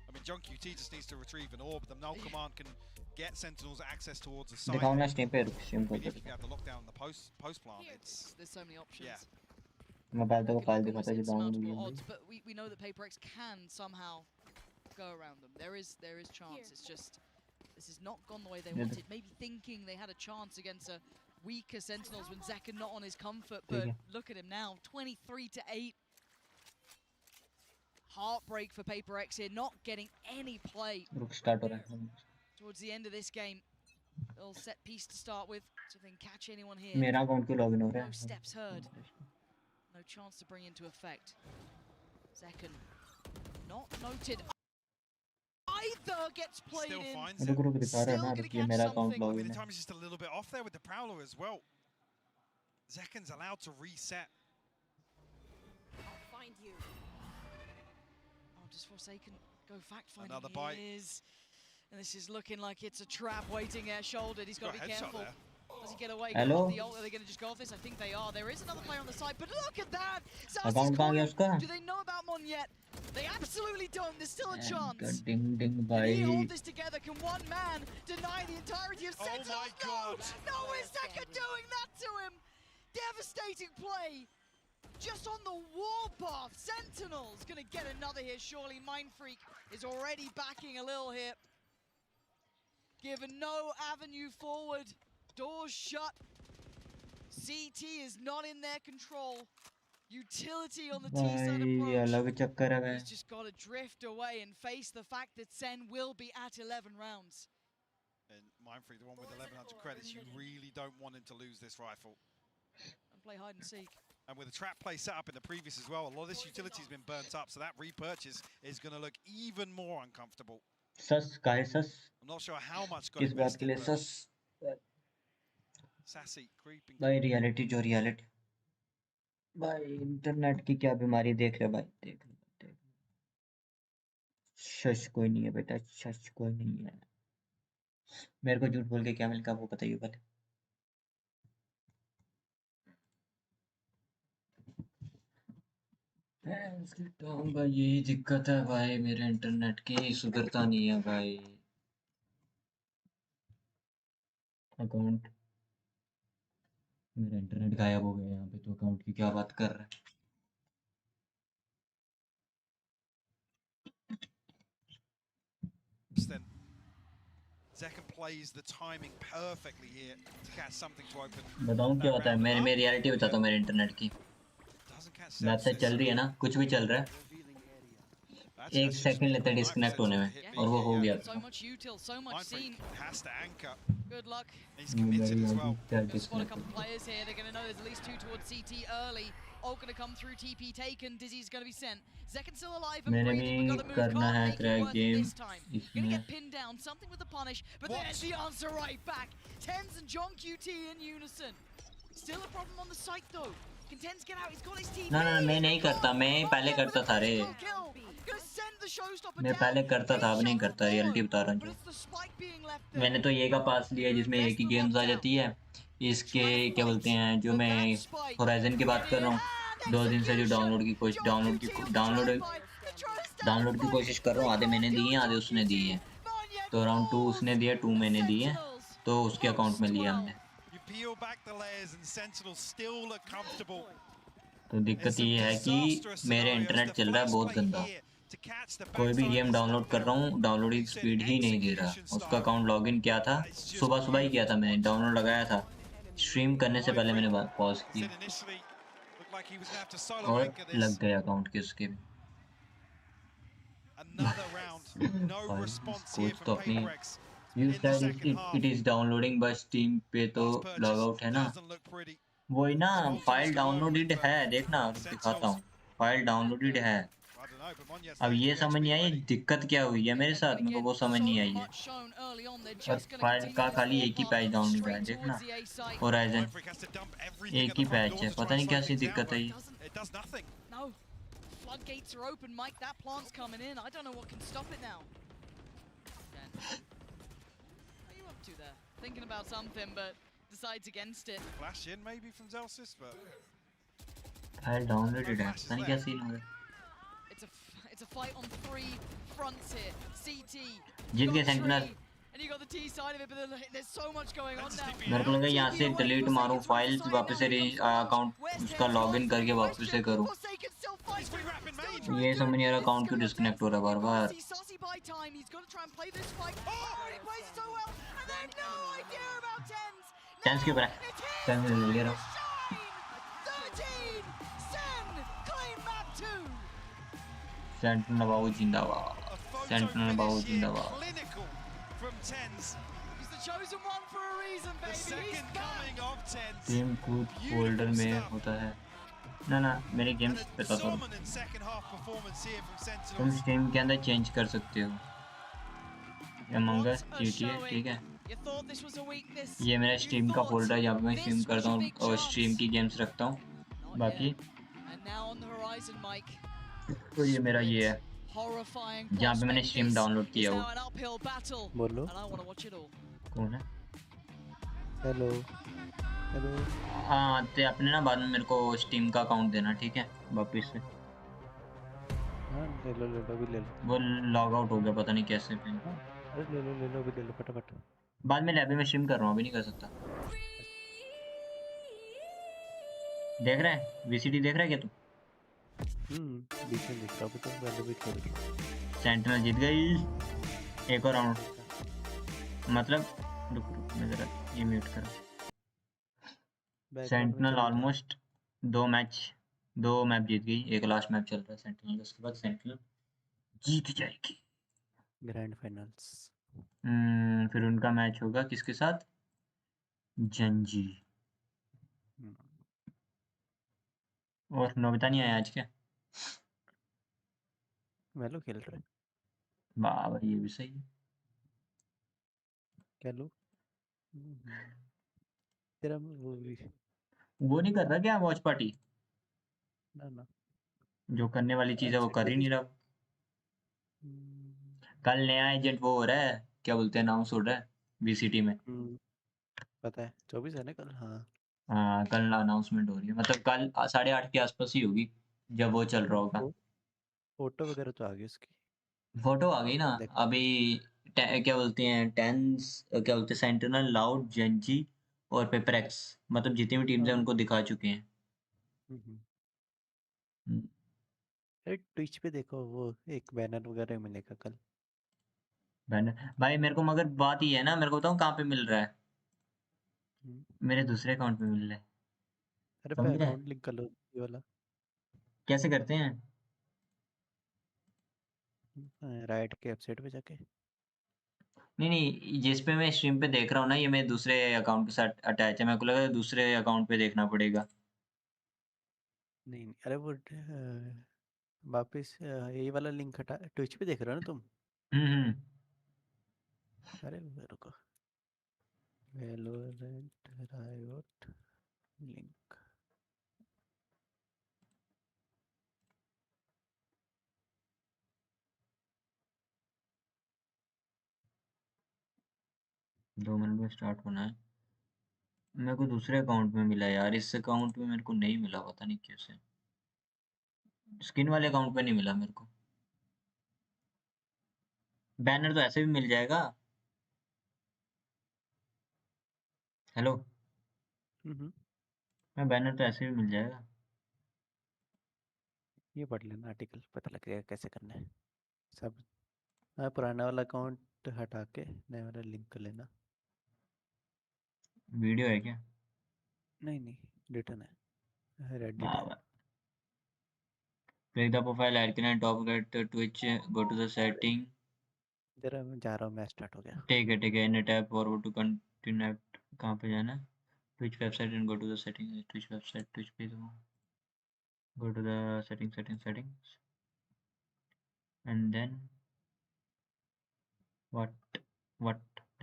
I mean, Junk UT just needs to retrieve an orb. The null command can get Sentinels access towards the side. दिखाओ ना stream पे If you have the lockdown and the post plant, there's so many options. Yeah. मैं पहले तो file दिखाता जो Insurmountable download odds, but we know that PaperX can somehow go around them. There is chance. It's just this has not gone the way they wanted. Maybe thinking they had a chance against a weaker Sentinels when Zekken not on his comfort, but look at him now, 23-8. Heartbreak for PaperX here, not getting any play. Towards the end of this game, little set piece to start with, so if they can catch anyone here. मेरा account क्यों login हो रहा No है? steps heard. No chance to bring into effect. Zekken not noted. Either gets played still in. finds it. रुक रुक दिखा रहा है ना रुक ये मेरा account I mean, login the है. time is just a little bit off there with the Prowler as well. Zekken's allowed to reset. I'll find you. Oh, does Forsaken go fact finding? Another bite. He is. And this is looking like it's a trap waiting there, shouldered. He's got to be careful. There. Does he get away? Hello? The ult, are they going to just go off this? I think they are. There is another player on the side, but look at that! Account कहाँ गया उसका? Do they know about Mon yet? They absolutely don't. There's still a chance. Ding ding Can भाई. he hold this together? Can one man deny the entirety of Sentinels? Oh my God! No, is Zekken doing that to him? Devastating play. Just on the warpath. Sentinels gonna get another here, surely. Mind Freak is already backing a little here. Given no avenue forward. Doors shut. CT is not in their control. Utility on the T side भाई अलग चक्कर है भाई. He's just got to drift away and face the fact that Sen will be at 11 rounds. And Mindfree, the one with 1100 credits, you really don't want him to lose this rifle. And play hide and seek. And with the trap play set up in the previous as well, a lot of this utility's been burnt up, so that repurchase is going to look even more uncomfortable. सस का है सस? I'm not sure how much got किस बात के लिए invested, sauce? but Sassy creeping. भाई reality जो reality. भाई internet की क्या बीमारी देख ले भाई देख ले. शश कोई नहीं है बेटा शश कोई नहीं है. मेरे को झूठ बोल के क्या मिलेगा वो बताइए पहले. भाई यही दिक्कत है भाई मेरे इंटरनेट की सुधरता नहीं है भाई. अकाउंट मेरा इंटरनेट गायब हो गया यहाँ पे तो अकाउंट की क्या बात कर रहा है. Then Zekken plays the timing perfectly here to catch something to open. बताऊँ क्या होता है मैं रियलिटी बताता हूँ मेरे इंटरनेट की. वेबसाइट चल रही है ना कुछ भी चल रहा है. 1 सेकंड लेता है डिस्कनेक्ट होने में और वो हो गया. So much util, so much seen. Has to anchor. Good luck. He's committed as well. They've spot a couple players here. They're going to know there's at least 2 towards CT early. Ult going to come through. TP taken. Dizzy's going to be sent. Zekken still alive and breathing. We've got the move. Can't make it worth it this time. Going to get pinned down. Something with the punish. But there's the answer right back. Tens and John QT in unison. Still a problem on the site though. Can Tens get out? He's got his TP. ना ना मैं नहीं करता मैं पहले करता था रे. मैं पहले करता था अब नहीं करता रियलिटी बता रहा हूँ. मैंने तो ये का पास लिया जिसमें एक ही गेम्स आ जाती है. इसके क्या बोलते हैं जो मैं होराइजन की बात कर रहा हूँ 2 दिन से जो डाउनलोड की कोशिश कर रहा हूँ. आधे मैंने दिए आधे उसने दिए. तो राउंड 2 उसने दिया 2 मैंने दिए तो उसके अकाउंट में लिया हमने. तो दिक्कत ये है कि मेरे इंटरनेट चल रहा है बहुत गंदा. कोई भी गेम डाउनलोड कर रहा हूँ डाउनलोडिंग स्पीड ही नहीं दे रहा. उसका अकाउंट लॉगिन किया था सुबह ही किया था मैंने. डाउनलोड लगाया था स्ट्रीम करने से पहले मैंने बात पॉज की और लग गया अकाउंट के उसके भी. कोच तो अपनी You said it is downloading बस Steam पे तो log out है ना? वही ना, फाइल डाउनलोडेड है, देखना दिखाता हूँ, फाइल डाउनलोडेड है। अब ये समझ नहीं आई दिक्कत क्या हुई है मेरे साथ, मेरे को वो समझ नहीं आई है। और फाइल का खाली एक ही पैच डाउनलोड है, देखना होराइजन एक ही पैच है, पता नहीं कैसी दिक्कत है ये। Floodgates are open, Mike. That plant's coming in. I don't know what can stop it now. What are you up to there? Thinking about something, but decides against it. Flash in maybe from Zelsis, but file downloaded है, पता नहीं क्या scene हो रहा है। It's a fight on three fronts here. CT. जीत गए sentinel. And you got the T side of it, but there's so much going on now. मेरे को लगा यहाँ से डिलीट मारूं फाइल, वापस से अकाउंट उसका लॉगिन करके वापस से करूं। ये समझ नहीं आ रहा अकाउंट क्यों डिस्कनेक्ट हो रहा है बार-बार। टेंस के ऊपर है, टेंस ले रहा हूँ। सेंटिनल बाबू जिंदाबाद, सेंटिनल बाबू जिंदाबाद। टीम कूद फोल्डर में होता है ना ना, मेरे गेम्स पे तो तुम स्ट्रीम के अंदर चेंज कर सकते हो। अमंग अस GTA, ठीक है, ये मेरा स्ट्रीम का फोल्डर जहाँ पे मैं स्ट्रीम करता हूँ और स्ट्रीम की गेम्स रखता हूँ। बाकी तो ये मेरा ये है जहाँ पे मैंने स्ट्रीम डाउनलोड किया वो। बोलो कौन है? Hello hello. हाँ तो आपने ना बाद में मेरे को स्टीम का अकाउंट देना, ठीक है, वापस से। हाँ ले लो भी ले लो। वो लॉग आउट हो गया पता नहीं कैसे फिर। अरे ले लो भी ले लो फटाफट। बाद में लैब में स्ट्रीम कर रहा हूँ, अभी नहीं कर सकता। देख रहा है VCT देख रहा है क्या तू? बीच में देख रहा हूँ तो पहले भी खेल रहा। सेंटिनल जीत गई एक और राउंड, मतलब रुक मैं जरा ये म्यूट करा। सेंटिनल ऑलमोस्ट दो मैच जीत गई, एक लास्ट मैच चल रहा है सेंटिनल, उसके बाद सेंटिनल जीत जाएगी ग्रैंड फाइनल्स। फिर उनका मैच होगा किसके साथ? जंजी। और नोबिता नहीं आया आज क्या? मेलो खेल रहे। वाह ये भी सही है। क्या लो तेरा वो नहीं कर रहा क्या वॉच पार्टी? ना जो करने वाली चीज है वो कर ही नहीं रहा। कल नया एजेंट वो हो रहा है, क्या बोलते हैं, अनाउंस हो रहा है VCT में। पता है 24 है ना कल। हाँ कल अनाउंसमेंट हो रही है, मतलब कल 8:30 के आसपास ही होगी जब वो चल रहा होगा। फोटो वगैरह तो आ गई उसकी, फोटो आ गई ना अभी। क्या बोलते हैं टेंस, क्या बोलते हैं, सेंटिनल, लाउड, जेंजी और पेपरएक्स, मतलब जितनी भी टीम्स हैं उनको दिखा चुके हैं। अरे ट्विच पे देखो वो एक बैनर वगैरह मिलेगा कल। बैनर भाई मेरे को, मगर बात ये है ना, मेरे को बताऊँ कहाँ पे मिल रहा है? मेरे दूसरे अकाउंट पे मिल रहा है। अरे पे अकाउंट लिंक कर लो ये वाला। कैसे करते हैं? राइट के वेबसाइट पे जाके। नहीं जिस पे मैं स्ट्रीम पे देख रहा हूँ ना, ये मेरे दूसरे अकाउंट के साथ अटैच है, मेरे को लगा दूसरे अकाउंट पे देखना पड़ेगा। नहीं अरे वो वापस यही वाला लिंक हटा, ट्विच पे देख रहे हो ना तुम? अरे रुको, वैलोरेंट रायोट लिंक। दो मिनट में स्टार्ट होना है। मेरे को दूसरे अकाउंट में मिला यार, इस अकाउंट में मेरे को नहीं मिला, पता नहीं कैसे। स्किन वाले अकाउंट पे नहीं मिला मेरे को। बैनर तो ऐसे भी मिल जाएगा। हेलो मैं बैनर तो ऐसे भी मिल जाएगा। ये पढ़ लेना आर्टिकल, पता लगेगा कैसे करना है सब। हाँ पुराना वाला अकाउंट हटा के नया वाला लिंक कर लेना। वीडियो है क्या? नहीं रिटर्न है, रेडिट है। Click the profile icon and top right Twitch, go to the setting, तेरा मैं जा रहा हूँ, मैच स्टार्ट हो गया। ठीक है इन टैप फॉरवर्ड टू कंटिन्यू कहाँ पे जाना है? Twitch website and go to the setting Twitch website Twitch पे go to the settings and then what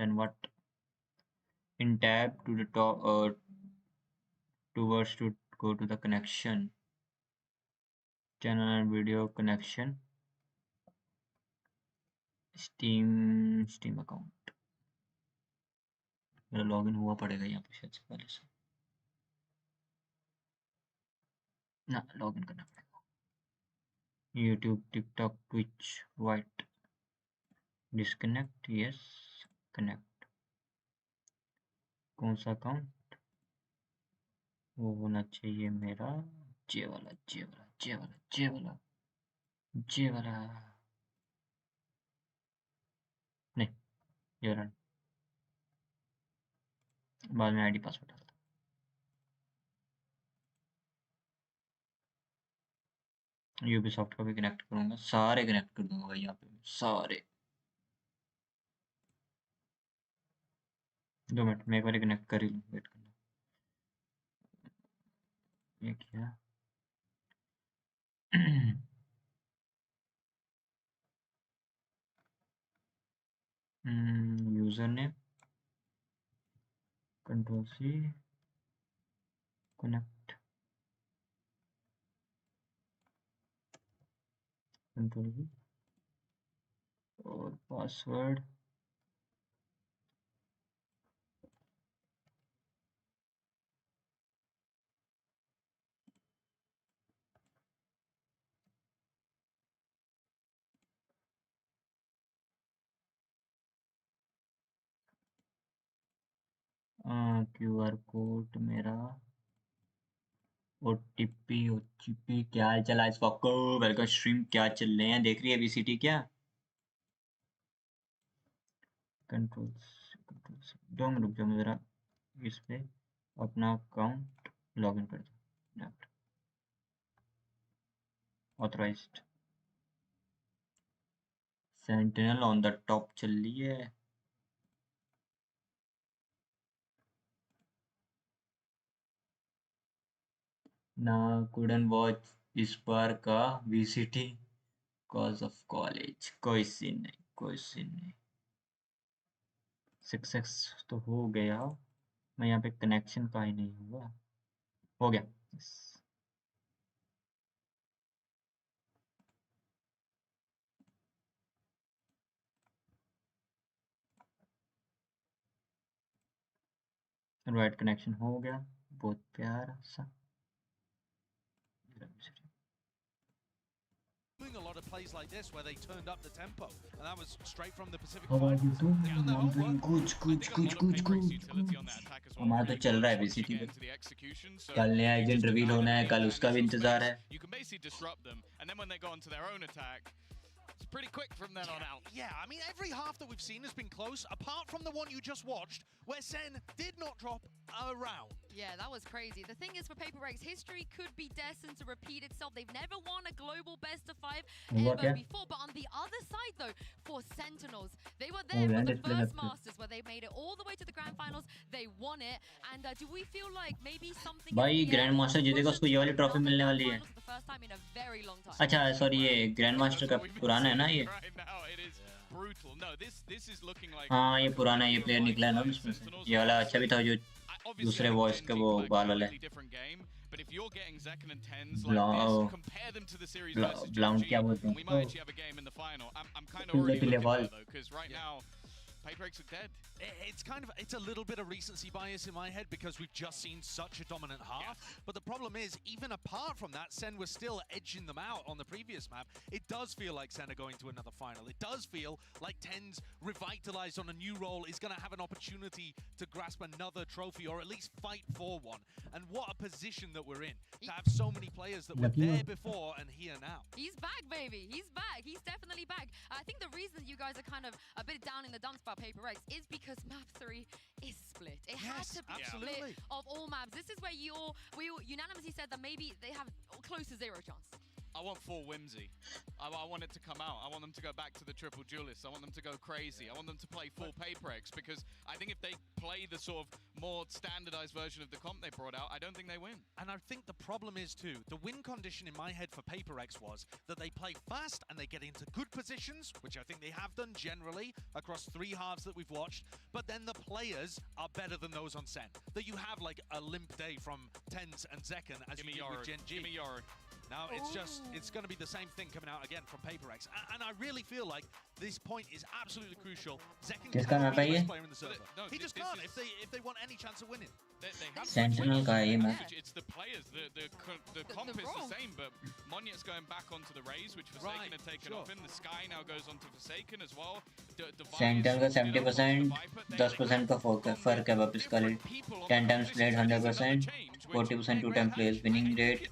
then what in tab to the top towards to go to the connection channel and video connection steam account मेरा login हुआ पड़ेगा यहाँ पे शायद से पहले से ना लॉगिन करना पड़ेगा YouTube TikTok Twitch white disconnect yes connect कौन सा अकाउंट वो होना चाहिए मेरा जे वाला नहीं ये रन बाद में आईडी पासवर्ड डालता यूबीसॉफ्ट का भी कनेक्ट करूंगा सारे कनेक्ट कर दूंगा भाई यहाँ पे सारे 2 मिनट मैं एक बार कनेक्ट कर ही लूँ वेट करना ये क्या user name control C connect control V और पासवर्ड क्यूआर कोड मेरा ओटीपी क्या चला इस वक्त वेलकम स्ट्रीम क्या चल रहे हैं देख रही है वीसीटी क्या कंट्रोल 2 मिनट रुक जाओ मैं जरा इस पे अपना अकाउंट लॉगिन कर दूं authorised sentinel on the top चल रही है ना कुडन वॉच इस बार का वीसीटी कॉज ऑफ कॉलेज कोई सीन नहीं सक्सेस तो हो गया मैं यहाँ पे कनेक्शन का ही नहीं हुआ हो गया राइट कनेक्शन हो गया बहुत प्यारा सा Doing a lot of plays like this where they turned up the tempo, and that was straight from the Pacific How are you Finals. doing? They had their homework. हमारा तो चल रहा है वीसीटी पे कल नया एजेंट रिवील होना है कल उसका भी इंतजार है You can basically disrupt them, and then when they go onto their own attack, it's pretty quick from then on out. Yeah, I mean, every half that we've seen has been close, apart from the one you just watched, where Sen did not drop a round. Yeah, that was crazy. The thing is, for Paper Rex, history could be destined to repeat itself. They've never won a global best-of-5 ever before. But on the other side, though, for Sentinels, they were there for the first Masters, where they made it all the way to the Grand Finals. They won it. And do we feel like maybe something... भाई grand master जीतेगा उसको ये वाली trophy मिलने वाली है अच्छा sorry ये ग्रैंड मास्टर का पुराना है ना ये हाँ ये पुराना ये प्लेयर निकला है ना उसमें से ये वाला अच्छा भी था जो दूसरे वॉइस का वो बाल वाला है ब्लाउंड क्या बोलते हैं पिले बाल Paperx are dead. It's a little bit of recency bias in my head because we've just seen such a dominant half. But the problem is, even apart from that, Sen was still edging them out on the previous map. It does feel like Sen are going to another final. It does feel like Ten's revitalized on a new role is going to have an opportunity to grasp another trophy or at least fight for one. And what a position that we're in to have so many players that were there before and here now. He's back, baby. He's back. He's definitely back. I think the reason you guys are kind of a bit down in the dumps about Paper Rex is because map 3 is split. It had to be split of all maps. This is where we all unanimously said that maybe they have close to 0 chance. I want full whimsy. I want it to come out. I want them to go back to the triple duelists. I want them to go crazy. I want them to play full Paper X, because I think if they play the sort of more standardized version of the comp they brought out, I don't think they win. And I think the problem is too, the win condition in my head for Paper X was that they play fast and they get into good positions, which I think they have done generally across 3 halves that we've watched, but then the players are better than those on Sen. That you have like a limp day from Tens and Zekken as you did with Gen G. Give me Yoru. Now it's going to be the same thing coming out again from Paper X, and I really feel like this point is absolutely crucial. Zekken cannot be the best player in the server. He just can't if they want any chance of winning. They have Sentinel का ये मैं. It's the players. The comp is the same, but Monyet's going back onto the Raze, which Forsaken had taken off him. The Sky now goes onto Forsaken as well. Sentinel का 70%, 10% का फर्क है वापस का लिए. 10 times played 100%, 40% 2-time players winning rate.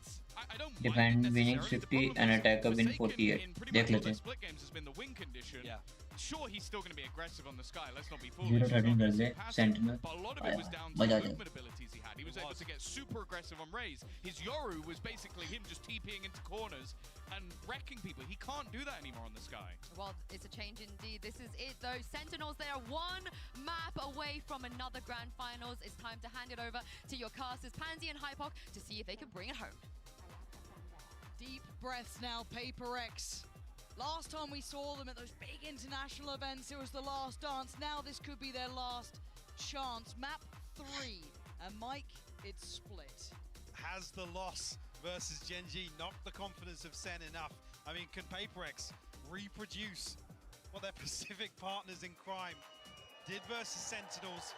Defend winning 50 and attacker win 48. देख लेते हैं. Sure, he's still going to be aggressive on the Sky. Let's not be foolish. 0-13 कर दे. Sentinel. But a lot of it was down to the movement abilities he had. He was able to get super aggressive on Raze. His Yoru was basically him just TPing into corners and wrecking people. He can't do that anymore on the Sky. Well, it's a change indeed. This is it, though. Sentinels, they are one map away from another grand finals. It's time to hand it over to your casters, Pansy and Hypok, to see if they can bring it home. Deep breaths now, Paper X. Last time we saw them at those big international events, it was the last dance. Now this could be their last chance. Map 3. And Mike, it's split. Has the loss versus Gen G knocked the confidence of Sen enough? I mean, can Paper X reproduce what their Pacific partners in crime did versus Sentinels?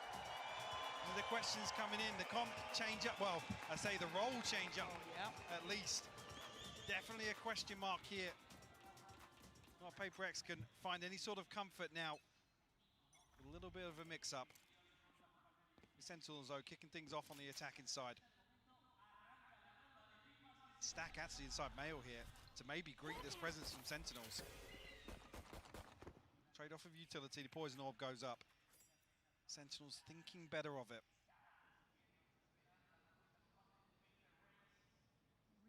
And the questions coming in, the comp change up, well, I say the role change up at least. Definitely a question mark here. Well, Paper X can find any sort of comfort now. A little bit of a mix-up. Sentinels, though, kicking things off on the attacking side. Stack actually inside Mail here to maybe greet this presence from Sentinels. Trade-off of utility, the Poison Orb goes up. Sentinels thinking better of it.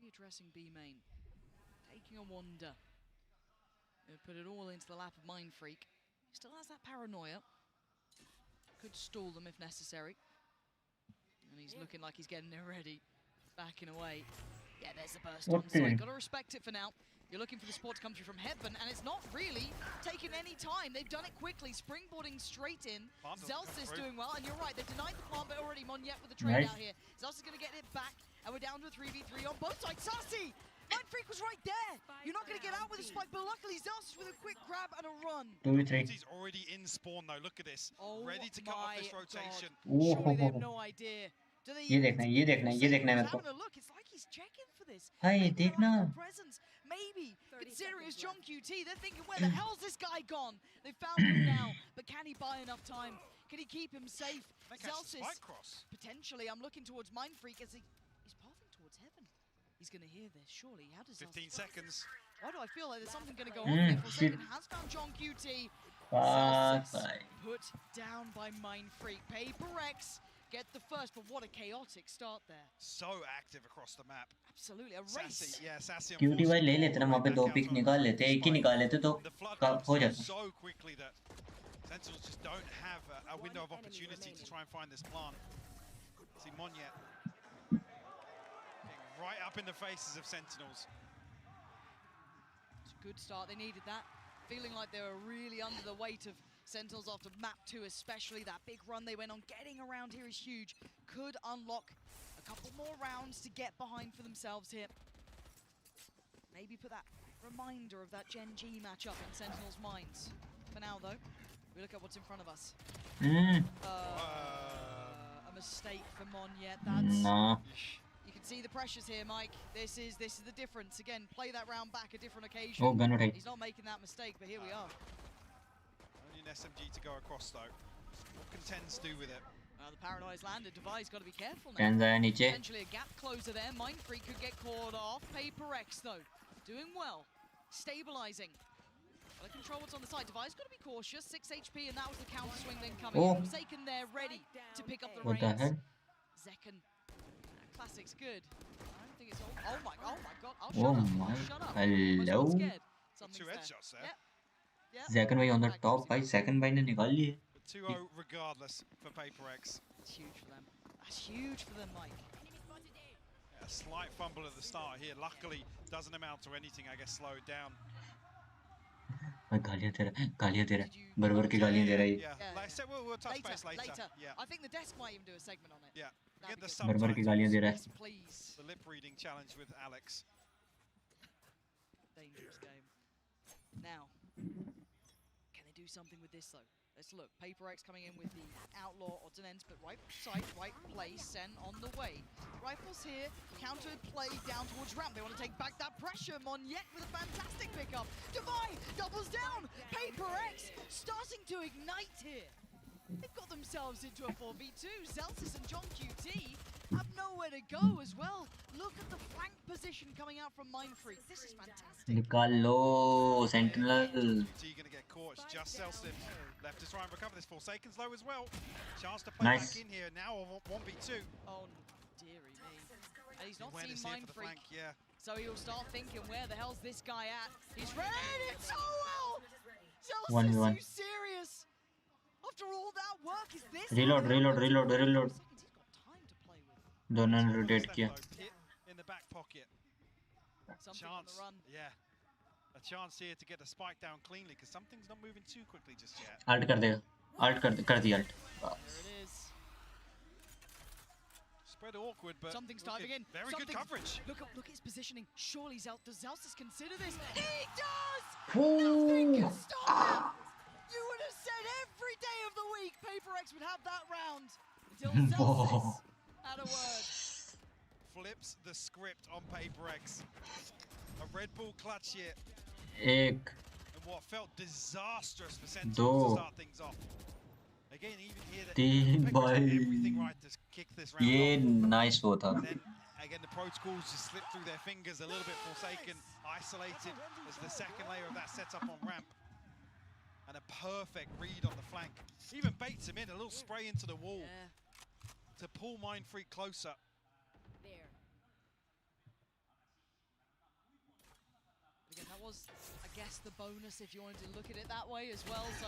Readdressing B main, taking a wander. He'll put it all into the lap of Mind Freak. Still has that paranoia. Could stall them if necessary. And he's looking like he's getting it ready. Backing away. Yeah, there's the burst on site. Gotta respect it for now. You're looking for the support to come through from Heaven, and it's not really taking any time. They've done it quickly, springboarding straight in. Zelsis doing well, and you're right, they've denied the plant, but already Monyet with the trade out here. Zelsis gonna get it back, and we're down to a 3v3 on both sides. Sassy! Mind Freak was right there. You're not going to get out with a spike, but luckily Zelsis with a quick grab and a run. 2v3. He's already in spawn though. Look at this. Ready to cut off this rotation. Surely they have no idea. Do they ये देखना है मेरे को. Look, it's like he's checking for this. हाय देखना. Presence. Maybe considering it's John QT, they're thinking, where the hell's this guy gone? They found him now, but can he buy enough time? Can he keep him safe? Zelsis, potentially. I'm looking towards Mind Freak as he's pathing towards Heaven. He's going to hear this, surely. How does 15 seconds. Why do I feel like there's something going to go on here? Forsaken has found John QT. Put down by Mind Freak. Paper X get the first, but what a chaotic start there. So active across the map. Absolutely, a race. Sassy. QT भाई ले लेते ना वहाँ पे 2 pick निकाल लेते, एक ही निकाल लेते तो हो जाता. So quickly that Sentinels just don't have a window of opportunity to try and find this plant. See Monyet right up in the faces of Sentinels. It's a good start, they needed that. Feeling like they were really under the weight of Sentinels after map 2 especially. That big run they went on, getting around here is huge. Could unlock a couple more rounds to get behind for themselves here. Maybe put that reminder of that Gen G matchup in Sentinels' minds. For now though, we look at what's in front of us. A mistake for Monyet, that's... You can see the pressures here, Mike. This is the difference. Again, play that round back a different occasion. Oh, gun He's not making that mistake, but here we are. Only an SMG to go across though. What can Tens do with it? The paranoia's landed. Devi's got to be careful now. Potentially a gap closer there. Mind Freak could get caught off. Paper X though, doing well, stabilizing. Gotta control what's on the side. Devi's got to be cautious. 6 HP, and that was the counter swing then coming. Forsaken there, ready to pick up the reins. Zekken Classic's good. I don't think it's all. Oh my god. I'll Oh shut up. my. Shut up. Hello. Scared. Two headshots there. Yep. Second भाई on the top भाई. Second भाई ने निकाल लिए. 2-0 regardless for Paper X. That's huge for them. That's huge for them, Mike. A slight fumble at the start here. Luckily, doesn't amount to anything. I guess slowed down. गालियाँ दे रहा है. बरबर की गालियाँ दे रहा है. Yeah. Like I said, we'll touch base later. Yeah. I think the desk might even do a segment on it. Yeah. Get the बरबर की गालियाँ दे रहा है. Yes, please. The lip reading challenge with Alex. Dangerous game. Now, can they do something with this though? Let's look. Paper X coming in with the outlaw odds and ends, but right side, right place, Sen on the way. Rifles here, counter play down towards ramp. They want to take back that pressure. Monyet with a fantastic pickup. Divine doubles down. Paper X starting to ignite here. They've got themselves into a 4v2. Zelsis and John QT have nowhere to go as well. Look at the flank position coming out from Mindfreak. This is fantastic. निकाल लो Sentinel. QT gonna get caught. It's just Selsim left to try and recover this. Forsaken's low as well. Chance to play back in here. Now 1v2. Oh, dearie me. And he's not Awareness seen here for the Mindfreak. flank, yeah. So he'll start thinking, where the hell's this guy at? He's read it so well! Zelsis, 1v1. are you serious? After all that work, is this? Reload. दोनों ने rotate किया. In the back pocket. Something on the run. Yeah. A chance here to get the spike down cleanly because something's not moving too quickly just yet. Alt कर देगा. Alt कर दिया alt. There it is. Spread awkward, but Something's diving in. Very good coverage. Look at his positioning. Surely does Zelsis consider this? He does! Ooh. Nothing can stop him! You would have said every day of the week Paper X would have that round. Until Zelsis had a word. Flips the script on Paper X. A Red Bull clutch here. एक. And what felt disastrous for Sentinels to start things off. Again, even here, तीन everything right to kick this round ये off. nice वो था. Then again, the protocols just slipped through their fingers a little bit. Forsaken, isolated as the second layer of that setup on ramp. And a perfect read on the flank. Even baits him in, a little spray into the wall to pull Mindfreak closer. Again, that was, I guess, the bonus if you wanted to look at it that way as well. So,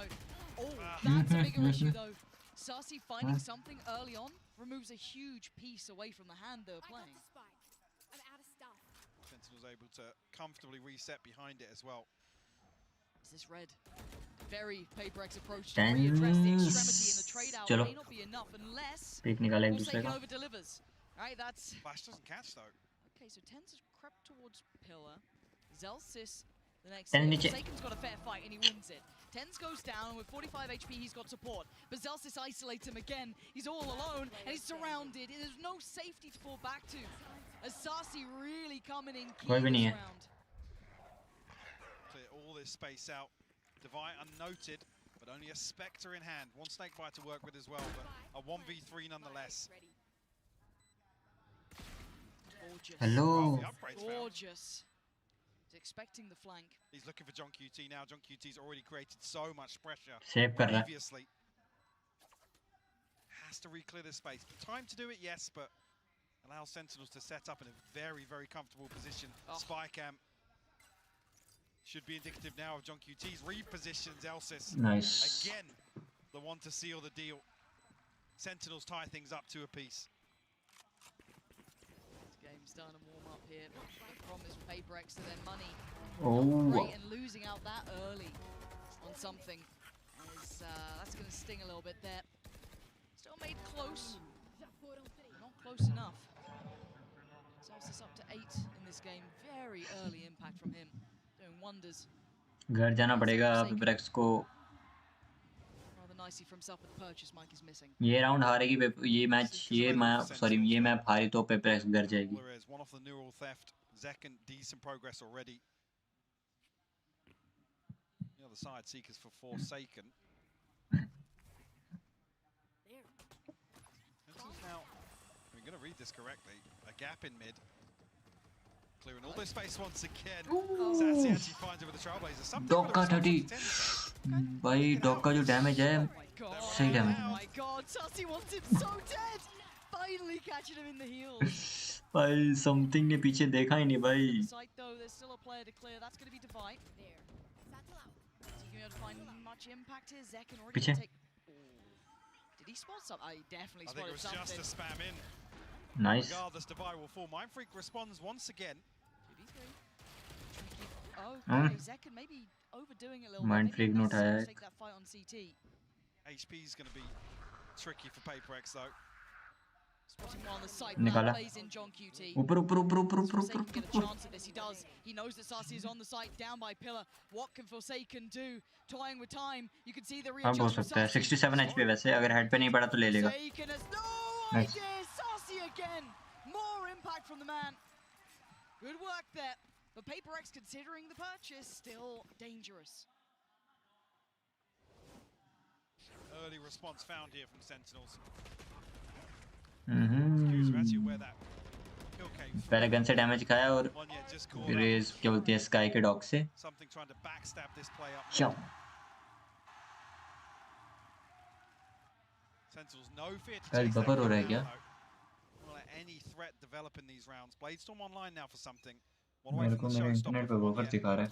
that's a bigger issue though. Sassy finding something early on removes a huge piece away from the hand they were playing. Sentinel's able to comfortably reset behind it as well. Is this red? Very Paper X approach to readdress the extremity in the trade out may not be enough unless Forsaken over delivers. Right, that's Flash doesn't catch though. Okay, so Tens has crept towards Pillar. Zelsis the next Forsaken's got a fair fight and he wins it. Tens goes down and with 45 HP he's got support. But Zelsis isolates him again. He's all alone and he's surrounded. There's no safety to fall back to. As Sassy really coming in key this round. Clear all this space out. Divine unnoted, but only a Spectre in hand. One Snakebite to work with as well, but a 1v3 nonetheless. Gorgeous. Hello. Gorgeous. He's expecting the flank. He's looking for John QT now. John QT's already created so much pressure Save कर रहा है. previously. Has to re-clear this space. Time to do it, yes, but allow Sentinels to set up in a very, very comfortable position. Spy cam should be indicative now of John QT's repositions Elsis. Nice. Again, the one to seal the deal. Sentinels tie things up to a piece. This game's done and warm up here. The problem is Paper X to their money. Oh. Great, and losing out that early on something is that's going to sting a little bit there. Still made close. Not close enough. Zelsis up to 8 in this game. Very early impact from him. Doing wonders. घर जाना पड़ेगा Paper X को. Rather nicely for himself, but the purchase Mike is missing. ये round हारेगी ये match ये map हारी तो Paper X घर जाएगी. One off the neural theft. Second decent progress already. The other side seekers for Forsaken. Now, I'm going to read this correctly. A gap in mid. Clearing all this space once again. Sassy actually finds it with the Trailblazer. Dog का 30. भाई dog का जो damage है सही damage. Oh my god, Sassy wants him so dead. But finally catching him in the heels. भाई something ने पीछे देखा ही नहीं भाई. Site though, there's still a player to clear. That's going to be Divide. There. Is he going to be able to find much impact here? Zek already पीछे. take. Did he spot something? I definitely spotted something. I think it was just a spam in. Nice. Regardless, Divide will fall. Mindfreak responds once again. 2v3. Okay, Zek maybe overdoing it a little bit. Mindfreak not आया. Take that fight on CT. HP is going to be tricky for PaperX though. Spotting one on the side. निकाला. Plays in John QT. ऊपर. Forsaken get a chance at this. He does. He knows that Sasi is on the site, down by Pillar. What can Forsaken do? Toying with time. You can see the हाँ हो सकता है. 67 HP वैसे अगर head पे नहीं पड़ा तो ले लेगा. Forsaken has no idea. Sasi again. More impact from the man. Good work there. But PaperX, considering the purchase, still dangerous. Early response found here from Sentinels. पहले गन से डैमेज खाया और फिर क्या बोलते हैं स्काई के डॉग से. Jump. Sentinels no fear to कल बफर हो रहा है क्या? Any threat develop in these rounds. Bladestorm online now for something. मेरे को मेरे इंटरनेट पे बफर दिखा रहा है.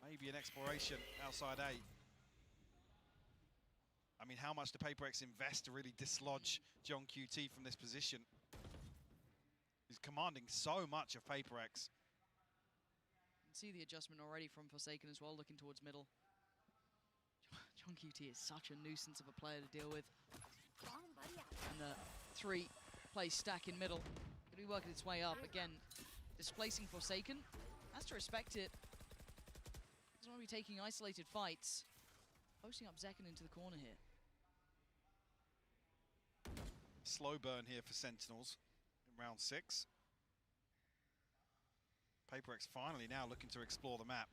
Maybe an exploration outside A. I mean, how much do PaperX invest to really dislodge John QT from this position? He's commanding so much of PaperX. You can see the adjustment already from Forsaken as well, looking towards middle. John QT is such a nuisance of a player to deal with. And the 3-place stack in middle. Going to be working its way up. Again, displacing Forsaken. Has to respect it. Doesn't want to be taking isolated fights. Posting up Zekken into the corner here. Slow burn here for Sentinels in round 6. PaperX finally now looking to explore the map.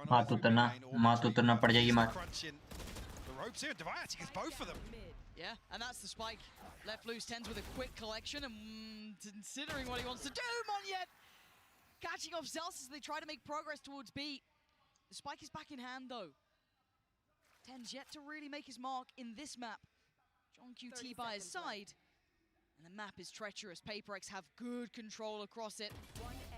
मात उतरना पड़ जाएगी मात. The ropes here, Divide actually gets both of them. Yeah, and that's the spike. Left loose, Tens with a quick collection and considering what he wants to do, Monyet! Catching off Celsius as they try to make progress towards B. The spike is back in hand though. Tens yet to really make his mark in this map. John QT by his side. And the map is treacherous. PaperX have good control across it.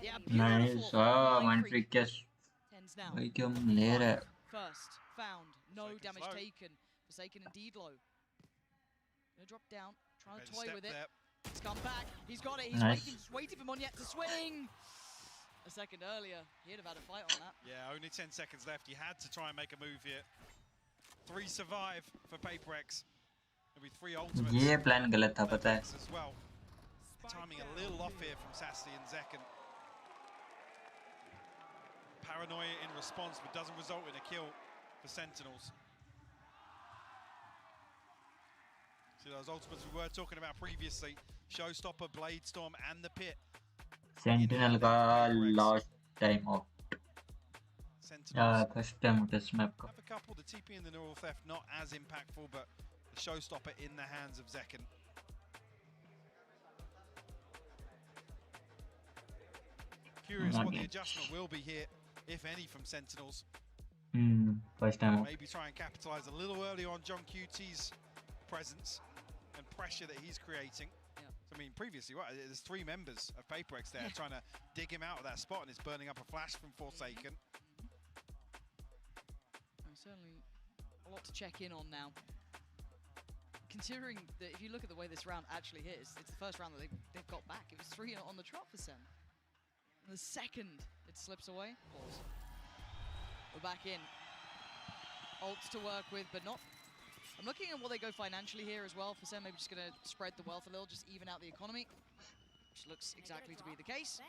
Yeah, beautiful. Nice. Ah, Mindfreak cash. Tens now. भाई क्या ले रहा है? First found, no damage taken. Forsaken indeed low. Gonna drop down, trying to toy with it. He's come back, he's got it, he's waiting for Monyet to swing. A second earlier, he'd have had a fight on that. Yeah, only 10 seconds left. He had to try and make a move here. 3 survive for PaperX. There'll be 3 ultimates. ये plan गलत था पता है. As well. Timing a little off here from Sassy and Zekken. Paranoia in response, but doesn't result in a kill for Sentinels. See those ultimates we were talking about previously. Showstopper, Bladestorm, and the Pit. Sentinel का last time out. First time test map का. Have a couple. The TP and the neural theft not as impactful, but the Showstopper in the hands of Zekken. Curious what the adjustment will be here, if any, from Sentinels. First time out. Maybe try and capitalize a little early on John QT's presence and pressure that he's creating. Yeah. So, I mean, previously, right, there's 3 members of PaperX there trying to dig him out of that spot, and it's burning up a flash from Forsaken. Certainly a lot to check in on now. Considering that if you look at the way this round actually hit, it's the first round that they've got back. It was 3 on the trot for Sen. And the second it slips away, pause. We're back in. Ults to work with, but not. I'm looking at what they go financially here as well for Sen. Maybe just going to spread the wealth a little, just even out the economy. Which looks exactly to be the case.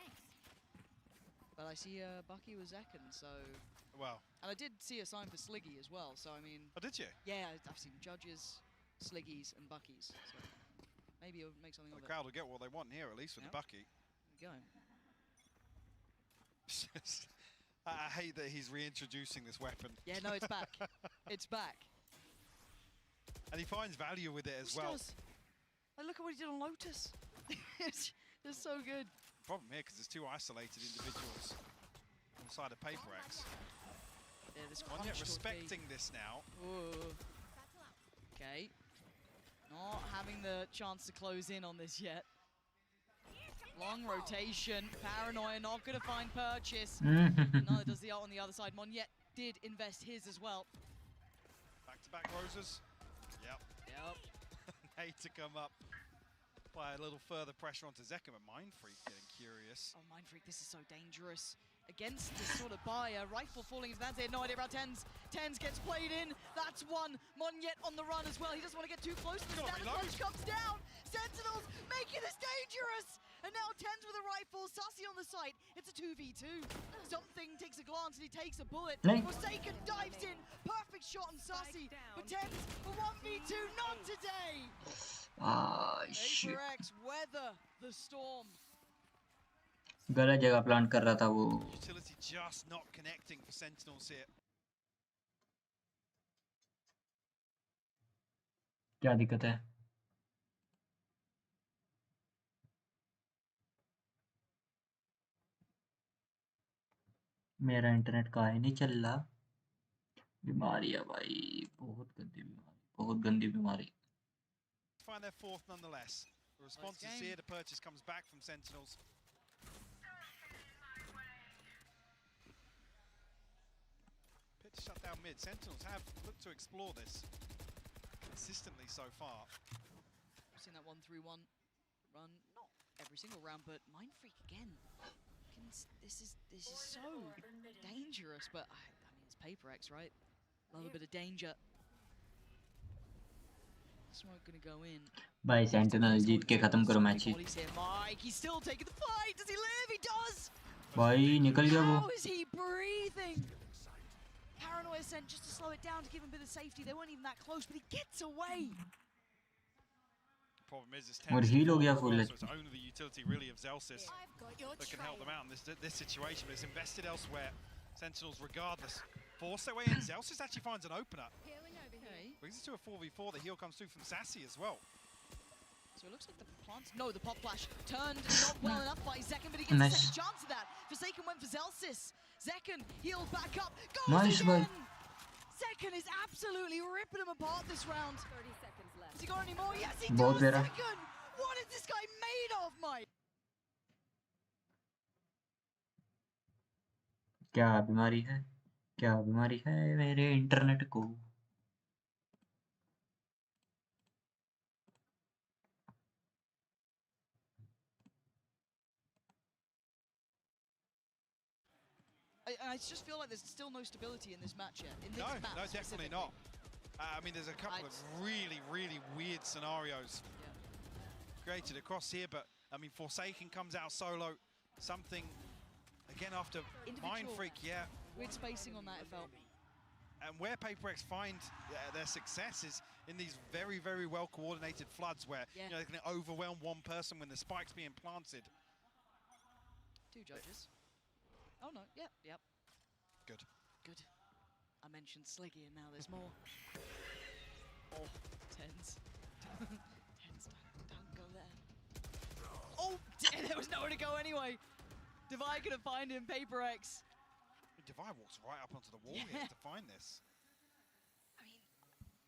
But I see Bucky with Zekken, so... Wow. And I did see a sign for Sliggy as well, so I mean... Oh, did you? Yeah, I've seen Judges, Sliggies, and Buckies. So maybe it'll make something of it. The crowd will get what they want here, at least with the Bucky. There we go. I hate that he's reintroducing this weapon. Yeah, no, it's back. It's back. And he finds value with it as well. Does. Like, look at what he did on Lotus. It's so good. Problem here, because there's 2 isolated individuals on the side of PaperX. Yeah, this Monyet respecting this now. Ooh. Okay. Not having the chance to close in on this yet. Long rotation. Paranoia not going to find purchase. Neither does the ult on the other side. Monyet did invest his as well. Back-to-back roses. Yep. Need to come up. Apply a little further pressure onto Zekum, and Mindfreak getting curious. Oh, Mindfreak, this is so dangerous. Against this sort of buyer, rifle falling into that. They had no idea about Tens. Tens gets played in. That's one. Monyet on the run as well. He doesn't want to get too close to the stand. The clutch comes down. Sentinels making this dangerous. And now Tens with a rifle. Sassy on the site. It's a 2v2. Something takes a glance and he takes a bullet. Forsaken dives in. Perfect shot on Sassy. But Tens for 1v2. Not today. Shit. FakerX weather the storm. गलत जगह plant कर रहा था वो. Utility just not connecting for Sentinels here. क्या दिक्कत है? मेरा इंटरनेट का ही नहीं चल रहा. बीमारी है भाई, बहुत गंदी बीमारी, बहुत गंदी बीमारी. Find their fourth nonetheless. The response is here. The purchase comes back from Sentinels. Pitch shut down mid. Sentinels have looked to explore this consistently so far. We've seen that 1-3-1 run, not every single round, but Mindfreak again. This is so dangerous, but I mean it's FakerX, right? A little bit of danger. Smoke gonna go in. भाई sentinel जीत के खत्म करो match he. Mike, he's still taking the fight. Does he live? He does. भाई निकल गया वो. How is he breathing? Paranoia sent just to slow it down to give him a bit of safety. They weren't even that close, but he gets away. Problem is, it's और heal हो गया full. So it's only the utility really of Zelsis that can help them out in this situation. But it's invested elsewhere. Sentinels, regardless, force their way in. Zelsis actually finds an opener. Brings it to a 4v4. The heal comes through from Sassy as well. So it looks like the plants. No, the pop flash turned not well enough by Zekken, but he gets a second chance of that. Forsaken went for Zelsis. Zekken healed back up. Goes again. Zekken is absolutely ripping him apart this round. 30 seconds left. Has he got any more? Yes, he does. Zekken. What is this guy made of, Mike? क्या बीमारी है? क्या बीमारी है मेरे internet को? I just feel like there's still no stability in this match yet. In this No, map no, definitely not. I mean, there's a couple of really, really weird scenarios created across here, but I mean, Forsaken comes out solo. Something again after Mindfreak, weird spacing on that, it felt. And where FakerX find their success is in these very, very well coordinated floods where you know, they can overwhelm one person when the spike's being planted. Two judges. Oh no, yep. Good. I mentioned Sliggy and now there's more. Oh, Tens. Tens, don't go there. Oh, there was nowhere to go anyway. Divide couldn't find him, FakerX. Divide walks right up onto the wall here to find this. I mean,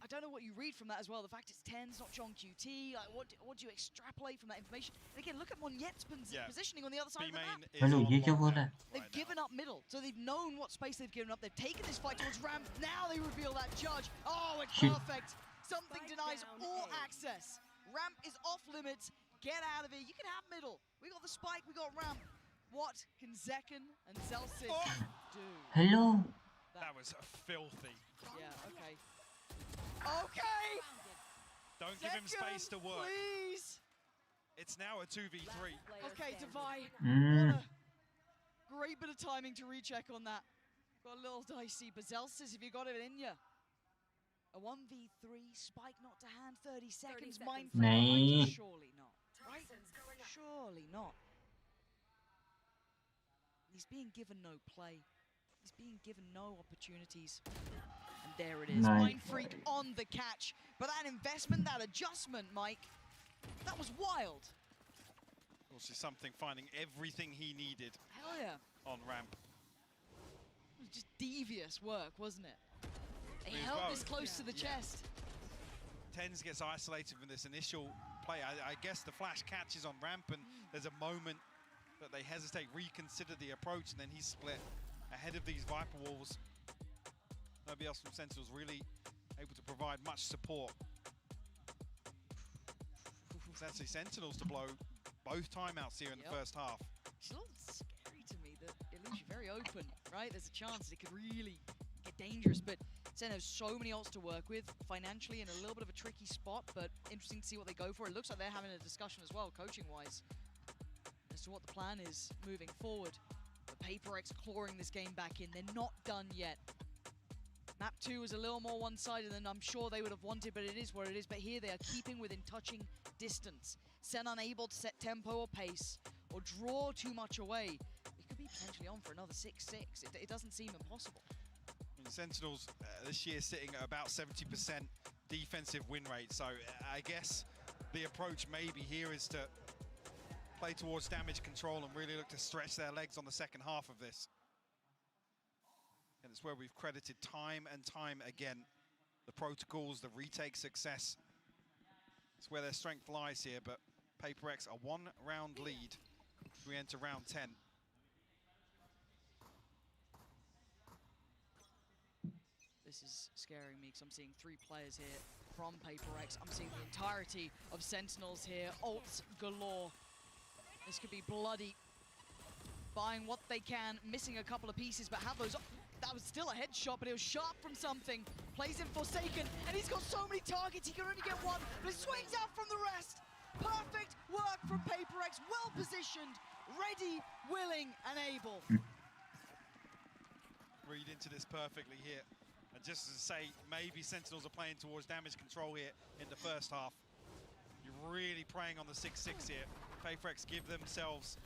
I don't know what you read from that as well. The fact it's Tens, not John QT. Like, what do you extrapolate from that information? And again, look at Monyet's positioning on the other side of the map. Hello, ये क्या बोल रहा है? They've given up middle, so they've known what space they've given up. They've taken this fight towards Ramp. Now they reveal that judge. Oh, it's perfect. Something denies all access. Ramp is off limits. Get out of here. You can have middle. We got the spike. We got Ramp. What can Zekken and Zelsis do? Hello. That was filthy. Yeah. Okay. Okay. Don't give him space to work. Please. It's now a 2v3. Okay, Divide. What a great bit of timing to recheck on that. Got a little dicey, but Zelsis, if you got it in you. A 1v3, spike not to hand, 30 seconds. Mindfreak. Surely not. Right? Surely not. He's being given no play. He's being given no opportunities. And there it is. Mindfreak on the catch. But that investment, that adjustment, Mike, that was wild. Also something finding everything he needed. Hell yeah. On ramp. It was just devious work, wasn't it? He held this close to the chest. Tens gets isolated from this initial play. I guess the flash catches on ramp, and there's a moment that they hesitate, reconsider the approach, and then he's split ahead of these Viper walls. Nobody else from Sentinels really able to provide much support. It's actually Sentinels to blow both timeouts here in the first half. It's a little scary to me that it leaves you very open, right? There's a chance that it could really get dangerous, but Sen has so many ults to work with, financially in a little bit of a tricky spot, but interesting to see what they go for. It looks like they're having a discussion as well, coaching-wise, as to what the plan is moving forward. But PaperX clawing this game back in. They're not done yet. Map 2 is a little more one-sided than I'm sure they would have wanted, but it is what it is. But here they are keeping within touching distance. Sen unable to set tempo or pace or draw too much away. It could be potentially on for another 6-6. It doesn't seem impossible. And Sentinels this year sitting at about 70% defensive win rate. So I guess the approach maybe here is to play towards damage control and really look to stretch their legs on the second half of this. And it's where we've credited time and time again the protocols, the retake success. It's where their strength lies here, but PaperX a one-round lead as we enter round 10. This is scaring me because I'm seeing 3 players here from PaperX. I'm seeing the entirety of Sentinels here. Ults galore. This could be bloody. Buying what they can, missing a couple of pieces, but have those... That was still a headshot, but it was sharp from something. Plays in Forsaken, and he's got so many targets, he can only get one, but it swings out from the rest. Perfect work from PaperX, well positioned, ready, willing, and able. Read into this perfectly here. And just to say, maybe Sentinels are playing towards damage control here in the first half. You're really preying on the 6-6 here. PaperX give themselves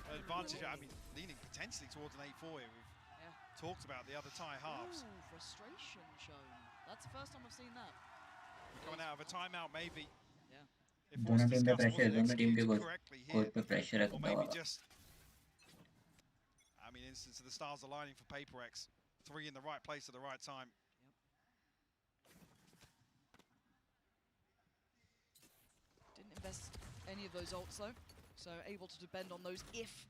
an advantage. I mean, leaning potentially towards an 8-4 here. We've talked about the other tie halves. Ooh, frustration shown. That's the first time I've seen that. Coming out of a timeout, maybe. Yeah. If was discussed, was it executed correctly here? pressure Or maybe just, I mean, instance of the stars aligning for PaperX. 3 in the right place at the right time. Didn't invest any of those ults though, so able to depend on those if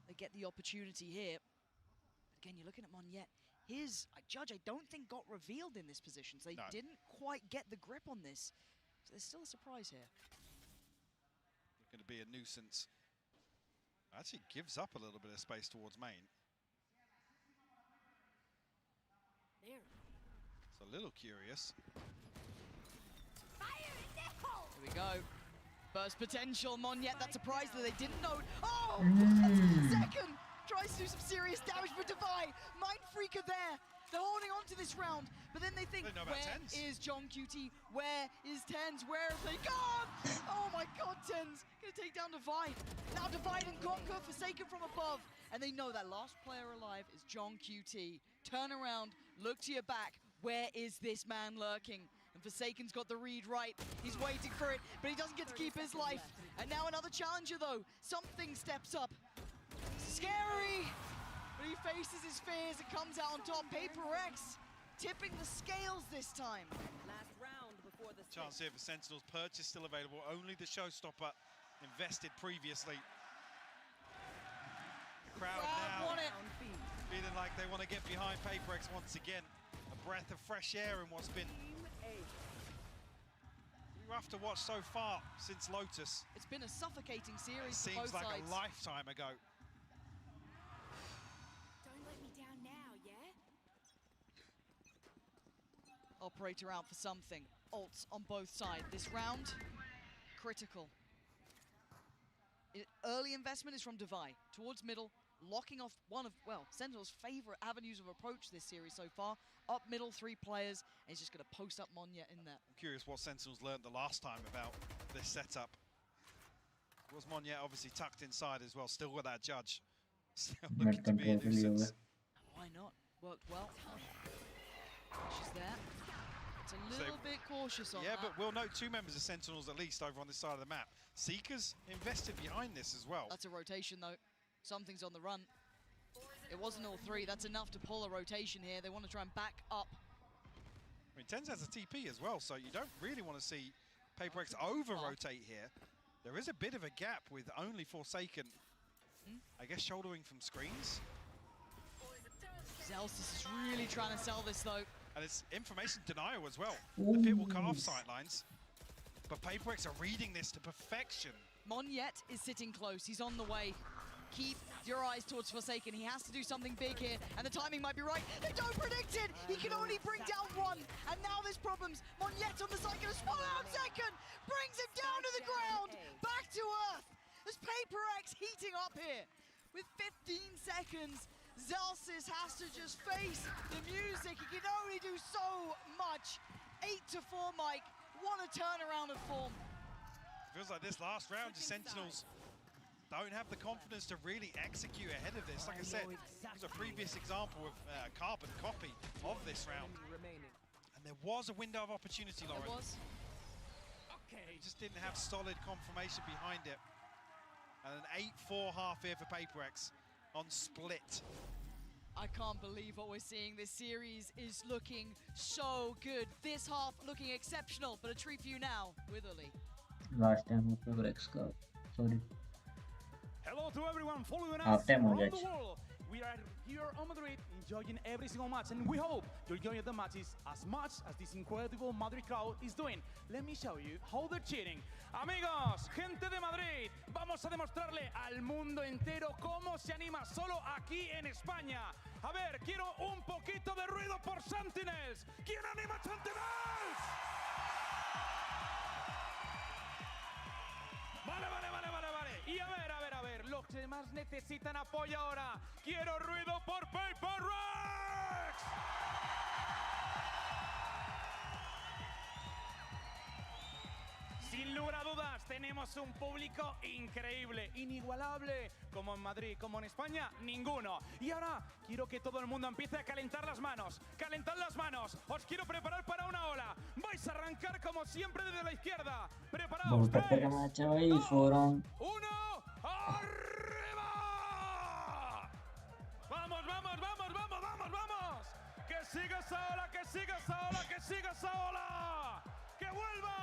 they get the opportunity here. But again, you're looking at Monyet. His Judge, I don't think got revealed in this position, so they didn't quite get the grip on this. So there's still a surprise here. Going to be a nuisance. Actually gives up a little bit of space towards main. There. It's a little curious. Here we go. Burst potential, Monyet, that surprise that they didn't know. Oh! Second! Tries to do some serious damage for Devi. Mind Freaker there. They're holding on to this round, but then they think, where is John QT? Where is Tens? Where have they gone? Oh my god, Tens gonna take down Divide. Now Divide and Conquer, Forsaken from above. And they know that last player alive is John QT. Turn around, look to your back. Where is this man lurking? And Forsaken's got the read right. He's waiting for it, but he doesn't get to keep his life. And now another challenger though. Something steps up. Scary! But he faces his fears and comes out on top. PaperX tipping the scales this time. Last round before the Chance here for Sentinels. Purchase still available. Only the showstopper invested previously. Crowd now feeling like they want to get behind PaperX once again. A breath of fresh air in what's been rough to watch so far since Lotus. It's been a suffocating series for both sides. Seems like a lifetime ago. Don't let me down now, yeah? Operator out for something. Ults on both sides. This round, critical. Early investment is from Devi towards middle, locking off one of, well, Sentinel's favorite avenues of approach this series so far. Up middle, 3 players, and he's just going to post up Monyet in there. I'm curious what Sentinels learned the last time about this setup. Was Monyet obviously tucked inside as well, still with that Judge. Still looking to be a nuisance. Why not? Worked well. She's there. It's a little bit cautious on that. Yeah, but we'll note 2 members of Sentinels at least over on this side of the map. Seekers invested behind this as well. That's a rotation though. Something's on the run. It wasn't all 3. That's enough to pull a rotation here. They want to try and back up. I mean, Tens has a TP as well, so you don't really want to see PaperX over-rotate here. There is a bit of a gap with only Forsaken, I guess, shouldering from screens. Zelsis is really trying to sell this, though. And it's information denial as well. The pit will cut off sightlines, but PaperX are reading this to perfection. Monyet is sitting close. He's on the way. Keep your eyes towards Forsaken. He has to do something big here, and the timing might be right. They don't predict it! He can only bring down one, and now there's problems. Monyet on the side, gonna swallow out second! Brings him down to the ground! Back to earth! There's PaperX heating up here. With 15 seconds, Zelsis has to just face the music. He can only do so much. 8-4, Mike. What a turnaround of form. Feels like this last round, the Sentinels don't have the confidence to really execute ahead of this. Like I said, there's a previous example of carbon copy of this round. And there was a window of opportunity, Lauren. There was. Okay. Just didn't have solid confirmation behind it. And an 8-4 half here for PaperX on split. I can't believe what we're seeing. This series is looking so good. This half looking exceptional, but a treat for you now with Uli. Last time PaperX का, sorry. Hello to everyone following us around the world. We are here on Madrid enjoying every single match, and we hope you're enjoying the matches as much as this incredible Madrid crowd is doing. Let me show you how they're cheering. Amigos, gente de Madrid, vamos a demostrarle al mundo entero cómo se anima solo aquí en España. A ver, quiero un poquito de ruido por Sentinels. ¿Quién anima Sentinels? Vale. Y a ver, los que más necesitan apoyo ahora. Quiero ruido por PaperX. Sin lugar a dudas, tenemos un público increíble, inigualable, como en Madrid, como en España, ninguno. Y ahora quiero que todo el mundo empiece a calentar las manos. ¡Calentad las manos! Os quiero preparar para una ola. Vais a arrancar como siempre desde la izquierda. ¡Preparados! 3, 2, 1, ¡arriba! ¡Vamos! ¡Que siga esa ola, que siga esa ola, que siga esa ola! ¡Que vuelva!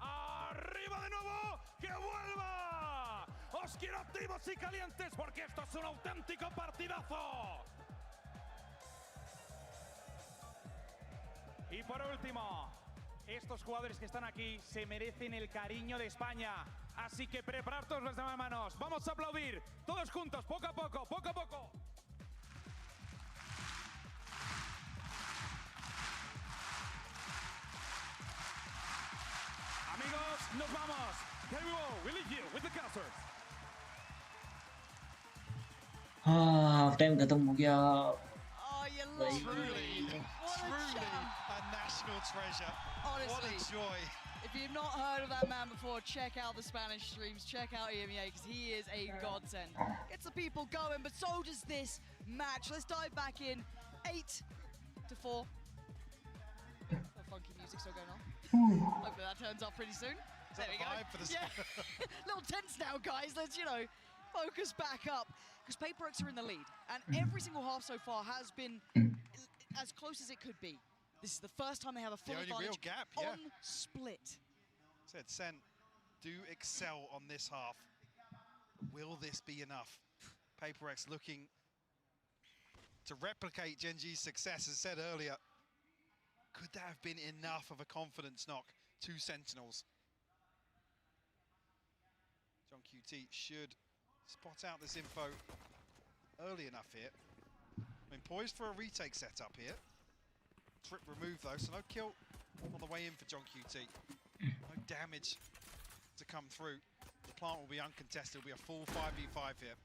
¡Arriba de nuevo! ¡Que vuelva! ¡Os quiero activos y calientes porque esto es un auténtico partidazo! Y por último, estos jugadores que están aquí se merecen el cariño de España. Así que preparad todas las demás manos. Vamos a aplaudir todos juntos, poco a poco. Amigos, nos vamos. Here we go. We leave you with the casters. Half time खत्म हो गया. Oh, you lovely. Truly a national treasure. Honestly, what a joy. If you've not heard of that man before, check out the Spanish streams, check out EMEA, because he is a godsend. Gets the people going, but so does this match. Let's dive back in. 8-4. The funky music's still going on. Hopefully that turns off pretty soon. There we go. Yeah. Little tense now, guys. Let's, focus back up. Because PaperX are in the lead. And every single half so far has been as close as it could be. This is the first time they have a full the only real advantage gap, on split. Said Sen do excel on this half. Will this be enough? PaperX looking to replicate Gen G's success, as said earlier. Could that have been enough of a confidence knock to Sentinels? John QT should spot out this info early enough here. I mean, poised for a retake setup here. Trip removed though, so no kill on the way in for John QT. No damage to come through. The plant will be uncontested. It'll be a full 5v5 here.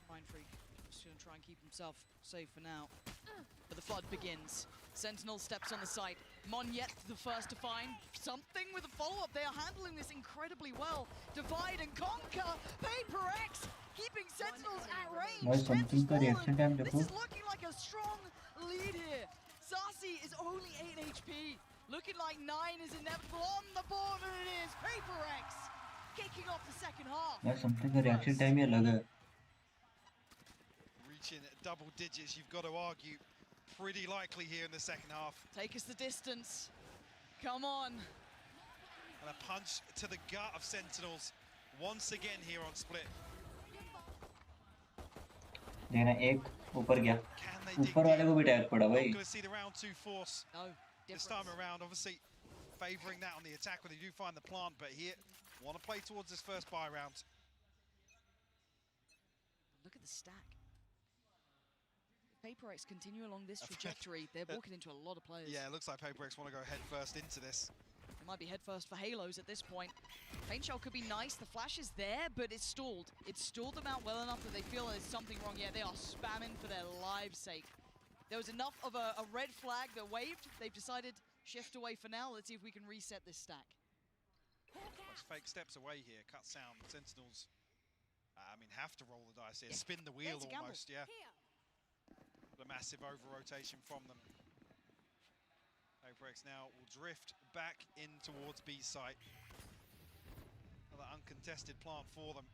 Mind Freak just gonna try and keep himself safe for now. But the flood begins. Sentinel steps on the site. Monyet the first to find something with a follow-up. They are handling this incredibly well. Divide and conquer. PaperX keeping Sentinels at range. This is looking like a strong lead here. Sasi is only 8 HP. Looking like 9 is inevitable. On the board, and it is PaperX kicking off the second half. Something का reaction time ही अलग है. Reaching double digits, you've got to argue pretty likely here in the second half. Take us the distance. Come on. And a punch to the gut of Sentinels once again here on Split. देखना एक ऊपर गया ऊपर वाले को भी tag पड़ा भाई Going to see the round 2 force this time around, obviously favouring that on the attack when they do find the plant, but here want to play towards this first buy round. Look at the stack. If PaperX continue along this trajectory, they're walking into a lot of players. Yeah, it looks like PaperX want to go head first into this. It might be head first for Halos at this point. Paint Shell could be nice, the flash is there, but it's stalled. It's stalled them out well enough that they feel there's something wrong. Yeah, they are spamming for their lives' sake. There was enough of a red flag that waved. They've decided shift away for now. Let's see if we can reset this stack. Those fake steps away here, cut sound. Sentinels, I mean, have to roll the dice here. Spin the wheel almost, yeah. But a massive over-rotation from them. PaperX now will drift back in towards B site. Another uncontested plant for them.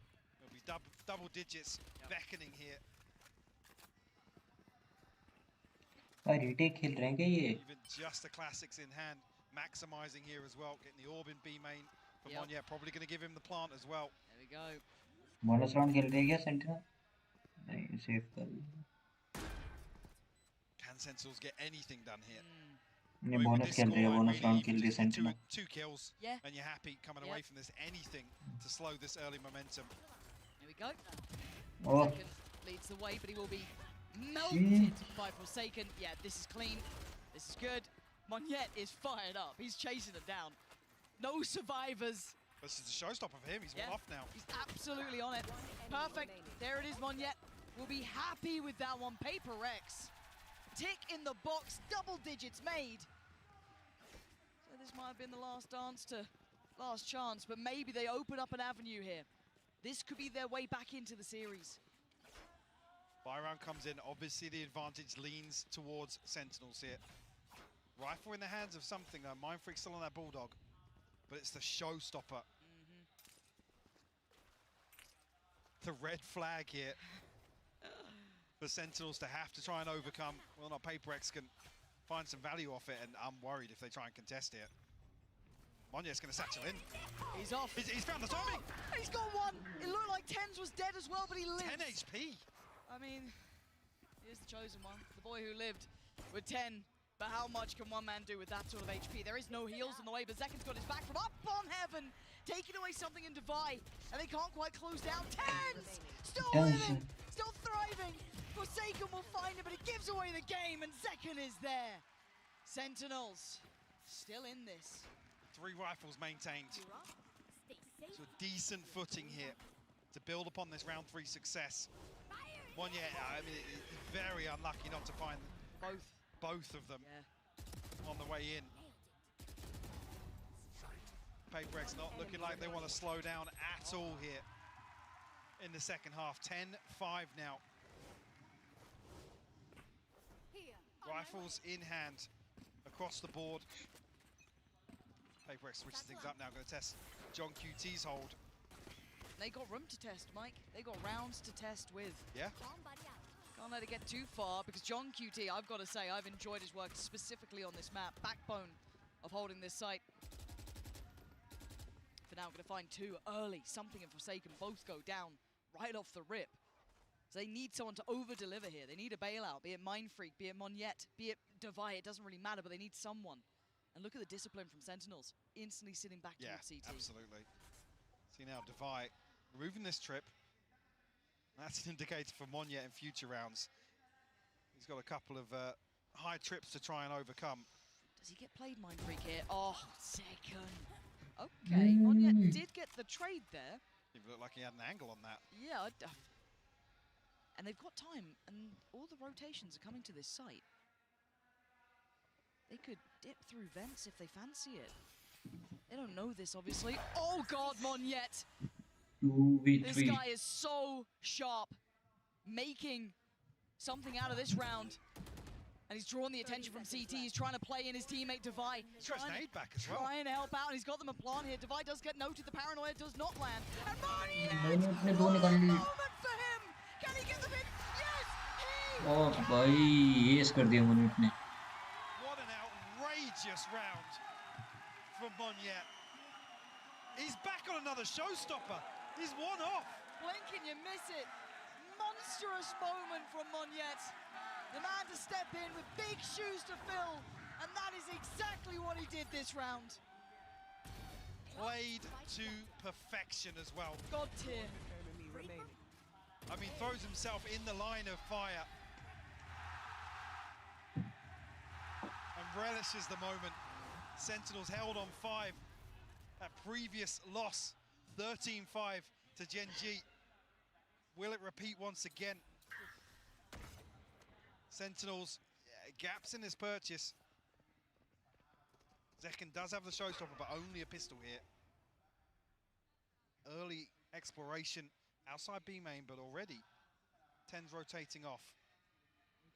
It'll be double digits beckoning here. retake खेल रहे हैं क्या ये? Even just the classics in hand, maximizing here as well, getting the orb in B main for Monyet, probably going to give him the plant as well. There we go. Bonus round खेल रहे हैं क्या Sentinel? नहीं, save कर. Can Sentinels get anything done here? नहीं bonus खेल रहे हैं, bonus round खेल रहे Sentinel. Two kills, and you're happy coming away from this. Anything to slow this early momentum. Here we go. Oh. Second leads the way, but he will be melted by Forsaken. Yeah, this is clean. This is good. Monyet is fired up. He's chasing them down. No survivors. This is a showstopper for him. He's one off now. He's absolutely on it. Perfect. There it is, Monyet. We'll be happy with that one. PaperX. Tick in the box. Double digits made. So this might have been the last chance, but maybe they open up an avenue here. This could be their way back into the series. Buy round comes in. Obviously, the advantage leans towards Sentinels here. Rifle in the hands of something. Mind Freak still on that Bulldog, but it's the showstopper. The red flag here for Sentinels to have to try and overcome. Well, not PaperX can find some value off it, and I'm worried if they try and contest it. Monyet's going to satchel in. He's off. He's found the timing. He's got one. It looked like Tens was dead as well, but he lived. 10 HP. I mean, here's the chosen one, the boy who lived with 10. But how much can one man do with that sort of HP? There is no heals on the way, but Zekin's got his back from up on heaven, taking away something in Divide, and they can't quite close down. Tens! Still living, still thriving. Forsaken will find it, but it gives away the game, and Zekin is there. Sentinels, still in this. 3 rifles maintained. So a decent footing here to build upon this round 3 success. Monyet, I mean, very unlucky not to find both of them on the way in. PaperX not looking like they want to slow down at all here in the second half. 10-5 now. Rifles in hand across the board. PaperX switches things up now, going to test John QT's hold. They got room to test, Mike. They got rounds to test with. Yeah. Can't let it get too far, because John QT, I've got to say, I've enjoyed his work specifically on this map. Backbone of holding this site. For now, going to find 2 early. Something and Forsaken both go down right off the rip. So they need someone to over-deliver here. They need a bailout, be it Mind Freak, be it Monyet, be it Divide. It doesn't really matter, but they need someone. And look at the discipline from Sentinels. Instantly sitting back towards CT. Yeah, absolutely. See now, Divide removing this trip. That's an indicator for Monyet in future rounds. He's got a couple of high trips to try and overcome. Does he get played, Mind Freak here? Oh, second. Okay, Monyet did get the trade there. It looked like he had an angle on that. Yeah, and they've got time, and all the rotations are coming to this site. They could dip through vents if they fancy it. They don't know this, obviously. Oh God, Monyet! 2v3. This guy is so sharp, making something out of this round. And he's drawn the attention from CT. He's trying to play in his teammate Divide. Tries to aid back as well. Trying to help out, and he's got them a plant here. Divide does get noted. The paranoia does not land. And Monyet! What a moment for him! Can he get the pin? Yes, he Oh भाई ये कर दिया Monet ने. What an outrageous round from Monyet. He's back on another showstopper. He's one off. Blink and you miss it. Monstrous moment from Monyet. The man to step in with big shoes to fill, and that is exactly what he did this round. Played to perfection as well. God tier. I mean, throws himself in the line of fire and relishes the moment. Sentinels held on 5. That previous loss, 13-5 to Gen G. Will it repeat once again? Sentinels, gaps in this purchase. Zekken does have the showstopper, but only a pistol here. Early exploration outside B main, but already 10's rotating off.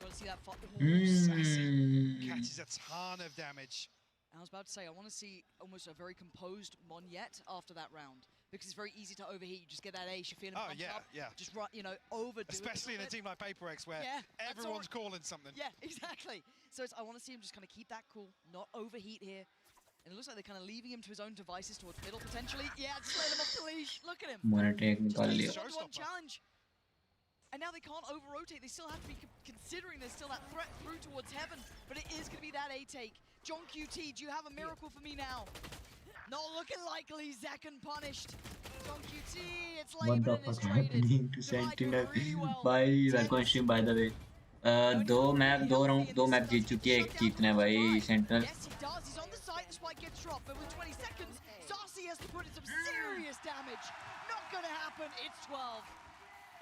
Got to see that. Sassy catches a ton of damage. I was about to say, I want to see almost a very composed Monyet after that round, because it's very easy to overheat. You just get that ace, you're feeling pumped up. Yeah. Just run, overdo Especially it in a team like PaperX where everyone's calling something. Yeah, exactly. So I want to see him just kind of keep that cool, not overheat here. And it looks like they're kind of leaving him to his own devices towards middle potentially. Yeah, just let him off the leash. Look at him. Monyet एक निकाल लिया. One challenge. And now they can't over-rotate. They still have to be considering there's still that threat through towards heaven. But it is going to be that A-take. John QT, do you have a miracle for me now? Not looking likely. Zekken punished. John QT, it's late, What the but it is fuck traded. happening to Sentinel? भाई welcome stream by the way. दो map जीत चुकी है, एक जीतने भाई Sentinel. Yes, he does. He's on the site. The spike gets dropped, but with 20 seconds, Darcy has to put in some serious damage. Not going to happen. It's 12.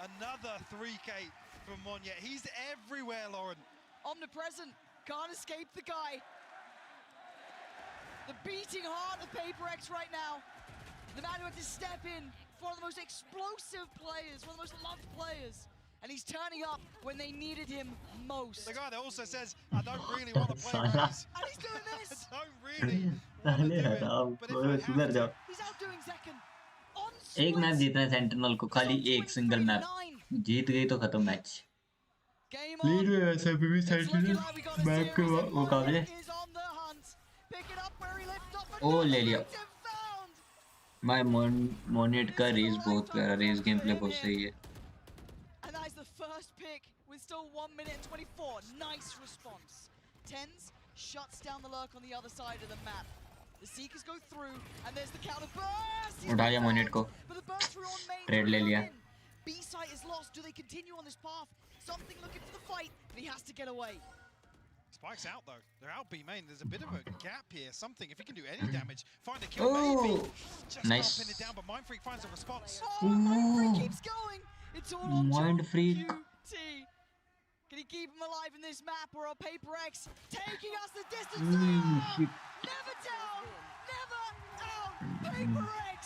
Another 3K from Monyet. He's everywhere, Lauren. Omnipresent. Can't escape the guy. The beating heart of PaperX right now. The man who had to step in for one of the most explosive players, one of the most loved players. And he's turning up when they needed him most. The guy that also says, I don't really want to play rallies. And he's doing this. I don't really want to do it. But if I have to, he's outdoing Zekken. एक match जीतना है sentinel को, खाली एक single map जीत गई तो खत्म match. Video ऐसे भी सेंटिनल मैप के मुकाबले ओ ले लिया. माय मोनेट का रेस बहुत प्यारा, रेस गेम प्ले बहुत सही है. And that is the first pick with still 1 minute and 24. Nice response. Tens shuts down the lurk on the other side of the map. The Seekers go through, and there's the counter burst. उठा लिया Monet को. Trade ले लिया. B site is lost. Do they continue on this path? Something looking for the fight, but he has to get away. Spike's out though. They're out B main. There's a bit of a gap here. Something, if he can do any damage, find a kill maybe. Just nice. can't pin it down, but Mind Freak finds a response. Oh, Mind Freak keeps going. It's all on Mind Freak. QT. Can he keep him alive in this map, or are PaperX taking us the distance? Never down, never out. PaperX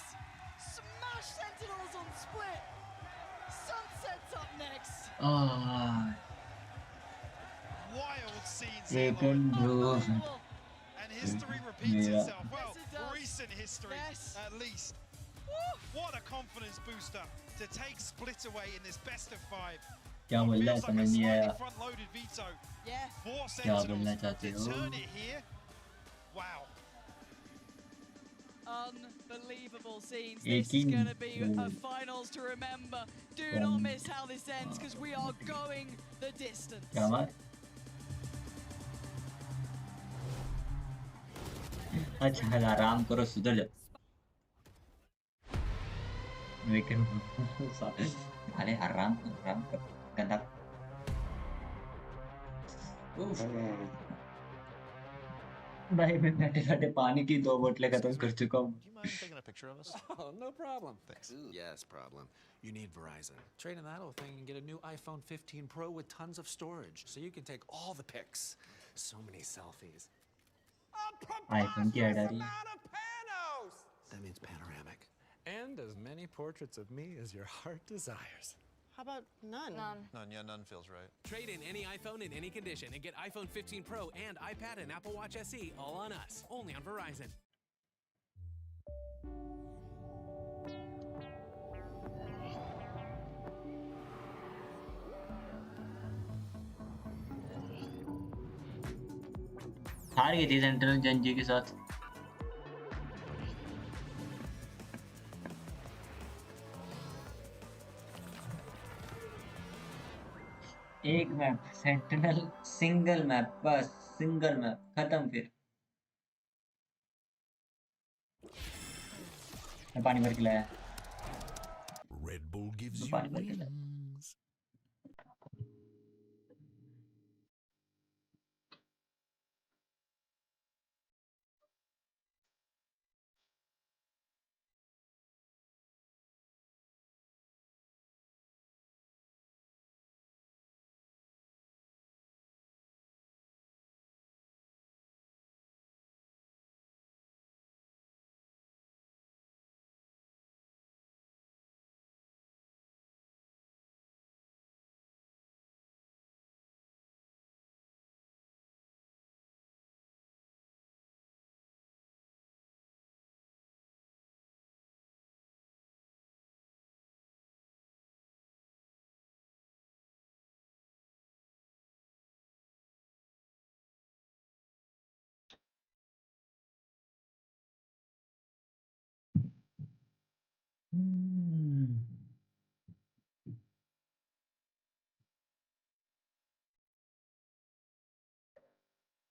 smash Sentinels on split. Sunset's up next. Wild scenes here, and history repeats itself. Well, recent history at least. What a confidence booster to take split away in this best of 5. क्या बोलना है समझ नहीं आया. Front-loaded veto. Yeah. क्या बोलना चाहते हो? Turn it here. Wow. Unbelievable scenes. This is going to be a finals to remember. Do not miss how this ends, because we are going the distance. क्या बात? अच्छा आराम करो, सुधर जाओ. लेकिन अरे आराम कर गंदा. भाई मैं बैठे पानी की 2 बोतलें खत्म कर चुका हूँ. Taking a picture of us? Oh, no problem. Thanks. Ooh, yes, problem. You need Verizon. Trade in that old thing and get a new iPhone 15 Pro with tons of storage, so you can take all the pics. So many selfies. iPhone की add आ रही है. That means panoramic. And as many portraits of me as your heart desires. How about none? None, yeah, none feels right. Trade in any iPhone in any condition and get iPhone 15 Pro and iPad and Apple Watch SE all on us. Only on Verizon. हार गई थी central जंजी के साथ। एक map sentinel, single map, बस single map खत्म। फिर मैं पानी भर के लाया। Red Bull gives you पानी भर के लाया। wings.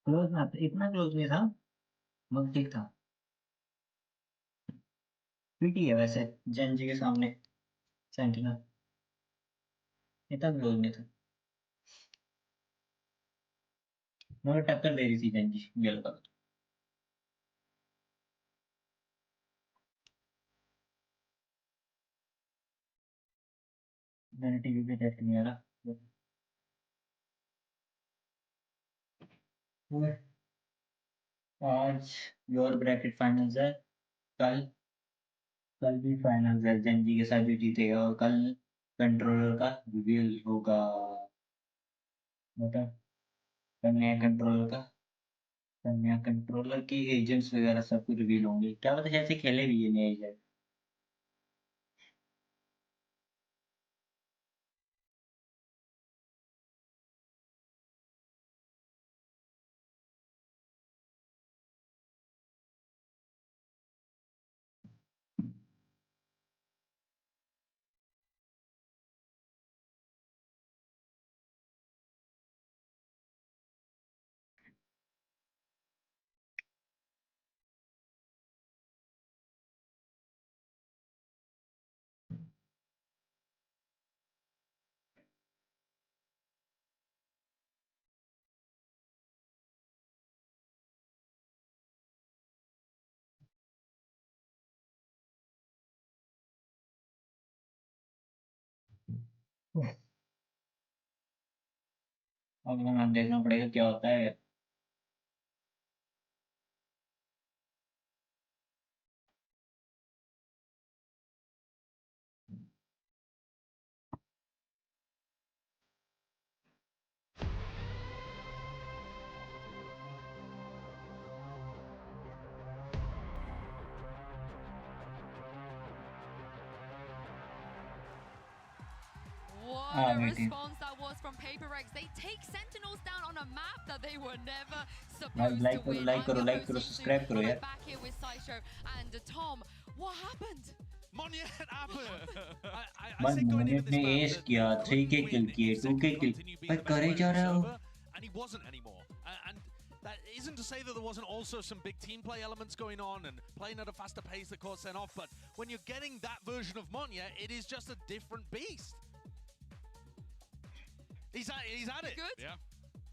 क्लोज मैप, इतना क्लोज नहीं था मगर ठीक था। पीटी है वैसे जंजी के सामने सेंटिनल, इतना क्लोज नहीं था मगर टक्कर दे रही थी जंजी गेल का। मैंने टीवी पे टेस्ट नहीं आ रहा। आज योर ब्रैकेट फाइनल्स है। कल कल भी फाइनल्स है। जंजी के साथ जो जीतेगा और कल कंट्रोलर का रिवील होगा। मतलब कन्या कंट्रोलर का, कन्या कंट्रोलर की एजेंट्स वगैरह सब कुछ रिवील होंगे। क्या पता शायद से खेले भी ये नए एजेंट। अब हमें देखना पड़ेगा क्या होता है। What a response that was from Paper Rex. They take Sentinels down on a map that they were never supposed to win. like करो, subscribe करो यार। Back here with Sideshow and Tom. What happened? Monya happened. मोनियत ने S किया, 3K किल किए, 2K किल, पर करे जा रहा हो। And he wasn't anymore. And that isn't to say that there wasn't also some big team play elements going on and playing at a faster pace that caught Sen off, but when you're getting that version of Monya, it is just a different beast. He's at it. Good? Yeah.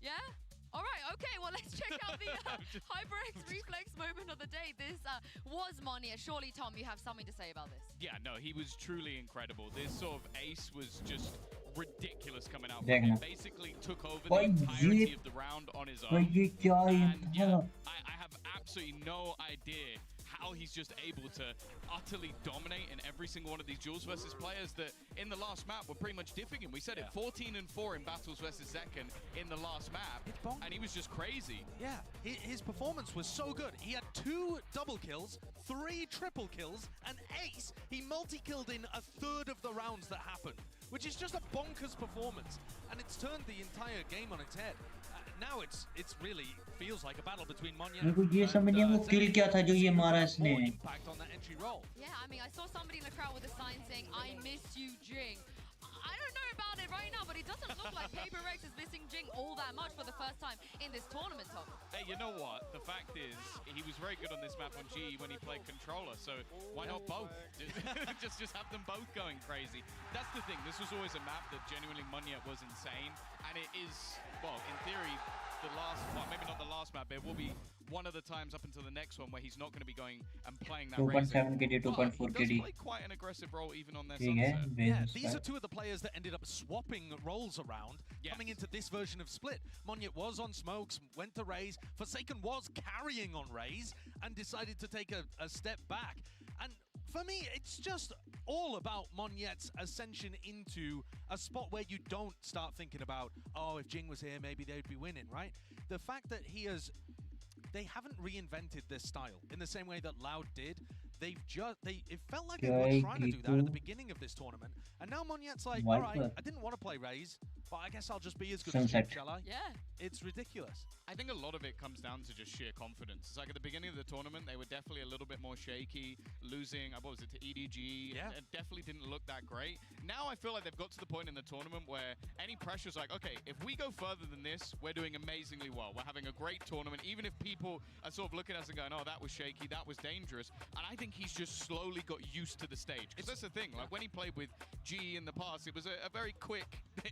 Yeah? All right, okay, well, let's check out the HyperX reflex moment of the day. This was Monya. Surely, Tom, you have something to say about this. Yeah, no, he was truly incredible. This sort of ace was just ridiculous coming out from him. Basically took over the entirety of the round on his own. And yeah, I have absolutely no idea how he's just able to utterly dominate in every single one of these duels versus players that in the last map were pretty much diffing him. We said it, 14-4 in battles versus Zekken in the last map, and he was just crazy. Yeah, his performance was so good. He had 2 double kills, 3 triple kills, and ace. He multi-killed in a third of the rounds that happened, which is just a bonkers performance, and it's turned the entire game on its head. now it's really feels like a battle between Monya मेरे को ये समझ नहीं वो किल क्या था जो ये मारा इसने. impact on that entry role. Yeah, I mean, I saw somebody in the crowd with a sign saying, "I miss you, Jing." I don't know about it right now, but it doesn't look like Paper Rex is missing Jing all that much for the first time in this tournament, Tom. Hey, you know what? The fact is, he was very good on this map on G when he played controller, so why not both? just have them both going crazy. That's the thing. This was always a map that genuinely Munya was insane, and it is, well, in theory, the last, well, maybe not the last map, but it will be one of the times up until the next one where he's not going to be going and playing that 2.7 KD, 2.4 KD. He does play quite an aggressive role even on their sunset. Yeah, these are two of the players that ended up swapping roles around coming into this version of Split. Monyet was on Smokes, went to Raze. Forsaken was carrying on Raze and decided to take a step back. And for me, it's just all about Monyet's ascension into a spot where you don't start thinking about, oh, if Jing was here, maybe they'd be winning, right? The fact that they haven't reinvented this style in the same way that Loud did. It felt like they were trying to do that at the beginning of this tournament. And now Monyet's like, all right, I didn't want to play Raze, but I guess I'll just be as good as Jing, shall I? Yeah. It's ridiculous. I think a lot of it comes down to just sheer confidence. It's like at the beginning of the tournament, they were definitely a little bit more shaky, losing, what was it, to EDG, and definitely didn't look that great. Now I feel like they've got to the point in the tournament where any pressure's like, okay, if we go further than this, we're doing amazingly well. We're having a great tournament, even if people are sort of looking at us and going, oh, that was shaky, that was dangerous. And I think he's just slowly got used to the stage. Because that's the thing, like when he played with G in the past, it was a very quick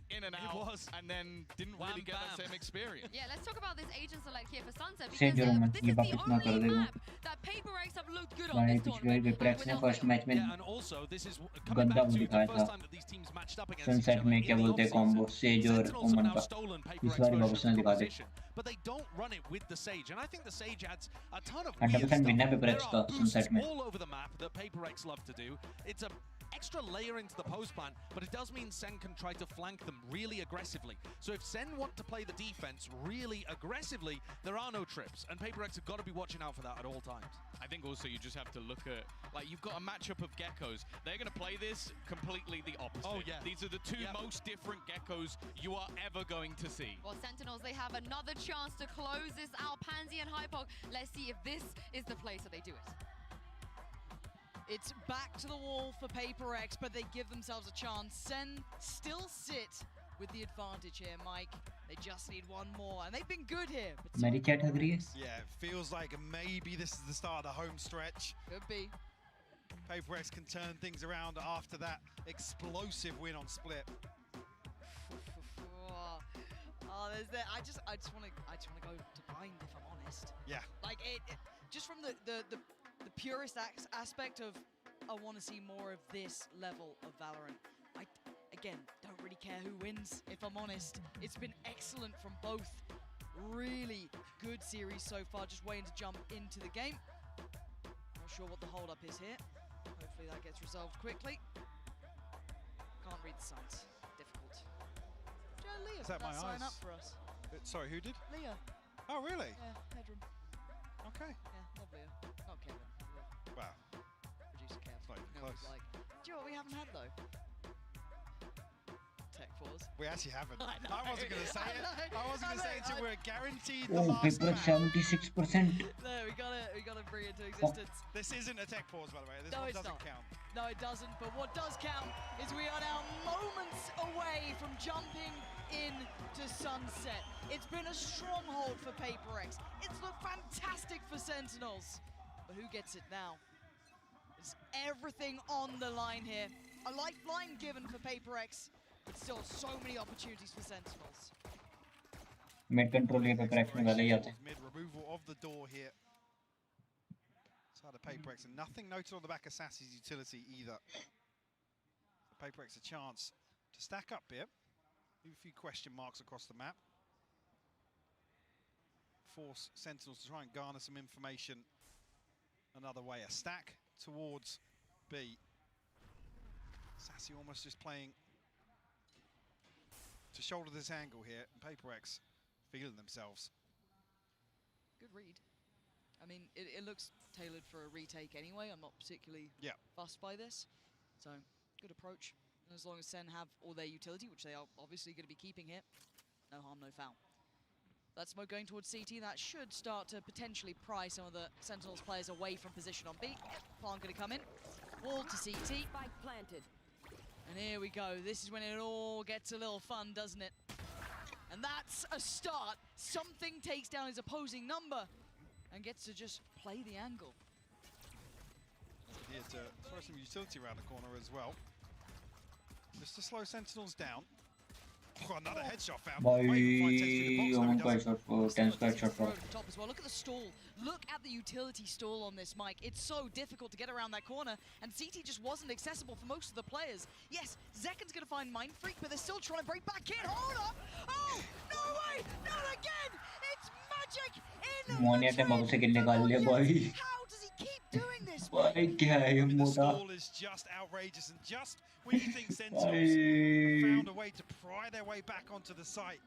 in and out, and then didn't really get that same experience. Yeah, let's talk about this agent select here for Sunset, से because जरूर this ये is वापस the ना कर only देगा. map that Paper Rex have looked good on भाई this पिछले tournament. विपरेक्स ने फर्स्ट मैच में and also this is coming गंदा back to दिखाया the था. first time that these teams matched up against each sunset other में क्या in the बोलते हैं कॉम्बो सेज और Sentinels have ओमन now का. stolen Paper इस Rex बार version वापस of ना the दिखा दे. competition, but they don't run it with the Sage, and I think the Sage adds a ton of 100% weird stuff. Winner There विपरेक्स का are boosts sunset में. all over the map that Paper Rex love to do. It's a extra layer into the post plan, but it does mean Sen can try to flank them really aggressively. So if Sen want to play the defense really aggressively, there are no trips, and Paper Rex have got to be watching out for that at all times. I think also you just have to look at, like, you've got a matchup of Geckos. They're going to play this completely the opposite. Oh, yeah. These are the two most different Geckos you are ever going to see. Well, Sentinels, they have another chance to close this out. Pansy and Hypok, let's see if this is the place that they do it. It's back to the wall for Paper Rex, but they give themselves a chance. Sen still sit with the advantage here, Mike. They just need one more, and they've been good here. मेरी chat हग रही है. Yeah, it feels like maybe this is the start of the home stretch. Could be. Paper Rex can turn things around after that explosive win on Split. Oh, there's that. I just want to go to blind, if I'm honest. Yeah. Like just from the purest aspect of, I want to see more of this level of Valorant. I, again, don't really care who wins, if I'm honest. It's been excellent from both. Really good series so far, just waiting to jump into the game. Not sure what the hold-up is here. Hopefully that gets resolved quickly. Can't read the signs. Difficult. Joe Leah, Is that my sign eyes? up for us. Sorry, who did? Leah. Oh, really? Yeah, headroom. Okay. Yeah, love Leah. Not Kevin. Wow. Producer Kev. It's not even No, close. like, do you know what we haven't had though? Tech pause. We actually haven't. I know. I wasn't going to say it. I wasn't going to say it until we're guaranteed the Oh, last Paper match. 76%. No, we gotta bring it to existence. This isn't a tech pause, by the way. This No, one it's doesn't not. count. No, it doesn't. But what does count is we are now moments away from jumping into Sunset. It's been a stronghold for Paper Rex. It's looked fantastic for Sentinels. But who gets it now? It's everything on the line here. A lifeline given for Paper Rex, but still so many opportunities for Sentinels. Mid control ये Paper Rex में वाले ही आते हैं. Mid removal of the door here. Side of Paper Rex, and nothing noted on the back of Sassy's utility either. Paper Rex a chance to stack up here. Leave a few question marks across the map. Force Sentinels to try and garner some information another way. A stack towards B. Sassy almost just playing to shoulder this angle here, and Paper Rex feeling themselves. Good read. I mean, it looks tailored for a retake anyway. I'm not particularly fussed by this. So, good approach. And as long as Sen have all their utility, which they are obviously going to be keeping here, no harm, no foul. That smoke going towards CT, that should start to potentially pry some of the Sentinels players away from position on B. Plant going to come in. Wall to CT. Spike planted. And here we go. This is when it all gets a little fun, doesn't it? And that's a start. Something takes down his opposing number and gets to just play the angle. Here to throw some utility around the corner as well. Just to slow Sentinels down. Oh, another headshot found. Boy, on quite shot for 10 square shot for. Top as well. Look at the stall. Look at the utility stall on this mic. It's so difficult to get around that corner, and CT just wasn't accessible for most of the players. Yes, Zekan's gonna find Mind Freak, but they're still trying to break back in. Hold up! Oh, no way! Not again! It's magic in the Monia ने बाबू से किल निकाल लिया boy. How does he keep doing this? Boy, क्या है ये The मोटा? stall is just outrageous, and just when you think Sentinels have found a way to pry their way back onto the site,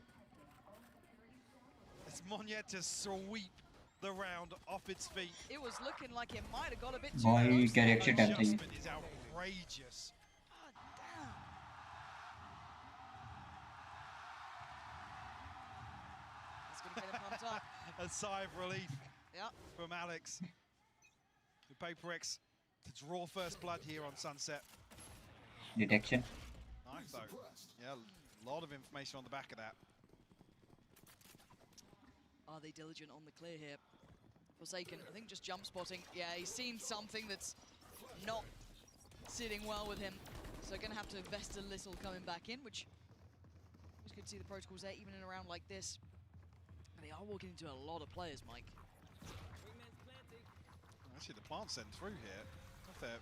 it's Monia to sweep the round off its feet. It was looking like it might have got a bit too Boy, close. क्या reaction time था ये? Adjustment is outrageous. That's gonna get him pumped up. A sigh of relief Yeah. from Alex. The Paper X to draw first blood here on Sunset. Detection. Nice though. Yeah, a lot of information on the back of that. Are they diligent on the clear here? Forsaken, I think just jump spotting. Yeah, he's seen something that's not sitting well with him. So gonna have to invest a little coming back in, which is good to see the protocols there, even in a round like this. And they are walking into a lot of players, Mike. Actually, the plant sent through here. Off there.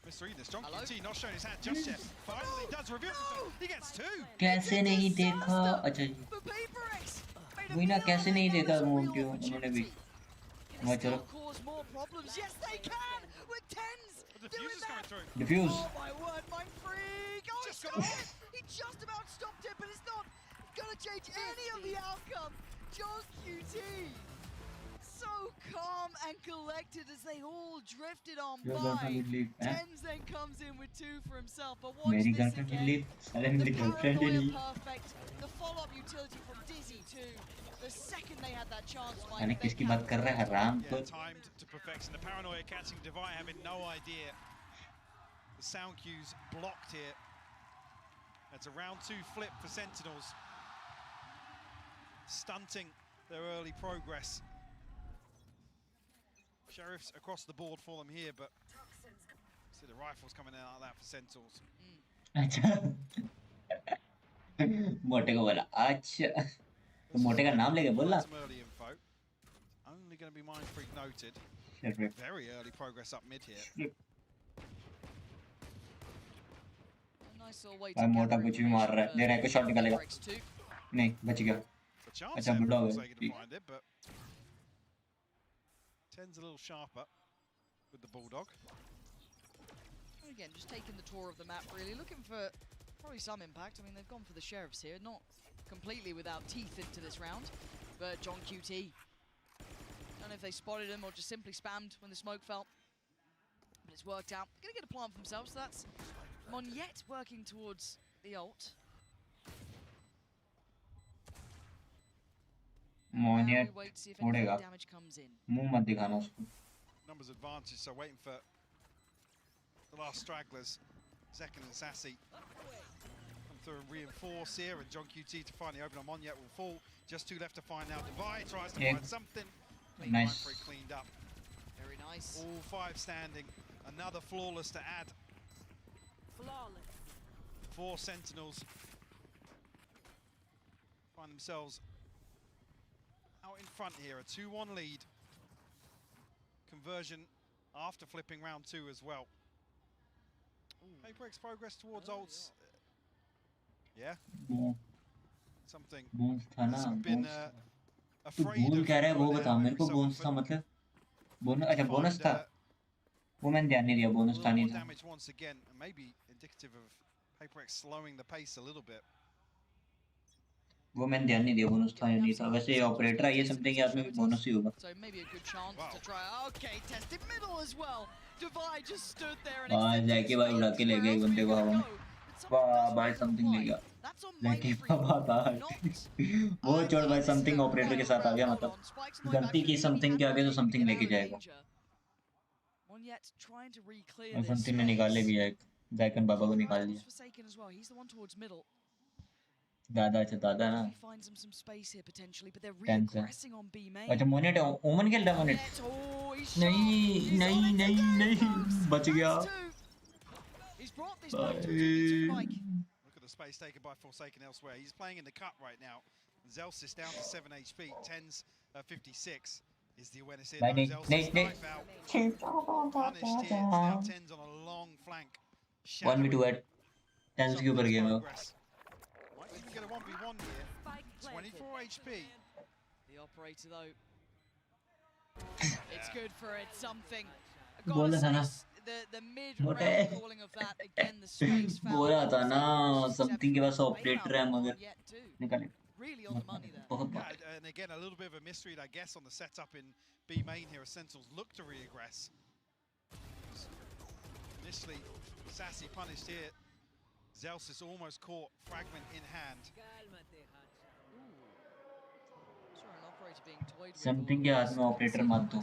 Mr. Enos, John QT not showing his hand just yet. Finally does reveal himself. He gets two. कैसे नहीं देखा? अच्छा जी. वही ना कैसे नहीं देखा move क्यों उन्होंने भी? मैं चलो. Cause more problems. Yes, they can with tens. The diffuse is coming through. Diffuse. Oh my word, Mind Freak! Oh, he stopped it. He just about stopped it, but it's not gonna change any of the outcome. John QT, so calm and collected as they all drifted on by. Tens then comes in with two for himself, but watch मेरी this girlfriend again. leave. साले मेरी girlfriend ही नहीं. Perfect. The follow-up utility from Dizzy too. The second they had that chance, मैंने किसकी बात कर रहा है हराम तो. Yeah, timed to perfection. The paranoia catching Devi having no idea. The sound cues blocked here. That's a round two flip for Sentinels. Stunting their early progress. Sheriffs across the board for them here, but see the rifles coming out like that for Sentinels. अच्छा. मोटे को बोला अच्छा. तो मोटे का नाम लेके बोला. Some early info. Only going to be Mind Freak noted. Very early progress up mid here. भाई मोटा कुछ भी मार रहा है. दे रहा है को शॉट निकालेगा. नहीं बच गया. अच्छा बुढ़ा हो गया. Ten's a little sharper with the Bulldog. Again, just taking the tour of the map, really looking for probably some impact. I mean, they've gone for the Sheriffs here, not completely without teeth into this round, but John QT. Don't know if they spotted him or just simply spammed when the smoke fell, but it's worked out. Gonna get a plant for themselves, so that's Monyet working towards the ult. Monyet उड़ेगा. मुंह मत दिखाना उसको. Numbers advantage, so waiting for the last stragglers, Zekan and Sassy. Come through and reinforce here, and John QT to finally open on Monyet will fall. Just two left to find now. Devi tries to find something. Nice. Cleaned up. Very nice. All five standing. Another flawless to add. Flawless. 4 Sentinels find themselves out in front here. A 2-1 lead. Conversion after flipping round 2 as well. PaperX progress towards ults. Yeah. Something been afraid भूल of. क्या रहा है वो बता मेरे को. Bonus था मतलब. बोनस अच्छा बोनस था. वो मैंने ध्यान नहीं दिया. बोनस था नहीं था. Damage once again, and maybe indicative of PaperX slowing the pace a little bit. वो मैंने ध्यान नहीं दिया. बोनस था या नहीं था. वैसे ऑपरेटर आई है समथिंग याद में बोनस ही होगा. So maybe a good chance to try. Okay, tested middle as well. Devi just stood there and हाँ जाके भाई उड़ा के ले गए बंदे को हवा में. भाई समथिंग ले गया लकी बाबा था वो छोड़ भाई समथिंग ऑपरेटर के साथ आ गया मतलब गलती की समथिंग के आगे तो समथिंग लेके जाएगा और समथिंग ने निकाल ले भी है जैकन बाबा को निकाल दिया दादा अच्छा दादा ना 10 से अच्छा मोनेट ओमन खेल रहा मोनेट नहीं नहीं नहीं नहीं बच गया Look at the space taken by Forsaken elsewhere. He's playing in the cut right now. Zelsis down to 7 HP. 10's 56 is the awareness here. No, Zelsis knife out. Punished here. It's now 10's on a long flank. 1v2 at 10's के ऊपर game है Might even get a 1v1 here. 24 HP. The operator though. It's good for it. Something. बोला था ना The mid-round calling of that again. The space foul. बोला था ना something के पास ऑपरेटर है मगर निकाले Really on the money there. Yeah, and again, a little bit of a mystery, I guess, on the setup in B main here as Sentinels look to re-aggress. Initially, Sassy punished here. Zelsis almost caught Fragment in hand. Something के हाथ में operator मत दो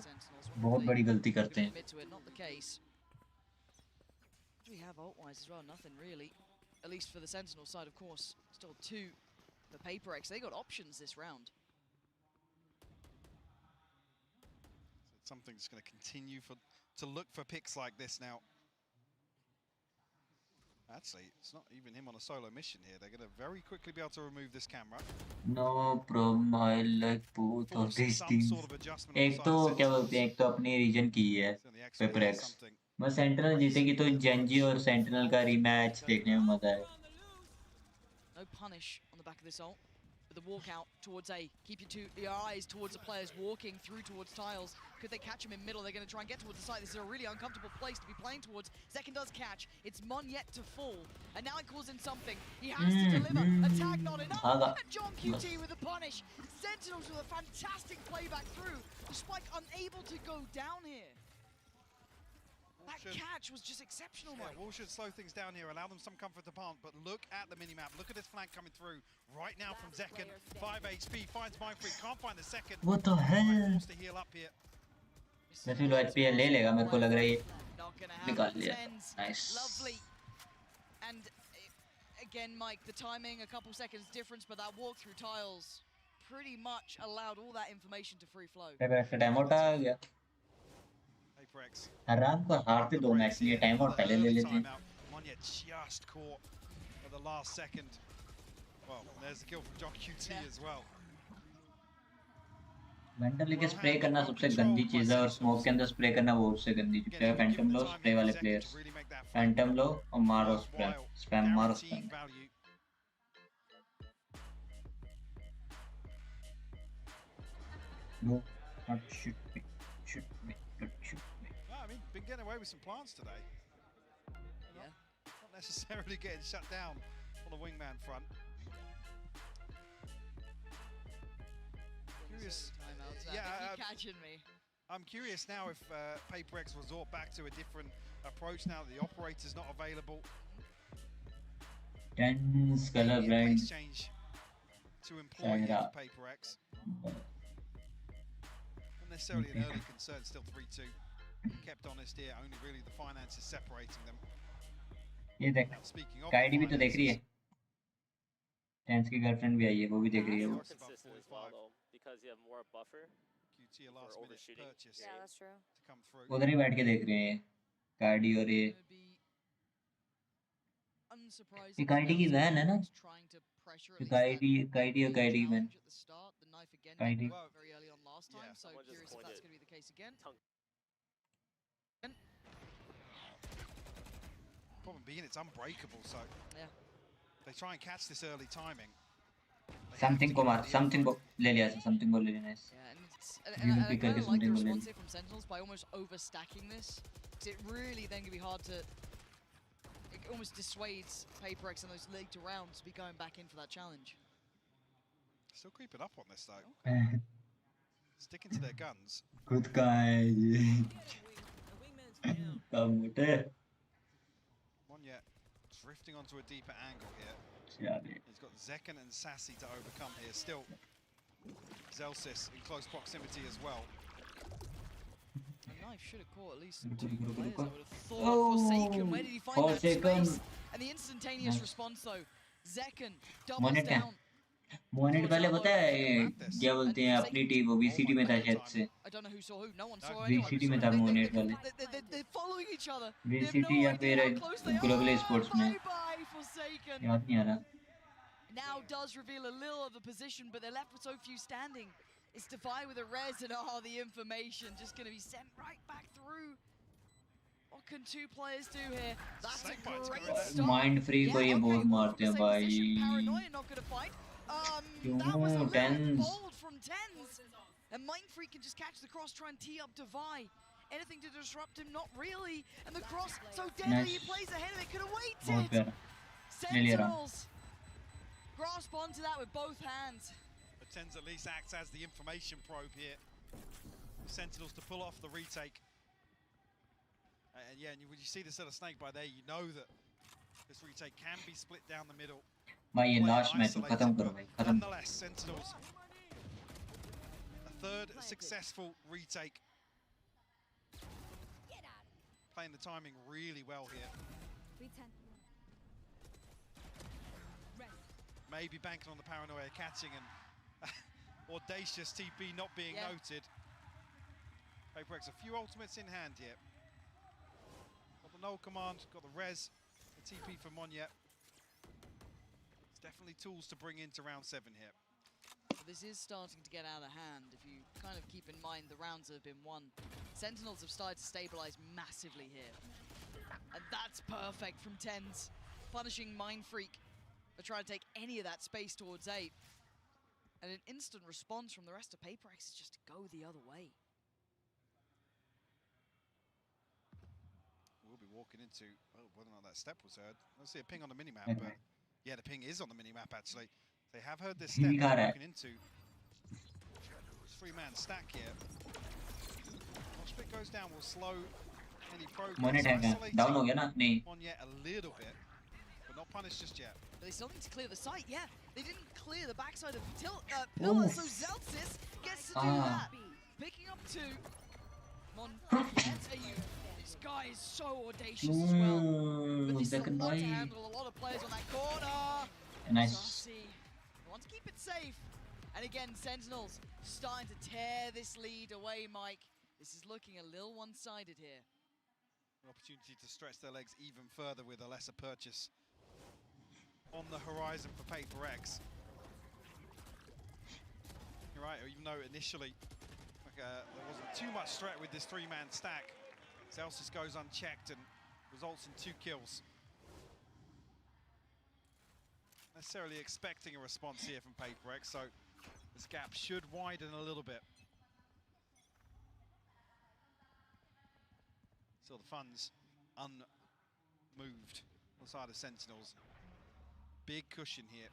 बहुत बड़ी गलती करते हैं We have ult-wise as well, nothing really. At least for the Sentinel side, of course. Still 2 for Paper X. They got options this round. Something's going to continue to look for picks like this now. Actually, it's not even him on a solo mission here. They're going to very quickly be able to remove this camera. No problem. I like both of these teams. एक तो क्या बोलते हैं एक तो अपनी reason की है पेपर एक्स बस सेंट्रल जीतेगी तो जेंजी और सेंट्रल का रीमैच देखने में मजा है No punish on the back of this ult. But the walk out towards A. Keep your eyes towards the players walking through towards tiles. Could they catch him in middle? They're going to try and get towards the site. This is a really uncomfortable place to be playing towards. Zekin does catch. It's Mon yet to fall. And now it calls in something. He has to deliver. Attack not enough. And John QT with a punish. Sentinels with a fantastic playback through. The Spike unable to go down here. That catch was just exceptional, Mike. Wall should slow things down here, allow them some comfort to plant, but look at the minimap. Look at this flank coming through right now from Zekin. 5 HP, finds Mindfreak, can't find the second. What the hell? Forced to heal up here. वैसे लो HP ले लेगा मेरे को लग रहा है निकाल लिया nice lovely and again Mike the timing a couple seconds difference but that walk through tiles pretty much allowed all that information to free flow paper एक्स टाइम आउट आ गया आराम को हारते दो मैच लिए टाइम आउट पहले ले लेते हैं Monya just caught at the last second. Well, there's the kill from John QT as well. Vendor लेके स्प्रे करना सबसे गंदी चीज है और स्मोक के अंदर स्प्रे करना वो सबसे गंदी चीज है फैंटम लो स्प्रे वाले प्लेयर्स फैंटम लो और मारो स्पैम मारो spam no not shoot me I mean, been getting away with some plants today. Yeah. Not necessarily getting shut down on the wingman front. Curious. Catching me. I'm curious now if Paper X resort back to a different approach now that the operator's not available. Tense color blind. Exchange to employ Paper X. Not necessarily an early concern, still 3-2. Kept honest here, only really the finances separating them. ये देख काइडी भी तो देख रही है tense की girlfriend भी आई है वो भी देख रही है वो because you have more buffer QT a last minute purchase yeah that's true to come through उधर ही बैठ के देख रहे हैं काइडी और ये काइडी की वैन है ना काइडी और काइडी van काइडी problem being it's unbreakable, so they try and catch this early timing. Something को मार, something को ले लिया, something को ले लेना है. And I like the response here from Sentinels by almost overstacking this, because it really then can be hard to. It almost dissuades Paper X in those later rounds to be going back in for that challenge. Still creeping up on this though. Sticking to their guns. Good guy. Come with it. Monya drifting onto a deeper angle here. Yeah. He's got Zekken and Sassy to overcome here. Still, Zelsis in close proximity as well. Knife should have caught at least some 2 players, I would have thought. Forsaken, where did he find that space? And the instantaneous response though, Zekken doubles down. Monyet पहले पता है क्या बोलते हैं अपनी team वो VCT में था शायद से VCT में था मोनेट पहले VCT या फिर ग्लोबल स्पोर्ट्स में याद नहीं आ रहा. Now does reveal a little of the position, but they're left with so few standing. It's Defy with a res and the information just going to be sent right back through. What can 2 players do here? That's a great start. Mind free को ये बहुत मारते हैं भाई. Paranoia not going to fight. That was a little bold from Tens. And Mind Freak can just catch the cross, try and tee up Defy. Anything to disrupt him? Not really. And the cross so deadly, he plays ahead of it. Could have waited. Sentinels grasp onto that with both hands. Tens at least acts as the information probe here. Sentinels to pull off the retake. And yeah, when you see this little snake by there, you know that this retake can be split down the middle. भाई ये last match खत्म करो भाई खत्म. Nonetheless, Sentinels a third successful retake. Playing the timing really well here. Maybe banking on the paranoia catching and audacious TP not being noted. Paperx a few ultimates in hand here. Got the null command, got the res, the TP for Monyet. It's definitely tools to bring into round 7 here. This is starting to get out of hand if you kind of keep in mind the rounds that have been won. Sentinels have started to stabilize massively here. And that's perfect from Tens, punishing Mind Freak for trying to take any of that space towards 8. And an instant response from the rest of Paperex is just to go the other way. We'll be walking into, whether or not that step was heard. I see a ping on the minimap, but yeah, the ping is on the minimap actually. They have heard this step walking into. 3-man stack here. Once split goes down, will slow any progress. Down हो गया ना? नहीं. Monyet a little bit, but not punished just yet. But they still need to clear the site, yeah. They didn't clear the backside of Pillar, so Zelsis gets to do that. Picking up 2. This guy is so audacious as well. But this is a lot to handle, a lot of players on that corner. Nice. Sassy wants to keep it safe. And again, Sentinels starting to tear this lead away, Mike. This is looking a little one-sided here. An opportunity to stretch their legs even further with a lesser purchase on the horizon for Paperex. You're right, even though initially there wasn't too much threat with this 3-man stack, Zelsis goes unchecked and results in 2 kills. Necessarily expecting a response here from Paperex, so this gap should widen a little bit. Still the funds unmoved on the side of Sentinels. Big cushion here.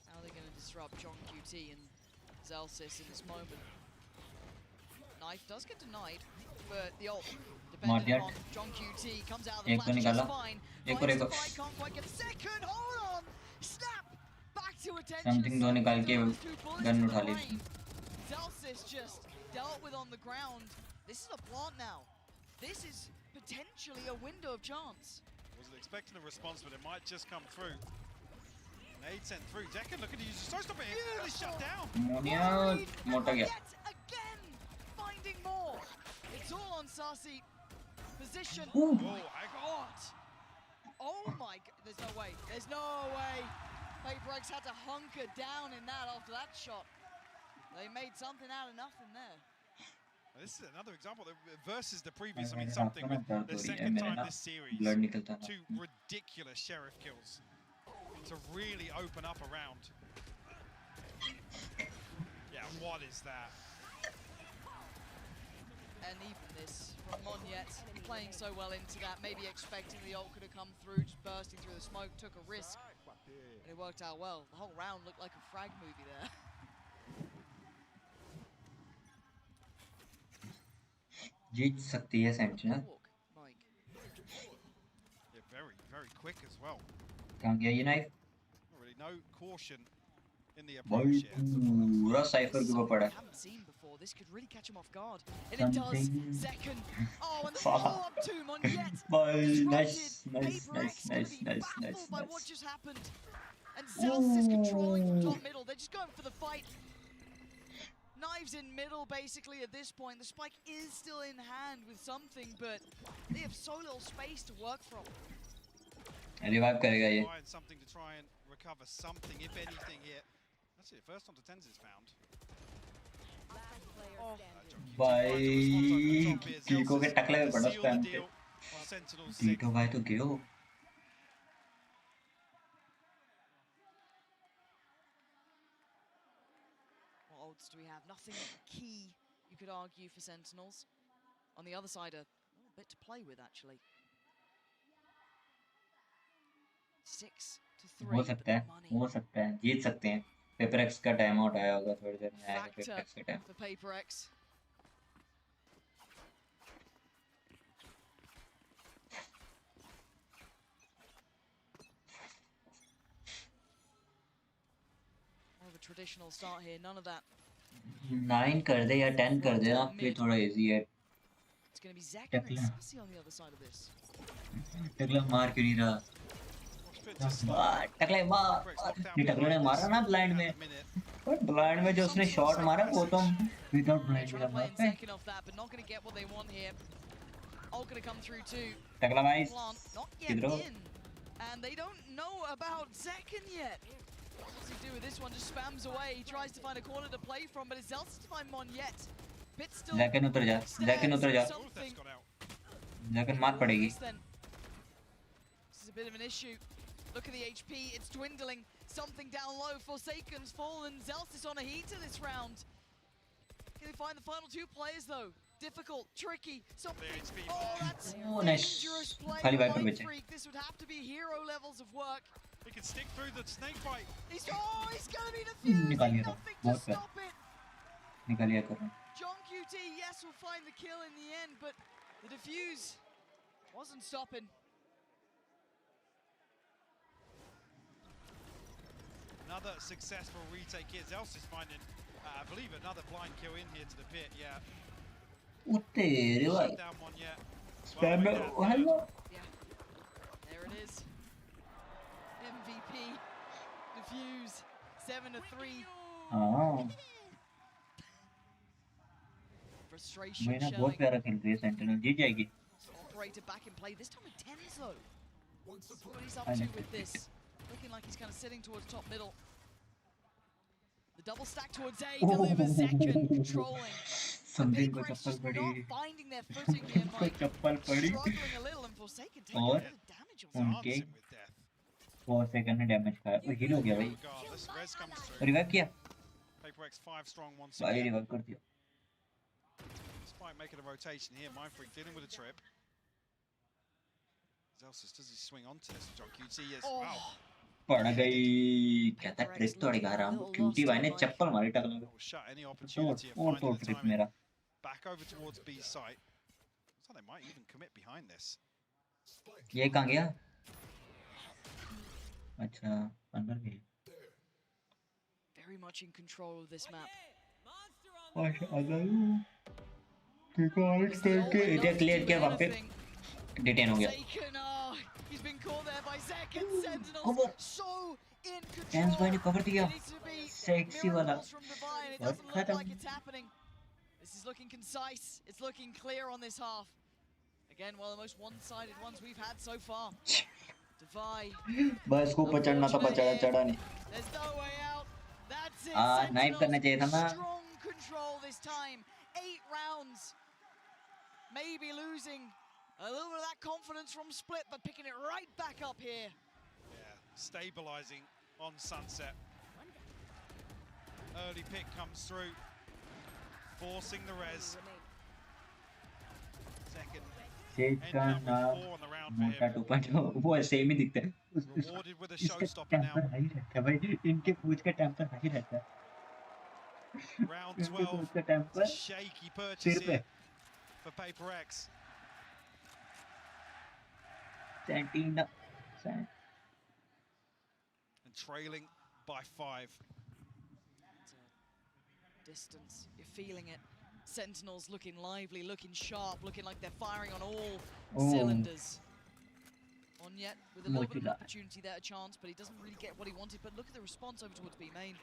How are they going to disrupt John QT and Zelsis in this moment? Knife does get denied, but the ult, depending on John QT, comes out of the flash just fine. Finds the fight, can't quite get the second, hold on! Snap! Back to attention. Something दो निकाल के gun उठा ली. Zelsis just dealt with on the ground. This is a plant now. This is potentially a window of chance. Wasn't expecting a response, but it might just come through. Nade sent through. Zekken looking to use the showstopper here. Nearly shut down. Yet again, finding more. It's all on Sassy. Position. Oh, God. Oh my God. There's no way. There's no way. Paperex had to hunker down in that after that shot. They made something out of nothing there. This is another example versus the previous. I mean, something with the second time this series. 2 ridiculous sheriff kills to really open up a round. Yeah, what is that? And even this from Monyet, playing so well into that, maybe expecting the ult could have come through, just bursting through the smoke, took a risk, and it worked out well. The whole round looked like a frag movie there. जीत सकती है sentinel. quick as well. कहाँ गया ये knife? Not really no caution in the approach here. पूरा cipher के ऊपर पड़ा है. Haven't seen before. This could really catch him off guard. And it does. Second. Oh, and the follow-up to Monyet. Nice. Baffled by what just happened. And Zels is controlling from top middle. They're just going for the fight. Knives in middle, basically, at this point. The spike is still in hand with something, but they have so little space to work from. Revive करेगा ये. Find something to try and recover something, if anything here. That's it. First on to tens is found. भाई कीको के टकले में पड़ा spam पे. कीको भाई तो गयो. What odds do we have? Nothing key, you could argue, for Sentinels. On the other side, a little bit to play with, actually. 6-3. हो सकता है, जीत सकते हैं. पेपरएक्स का टाइम आउट आया होगा थोड़ी देर में. आएगा पेपरएक्स का time. For PaperX. More of a traditional start here, none of that. 9 कर दे या 10 कर दे ना, फिर थोड़ा इजी है. It's going to be Zek and Sassy on the other side of this. टकला मार क्यों नहीं रहा? टकले मार. ये टकले ने मारा ना ब्लाइंड में. और ब्लाइंड में जो उसने शॉट मारा वो तो विदाउट ब्लाइंड का मारा है. टकला भाई किधर हो? And they don't know about Zekin yet. What does he do with this one? Just spams away. He tries to find a corner to play from, but it's Zelsa to find Monyet. Bit still. Zekin उतर जा. Zekin मार पड़ेगी. This is a bit of an issue. Look at the HP, it's dwindling. Something down low. Forsaken's fallen. Zelsis on a heater this round. Can they find the final two players though? Difficult, tricky, something. Oh, that's dangerous play. Mindfreak. This would have to be hero levels of work. He can stick through the snake bite. He's gonna be defused. Nothing to stop it. John QT, yes, will find the kill in the end, but the defuse wasn't stopping. Another successful retake here. Zels is finding, I believe, another blind kill in here to the pit. Yeah. Shut down one yet. Spam hello. Yeah. There it is. MVP. Defuse. 7-3. हाँ. Frustration मैंने showing. बहुत प्यारा खेल रही है sentinel. जीत जाएगी. Operator back in play. This time with 10s though. Let's see what he's up to with this. Looking like he's kind of sitting towards top middle. The double stack towards A delivers Zekin controlling. Sandeep को चप्पल पड़ी. Not finding their footing here, Mike. चप्पल पड़ी. Struggling a little and Forsaken taking a और bit of damage on उनके 4 second ने damage खाया. वो heal हो गया भाई. रिवाइव किया. PaperX 5 strong once भाई again. रिवाइव कर दिया. Despite making a rotation here, Mindfreak dealing with a trip. Zelsis, does he swing onto this? John QT, yes. Wow. पड़ गई. कहता ट्रिक तोड़ेगा राम. क्यूटी भाई ने चप्पल मारी टकला को. Shut any opportunity of finding the trick timing. मेरा. Back over towards B site. So they might even commit behind this. ये कहाँ गया? अच्छा अंदर गई. Very much in control of this map. माशाल्लाह. देखो आउट करके इधर क्लियर किया वहाँ पे. डिटेन हो गया. He's been caught there by Zekin. Sentinels so in control. Tens भाई ने cover दिया. Sexy वाला. It doesn't look like it's happening. This is looking concise. It's looking clear on this half. Again, one of the most one-sided ones we've had so far. Divide. बस को पचड़ना था पचड़ा चढ़ा नहीं. There's no way out. That's it. Knife करना चाहिए था ना. Strong control this time. 8 rounds. Maybe losing a little bit of that confidence from Split, but picking it right back up here. Yeah, stabilizing on Sunset. Early pick comes through, forcing the res. Second. का नाम मोटा 2.0 वो same ही दिखता है. Rewarded with a showstopper now. High रहता है भाई. इनके पूछ का टेम्पर हाई रहता है. Round 12. Shaky purchase here for PaperX. Sentina And trailing by 5. Distance, you're feeling it. Sentinels looking lively, looking sharp, looking like they're firing on all cylinders. Onyet with a little bit of opportunity there, a chance, but he doesn't really get what he wanted. But look at the response over towards B main.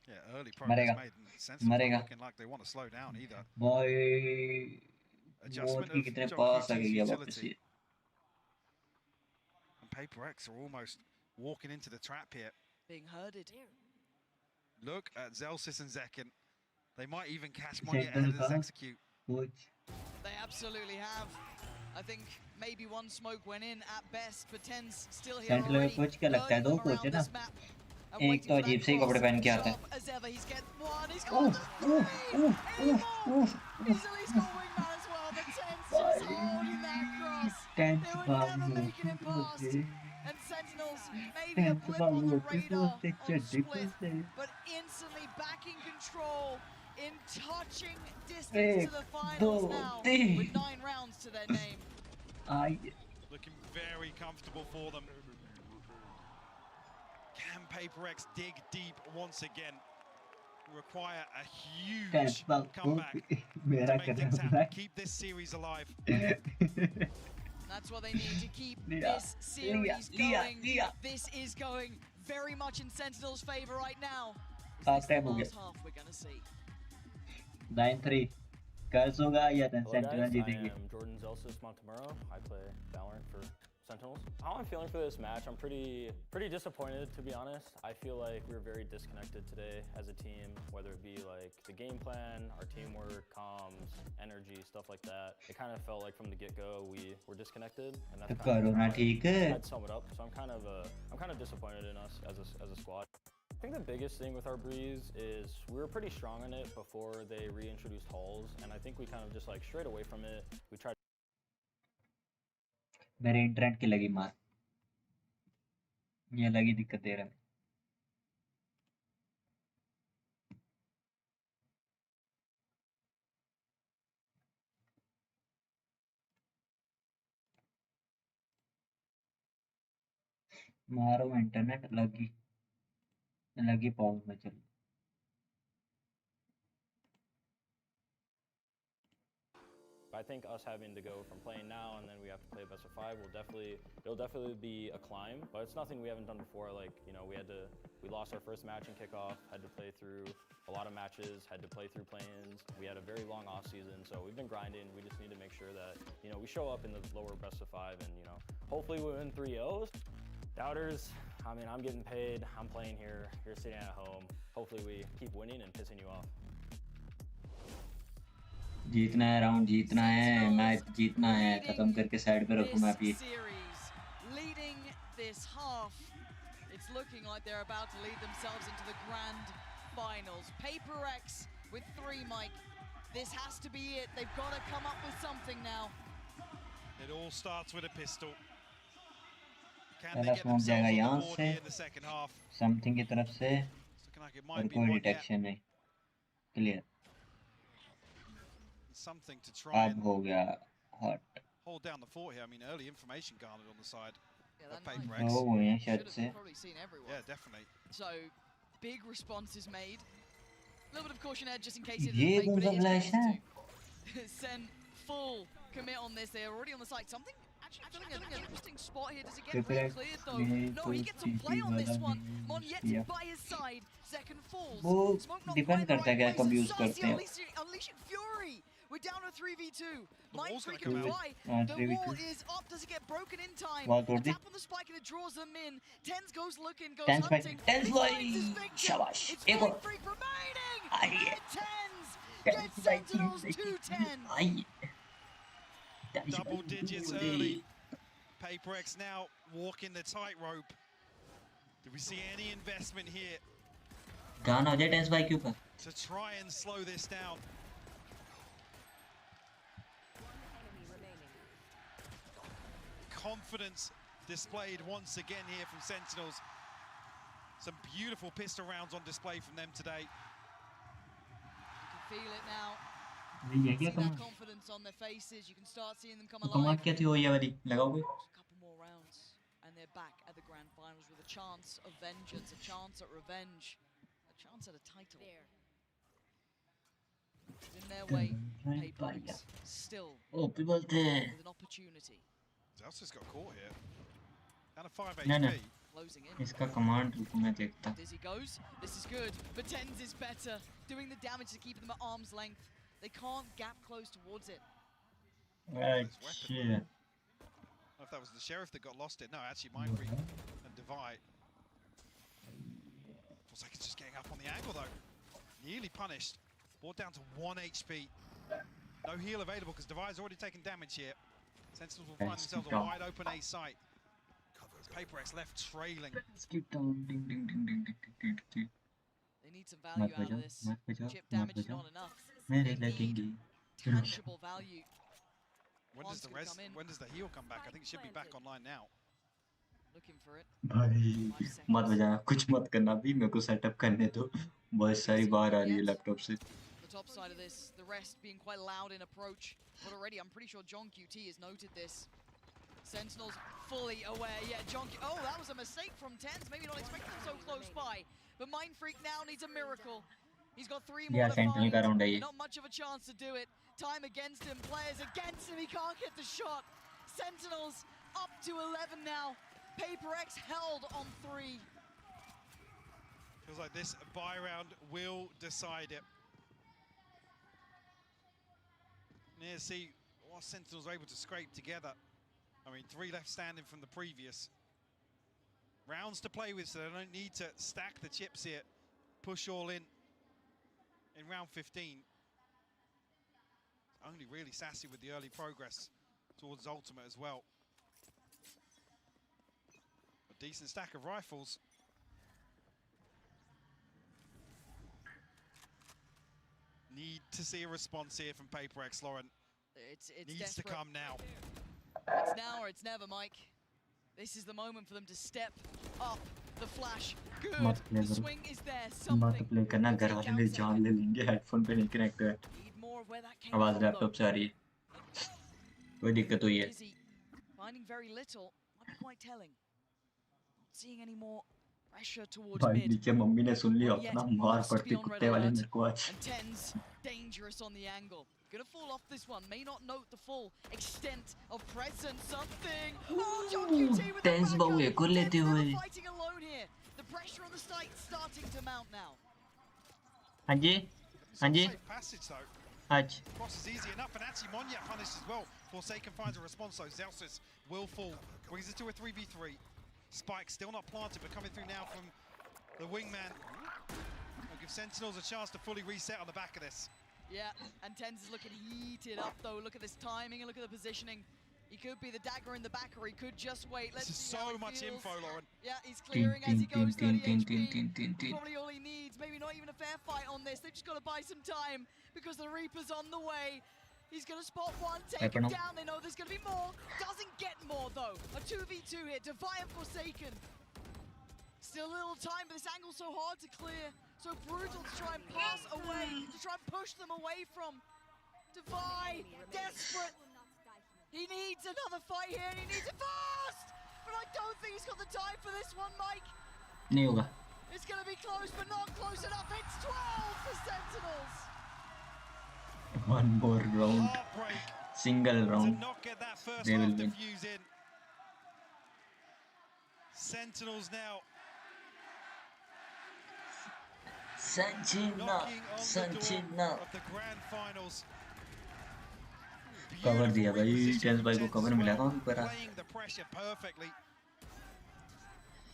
Yeah, early progress made. Sentinels not looking like they want to slow down either. Adjustment of Joki's utility. And Paper X are almost walking into the trap here. Being herded. Look at Zelsis and Zekken. They might even catch Monyet ahead of this execute. They absolutely have. I think maybe one smoke went in at best, but Ten's still here already. Coach क्या लगता है? 2 coach है ना? एक तो अजीब से ही कपड़े पहन के आता है. As ever, he's get one. He's got the he's at least got wingman as well, but Ten's just holding that cross. They were never making it past. And Sentinels, maybe a blip on the radar on split, but instantly back in control, in touching distance to the finals now, with 9 rounds to their name. Looking very comfortable for them. Can Paper X dig deep once again? Require a huge comeback to make things happen. Keep this series alive. That's what they need to keep this series going. This is going very much in Sentinel's favor right now. Is this the last half we're going to see? 9-3. Curse होगा या then Sentinel जीतेंगे. I am Jordan Zelsis Montemuro. I play Valorant for Sentinels. How I'm feeling for this match, I'm pretty disappointed, to be honest. I feel like we were very disconnected today as a team, whether it be like the game plan, our teamwork, comms, energy, stuff like that. It kind of felt like from the get-go we were disconnected, and that's kind of I'd sum it up. So I'm kind of disappointed in us as a squad. I think the biggest thing with our Breeze is we were pretty strong in it before they reintroduced halls, and I think we kind of just like strayed away from it. We tried. मेरे internet की लगी मार. ये लगी दिक्कत दे रहा है. मारो इंटरनेट लगी पाउस में चल. I think us having to go from playing now and then we have to play best of 5 it'll definitely be a climb, but it's nothing we haven't done before. Like, you know, we lost our first match in kickoff, had to play through a lot of matches, had to play through play-ins. We had a very long off season, so we've been grinding. We just need to make sure that, you know, we show up in the lower best of 5 and, you know, hopefully we win 3-0s. Doubters, I mean, I'm getting paid, I'm playing here, you're sitting at home. Hopefully we keep winning and pissing you off. जीतना है round, जीतना है match, जीतना है. खत्म करके side पे रखूं मैं अभी. Leading this half, it's looking like they're about to lead themselves into the grand finals. Paper X with 3, Mike. This has to be it. They've got to come up with something now. It all starts with a pistol. Can they get themselves on the board here in the second half? Something की तरफ से और कोई detection नहीं. Clear. Something to try and hot. hold down the fort here. I mean, early information garnered on the side of Paper Paper X. X. Probably seen everyone. Yeah, definitely. So, big responses made. A little bit of caution edge just in case it is fake, but it is to send full commit on this. They're already on the site. Something actually an interesting spot here. Does it get cleared though? No, he gets a play on this one. Monyet by his side. Second falls. Smoke not quite the right place. Sassy unleashing fury. We're down to 3v2. Mind Freak can fly. The wall is up. Does it get broken in time? Tap on the spike and it draws them in. Tens goes looking, goes hunting. Tens Shabash. It's Mind Freak remaining. And Tens gets Sentinels 2-10. Double digits early. Paper X now walking the tightrope. Do we see any investment here? गाना हो जाए tense भाई के ऊपर. To try and slow this down. Confidence displayed once again here from Sentinels. Some beautiful pistol rounds on display from them today. You can feel it now. ये क्या See that command? confidence on their faces. You can start seeing them come वो alive. Command क्या थी वो ये वाली लगाओगे? Just a couple more rounds, and they're back at the grand finals with a chance of vengeance, a chance at revenge, a chance at a title. In their way, Paperx still with an opportunity. Zelsa's got caught here. Down to 5 No, no. HP. Closing in. इसका command रुको मैं देखता. Dizzy goes. This is good, but Tens is better, doing the damage to keep them at arm's length. They can't gap close towards it. Right. I don't know if that was the sheriff that got lost it. No, actually, Mindfreak and Divide. Forsaken's just getting up on the angle though. Nearly punished. Brought down to 1 HP. No heal available because Divide's already taken damage here. Sentinels will find themselves a wide open A site. Paperx left trailing. Skip down. Ding ding ding ding ding ding ding. They need some value out of this. Chip damage is not enough. मेरे They लगेंगे. need tangible value. When does the heal come back? I think it should be back online now. Looking for it. भाई मत बजाना कुछ मत करना भी मेरे को सेटअप करने दो बहुत सारी बाहर आ रही है लैपटॉप से. The top side of this, the rest being quite loud in approach. But already, I'm pretty sure John QT has noted this. Sentinels fully aware. Yeah, John. Oh, that was a mistake from Tens. Maybe not expecting them so close by. But Mindfreak now needs a miracle. He's got 3 more to Sentinel का round है find. ये. Not much of a chance to do it. Time against him. Players against him. He can't get the shot. Sentinels up to 11 now. Paperx held on 3. Feels like this buy round will decide it. Near see what Sentinels are able to scrape together. I mean, 3 left standing from the previous. Rounds to play with, so they don't need to stack the chips here. Push all in round 15. Only really Sassy with the early progress towards Ultimate as well. A decent stack of rifles. Need to see a response here from Paperx, Lauren. It's needs desperate. to come now. It's now or it's never, Mike. This is the moment for them to step up. The flash, good. The swing is there. मत play करना घर वाले मेरी जान ले लेंगे headphone पे नहीं कनेक्ट है. आवाज लैपटॉप से आ रही है. कोई दिक्कत हुई है. Finding very little might be quite telling. Not seeing any more pressure towards भाई mid. नीचे मम्मी ने सुन लिया अपना मार पड़ती कुत्ते वाले मेरे को आज. And Tens dangerous on the angle. Gonna fall off this one. May not note the full extent of presence. Something. Oh, John QT with the Tens बहु एक और लेते हुए. fighting alone here. The pressure on the site starting to mount now. हाँ जी. हाँ जी. Passage though. आज. Cross is easy enough, and actually Monya punished as well. Forsaken finds a response though. Zelsis will fall. Brings it to a 3v3. Spike still not planted, but coming through now from the wingman. Will give Sentinels a chance to fully reset on the back of this. Yeah, and Tens is looking heated up though. Look at this timing and look at the positioning. He could be the dagger in the back, or he could just wait. Let's see so how it much feels. info, Lauren. Yeah, he's clearing as he goes 30 HP. Probably all he needs. Maybe not even a fair fight on this. They've just got to buy some time because the Reaper's on the way. He's going to spot one, take him down. They know there's going to be more. Doesn't get more though. A 2v2 here. Defiant Forsaken. Still a little time, but this angle's so hard to clear. So brutal to try and pass away, to try and push them away from. Divide, desperate. He needs another fight here, and he needs it fast! But I don't think he's got the time for this one, Mike. नहीं होगा. It's going to be close, but not close enough. It's 12 for Sentinels. One more round. Single round. To not get that first They will half win. defuse in. Sentinels now. Sanchina. Of the grand finals. Cover दिया भाई. Tense भाई को cover मिला था ऊपर. Playing the pressure perfectly.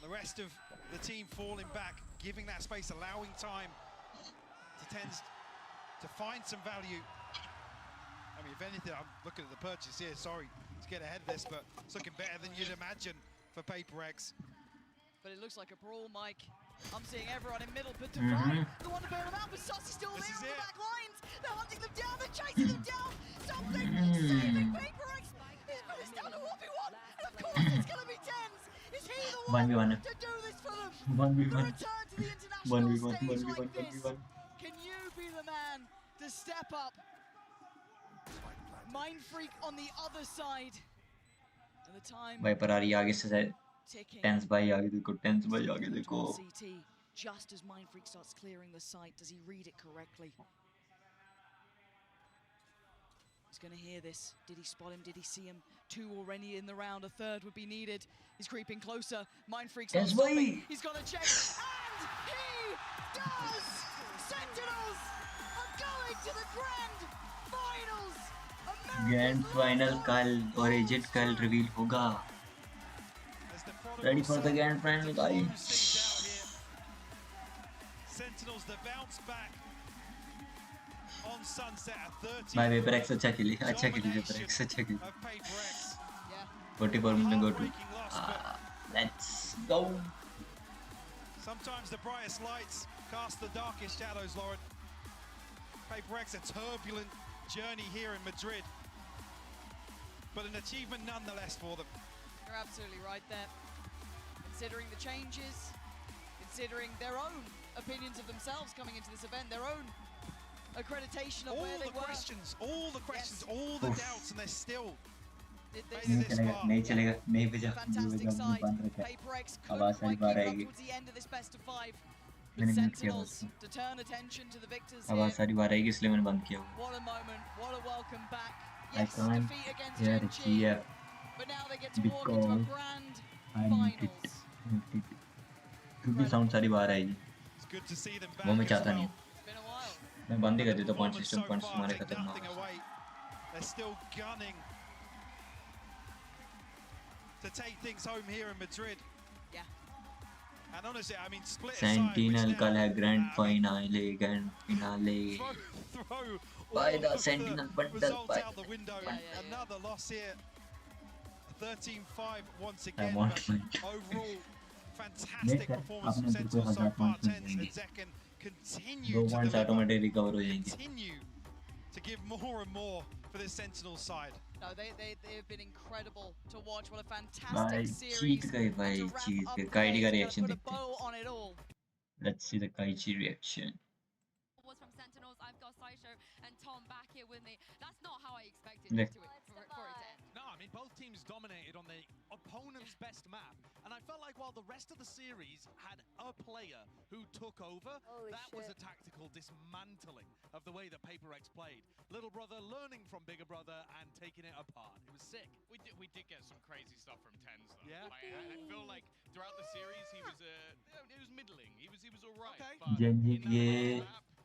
The rest of the team falling back, giving that space, allowing time to Tens to find some value. I mean, if anything, I'm looking at the purchase here. Sorry to get ahead of this, but it's looking better than you'd imagine for Paperx. But it looks like a brawl, Mike. I'm seeing everyone in middle, but Divide, the one to bail them out, but Sussie's still there on the back lines. They're hunting them down, they're chasing them down. Something saving Paperx. But it's down to 1v1, and of course it's going to be Tens. Is he the one to do this for them? 1v1. The return to the international 1v1. stage 1v1. like this. 1v1. Can you be the man to step up Mind Freak on the other side. And the time wiper आ रही है आगे से tense भाई आगे देखो tense भाई आगे देखो CT just as Mind Freak starts clearing the site. Does he read it correctly? He's going to hear this. Did he spot him? Did he see him? 2 already in the round. A third would be needed. He's creeping closer. Mind Freak's not stopping. He's got to check. And he does! Sentinels are going to the grand finals! Grand final कल और agent कल reveal होगा ready for the grand final guys Sentinels that bounce back on Sunset at 30. भाई paper x अच्छा खेली paper x अच्छा खेली 44 minute go to let's go Sometimes the brightest lights cast the darkest shadows, Lauren. Paper X, a turbulent journey here in Madrid, but an achievement nonetheless for them. You're absolutely right there. Considering the changes, considering their own opinions of themselves coming into this event, their own accreditation of where they were. All the questions, all the doubts, and they're still नहीं चलेगा नहीं बजा बंद रखा आवाज सारी बाहर आएगी मैंने म्यूट किया उसको आवाज सारी बाहर आएगी इसलिए मैंने बंद किया I can't hear here because I need it क्योंकि साउंड सारी बाहर आएगी वो मैं चाहता नहीं मैं बंद ही कर देता पॉइंट सिस्टम पॉइंट्स हमारे खत्म ना to take things home here in Madrid. Yeah. And honestly, I mean, split Sentinel कल है grand finale by the Sentinel bundle by out the window. Another loss here. 13-5 once I again. want Overall, fantastic performance from Sentinels so far. Tens and Zekken continue to give more and more for this Sentinel side. No, they've been incredible to watch. What a fantastic series. cheat गए काइडी का reaction देखते हैं let's see the Kaichi reaction was from Sentinels. I've got Sideshow and Tom back here with me. That's not how I expected it for it to end. No, I mean, both teams dominated on the opponent's best map. And I felt like while the rest of the series had a player who took over, was a tactical dismantling of the way that Paper X played. Little brother learning from bigger brother and taking it apart. It was sick. We did get some crazy stuff from Tens, though. Yeah. I feel like throughout the series he was middling. He was all right. Okay. But ये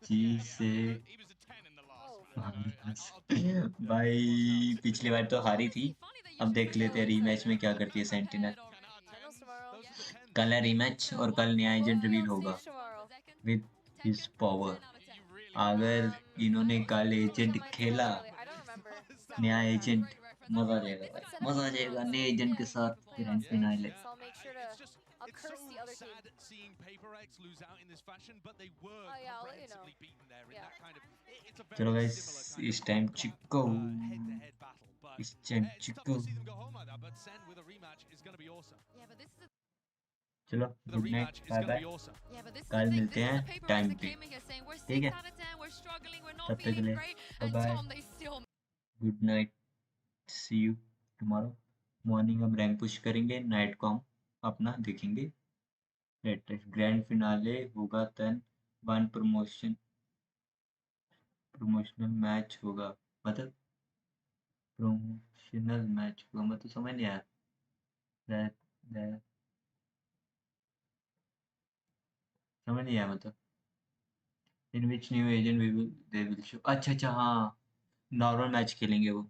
चीज से he was a 10 in the last. भाई पिछली बार तो हारी थी अब देख लेते हैं रीमैच में क्या करती है सेंटिनल कल है रीमैच और कल नया एजेंट रिवील होगा विद हिज पावर अगर इन्होंने कल एजेंट खेला नया एजेंट मजा आ जाएगा नए एजेंट के साथ grand finale I'll curse the other team. Sad seeing Paper X lose out in this fashion, but they were comprehensively beaten there in that kind of. It's a very चलो guys similar इस time चिक्को head-to-head battle. But इस time it's tough चिक्को to see them go home like that. But Sen with a rematch is going to be awesome. Yeah, but this is चलो The good night rematch is bye going to bye be awesome. yeah, but this is कल the thing. मिलते This is हैं the Paper X time that पे came in here saying we're ठीक 6 है out of 10, we're struggling, we're तब not तक के feeling लिए great, bye and bye Tom they still good night see you tomorrow morning हम rank push करेंगे night को हम अपना देखेंगे ग्रैंड फिनाले होगा तन वन प्रमोशनल मैच होगा मतलब प्रमोशनल मैच होगा मतलब समझ नहीं आया समझ नहीं आया मतलब in which new agent we will they will show अच्छा हाँ नॉर्मल मैच खेलेंगे वो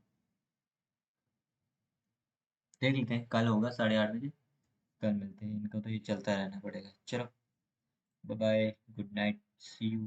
देख लेते हैं कल होगा 8:30 बजे कल मिलते हैं इनका तो ये चलता रहना पड़ेगा चलो bye bye good night see you